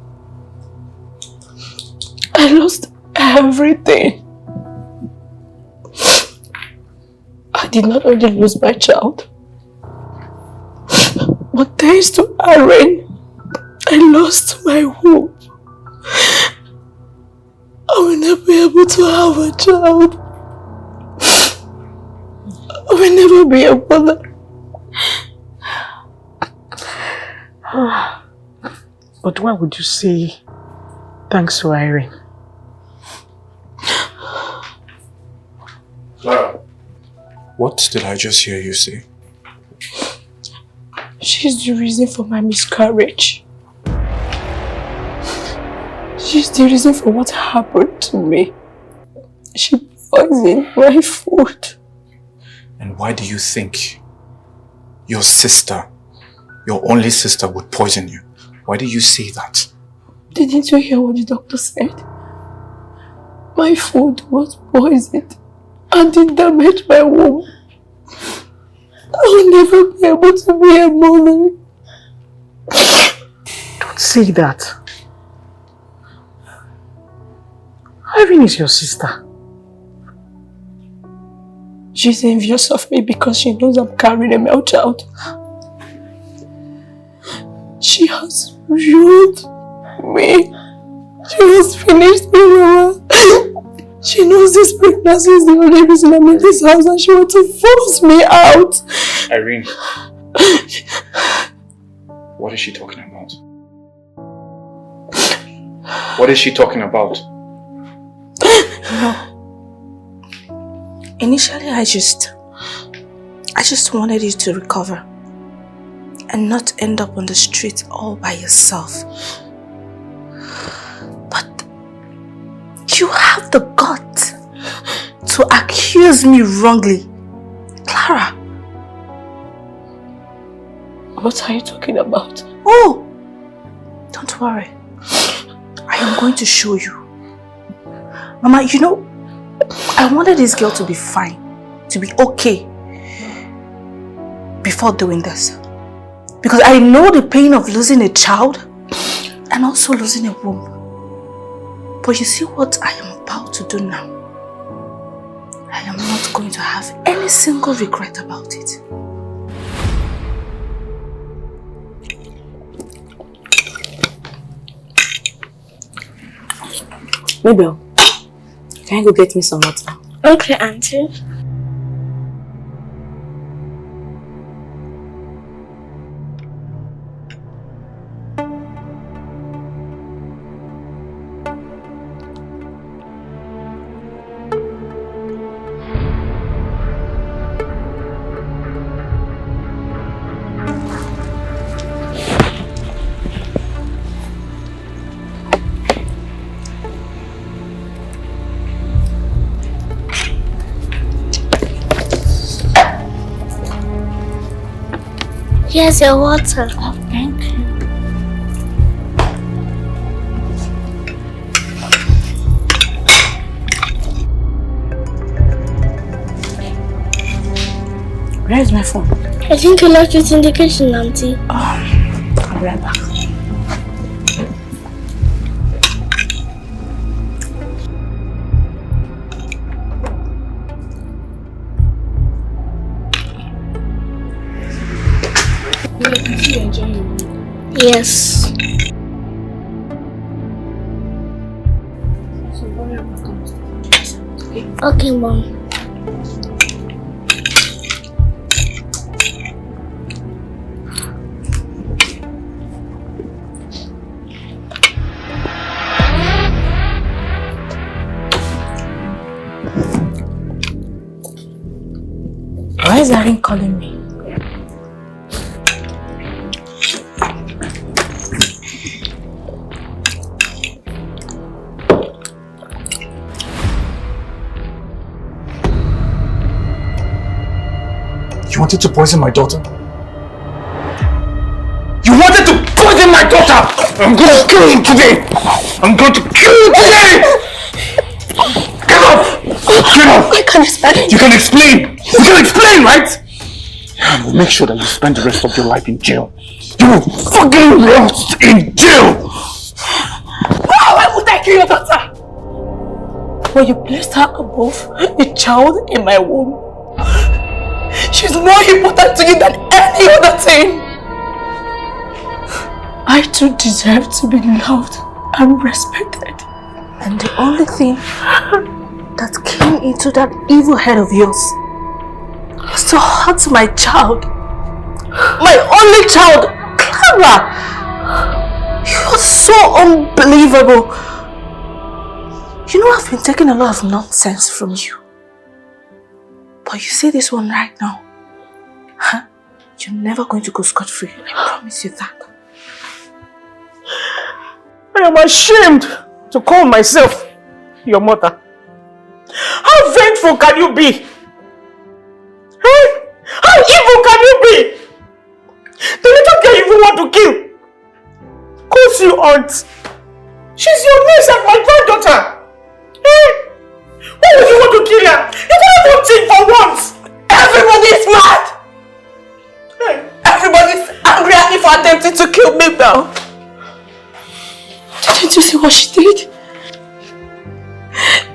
I lost everything. I did not only lose my child, but thanks to Irene, I lost my womb. I will not be able to have a child. I will will never be a mother. But why would you say thanks to Irene? Clara, what did I just hear you say? She's the reason for my miscarriage. She's the reason for what happened to me. She poisoned my food. And why do you think your sister, your only sister, would poison you? Why do you say that? Didn't you hear what the doctor said? My food was poisoned and it damaged my womb. I will never be able to be a mother. Don't say that. Irene is your sister. She's envious of me because she knows I'm carrying a male child. She has ruined me. She has finished me, Mama. She knows this pregnancy is the only reason I'm in this house and she wants to force me out. Irene, what is she talking about? What is she talking about? No. Initially, I just wanted you to recover and not end up on the street all by yourself. But you have the guts to accuse me wrongly. Clara. What are you talking about? Oh, don't worry. I am going to show you. Mama, you know, I wanted this girl to be fine, to be okay before doing this. Because I know the pain of losing a child and also losing a womb. But you see what I am about to do now? I am not going to have any single regret about it. Mabel, can you go get me some water? Okay, Auntie. Here's your water. Oh, thank you. Where's my phone? I think you left it in the kitchen, Auntie. I'll be right back. Yes. Okay, Mom. Why is Irene calling me? You wanted to poison my daughter? You wanted to poison my daughter! I'm going to kill you today! I'm going to kill you today! Get up! Get up! I can't explain. You can explain! You can explain, right? I will make sure that you spend the rest of your life in jail. You will fucking rot in jail! Why would I kill your daughter? When you placed her above the child in my womb, she's more important to you than any other thing. I too deserve to be loved and respected. And the only thing that came into that evil head of yours You still hurt my child. My only child, Clara. You're so unbelievable. You know I've been taking a lot of nonsense from you. But you see this one right now. Huh? You're never going to go scot-free. I promise you that. I am ashamed to call myself your mother. How vengeful can you be? Huh? How evil can you be? The little girl you even want to kill. Cause you aren't. She's your niece and my granddaughter. Hey, why would you want to kill her? You can't even think for once. Everybody's mad. Hey. Everybody's angry at me for attempting to kill me, Belle. Didn't you see what she did?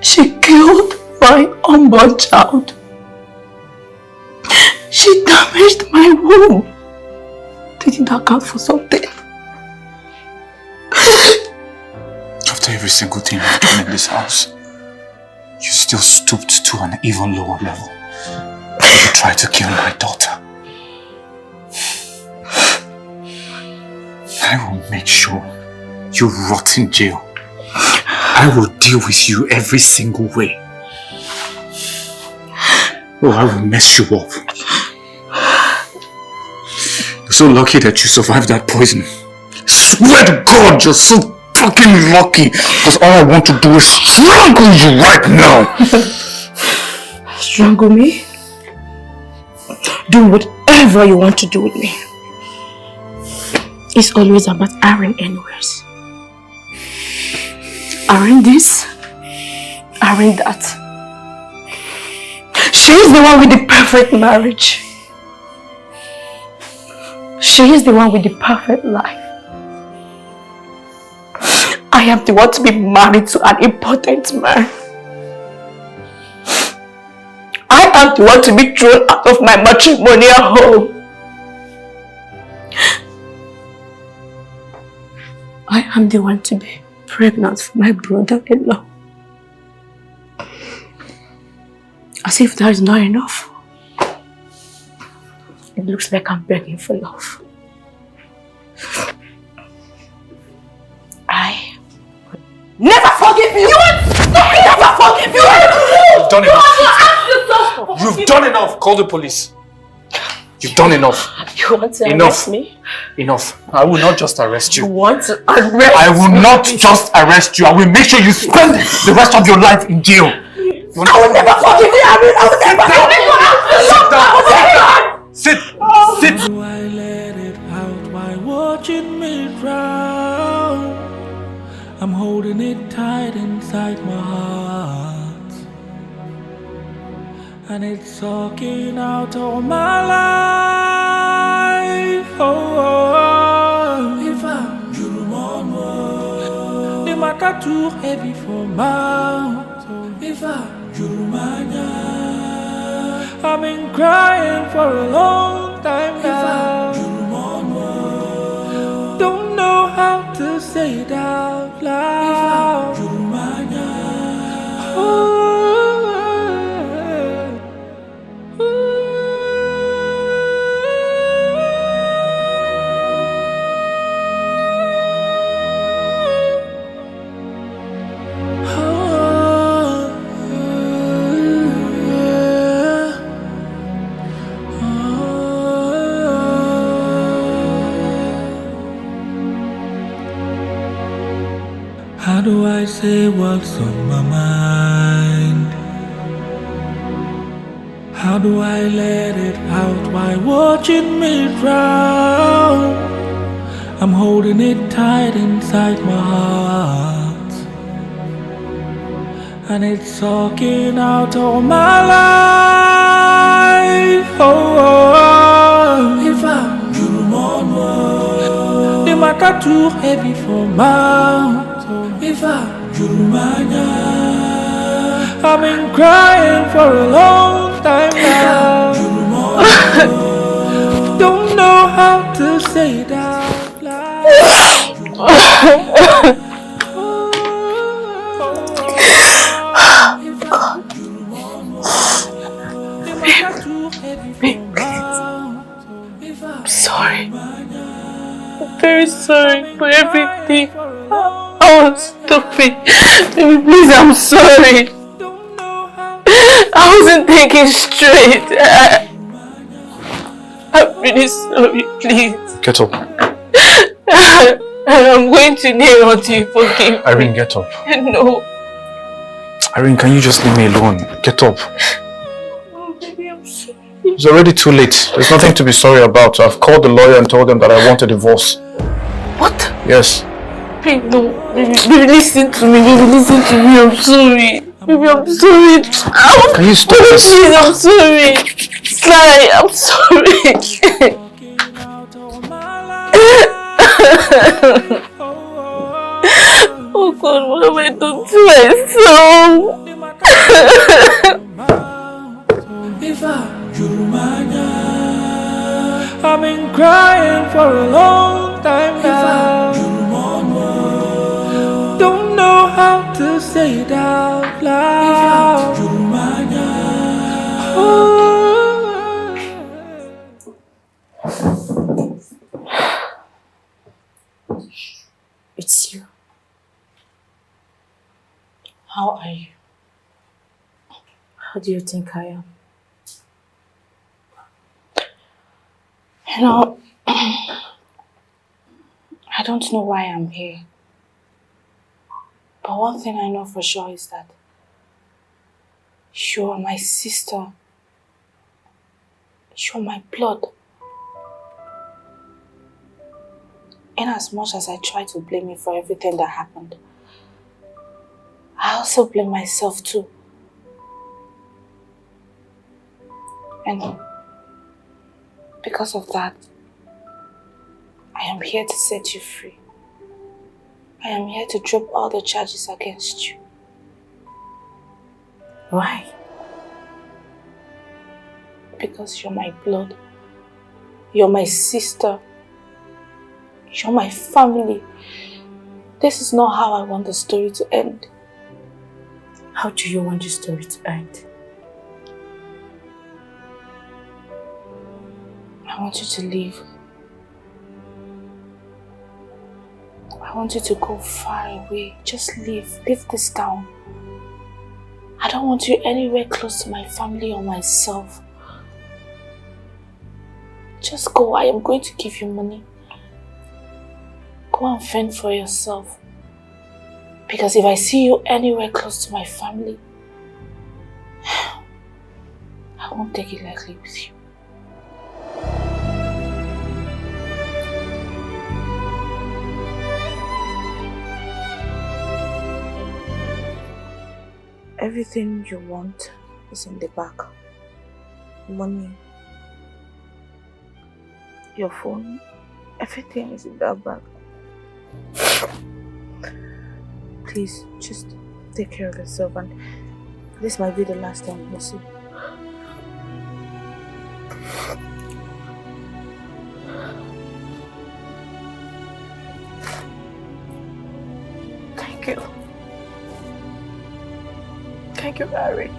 She killed my unborn child. She damaged my womb. Didn't that count for something? After every single thing you've done in this house, you still stooped to an even lower level. You tried to kill my daughter. I will make sure you rot in jail. I will deal with you every single way. Oh, I will mess you up. You're so lucky that you survived that poison. Swear to God, you're so fucking lucky. Because all I want to do is strangle you right now. Strangle me? Do whatever you want to do with me. It's always about Aaron anyways. Aaron this, Aaron that. She is the one with the perfect marriage. She is the one with the perfect life. I am the one to be married to an important man. I am the one to be thrown out of my matrimonial home. I am the one to be pregnant for my brother-in-law. As if that is not enough. It looks like I'm begging for love. I never forgive you! Never forgive you! You've done enough. You've done enough. Call the police. You've done enough. You want to arrest me? Enough. I will not just arrest you. You want to arrest me? I will not just arrest you. I will make sure you spend the rest of your life in jail. I will never forgive you. I will never forgive you. Sit. Sit. I let it out while watching me drown. I'm holding it tight inside my heart. And it's sucking out all my life. Oh, if I'm Jurumon, the matter too heavy for mouth. If I'm Jurumanya, I've been crying for a long time now. Don't know how to say it out loud. Oh. How do I say what's on my mind? How do I let it out while watching me drown? I'm holding it tight inside my heart, and it's sucking out all my life. Oh, if I'm Jurumon, the matter too heavy for mouth. If I'm Jurumanya, I've been crying for a long time now. Don't know how to say it out loud. Please. I'm sorry. I'm very sorry for everything. I was stupid. Baby, please, I'm sorry. I wasn't thinking straight. I'm really sorry, please. Get up. I'm going to kneel until you forgive me. Irene, get up. No. Irene, can you just leave me alone? Get up. Oh, baby, I'm sorry. It's already too late. There's nothing to be sorry about. I've called the lawyer and told them that I want a divorce. What? Yes. Baby, no. Baby, listen to me. Baby, listen to me. I'm sorry. Baby, I'm sorry. Can you stop this? Please, I'm sorry. Sly, I'm sorry. Oh God, what have I done to myself? I've been crying for a long time now. Don't know how to say it out loud. It's you. How are you? How do you think I am? You know, I don't know why I'm here. But one thing I know for sure is that you are my sister. You are my blood. In as much as I try to blame you for everything that happened, I also blame myself too. And because of that, I am here to set you free. I am here to drop all the charges against you. Why? Because you're my blood. You're my sister. You're my family. This is not how I want the story to end. How do you want the story to end? I want you to leave. I want you to go far away. Just leave. Leave this town. I don't want you anywhere close to my family or myself. Just go. I am going to give you money. Go and fend for yourself. Because if I see you anywhere close to my family, I won't take it lightly with you. Everything you want is in the bag. Money, your phone, everything is in that bag. Please, just take care of yourself, and this might be the last time we'll see. Thank you. Thank you, Harry.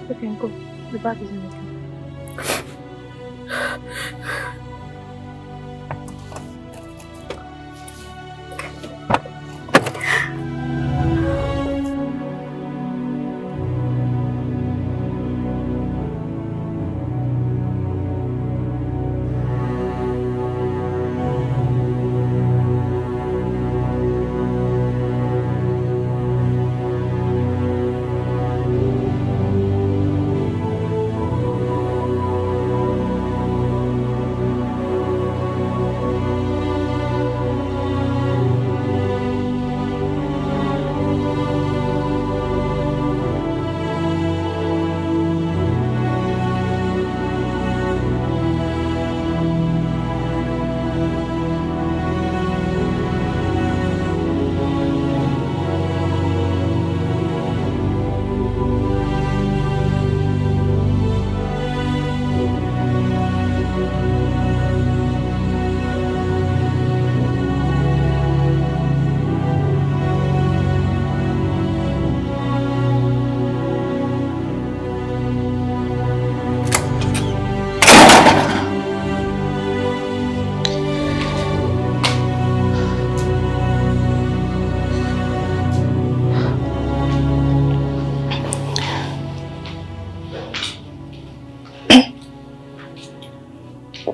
You can go. The bag is in the car.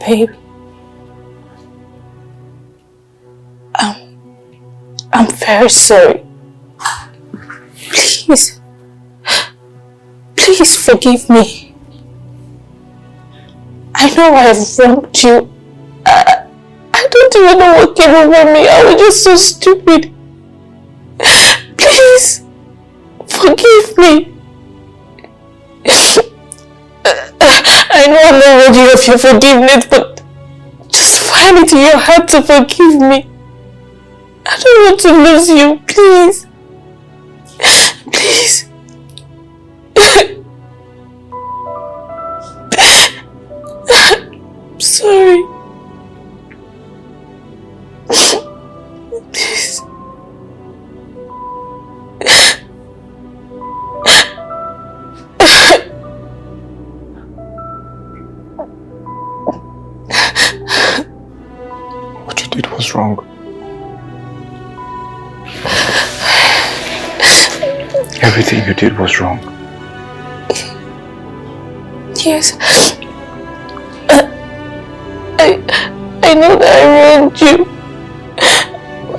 Babe, I'm very sorry. Please forgive me. I know I have wronged you. I don't even know what came over me. I was just so stupid. Please forgive me. I know I'm not worthy of your forgiveness, but just find it in your heart to forgive me. I don't want to lose you, please. Please. I'm sorry. Please. What you did was wrong. Everything you did was wrong. Yes. I know that I wronged you.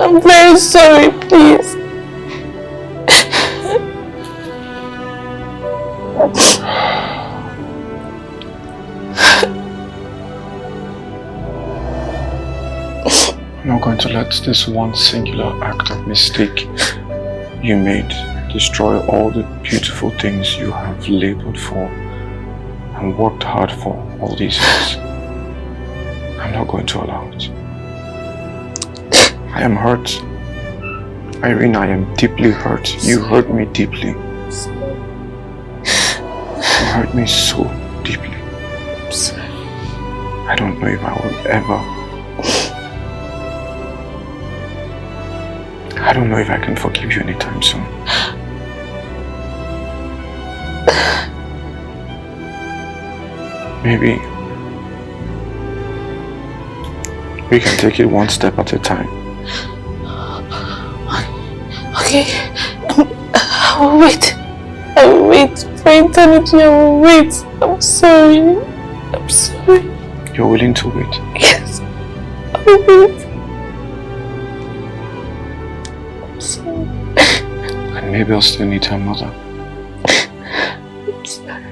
I'm very sorry, please. I'm not going to let this one singular act of mistake you made destroy all the beautiful things you have labored for and worked hard for all these years. I'm not going to allow it. I am hurt. Irene, I am deeply hurt. You hurt me deeply. You hurt me so deeply. I don't know if I will ever... I don't know if I can forgive you anytime soon. Maybe we can take it one step at a time. Okay, I will wait. I will wait for eternity. I will wait. I'm sorry. I'm sorry. You're willing to wait? Yes, I will wait. I'm sorry. And maybe I'll still need her mother. I'm sorry.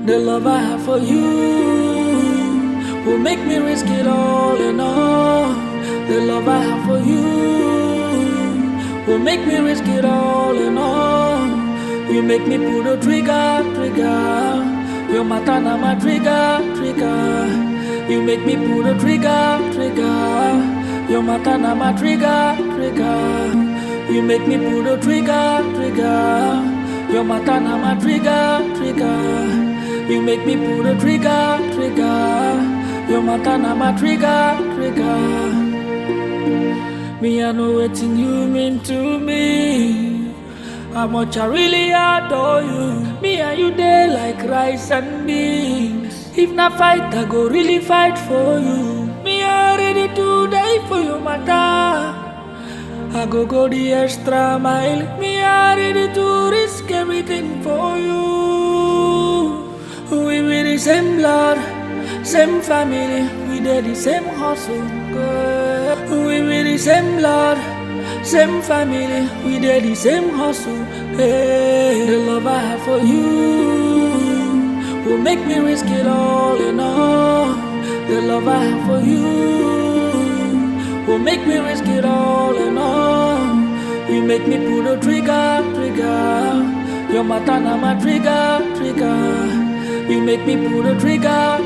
The love I have for you will make me risk it all and all. The love I have for you will make me risk it all and all. You make me pull the trigger. Your matana my trigger. You make me pull the trigger. Your matana my trigger. You make me pull the trigger. Your matana my trigger. You make me pull the trigger. Your matana my trigger. Me I know waiting you mean to me. How much I really adore you. Me and you there like rice and beans. If not fight, I go really fight for you. Me I ready to die for your matter. I go the extra mile. Me I ready to risk everything for you. We be the same blood, same family. We did the same hustle, girl. We be the same blood, same family. We did the same hustle. Hey, the love I have for you will make me risk it all and all. The love I have for you will make me risk it all and all. You make me pull the trigger. Your matana my trigger. You make me pull the trigger.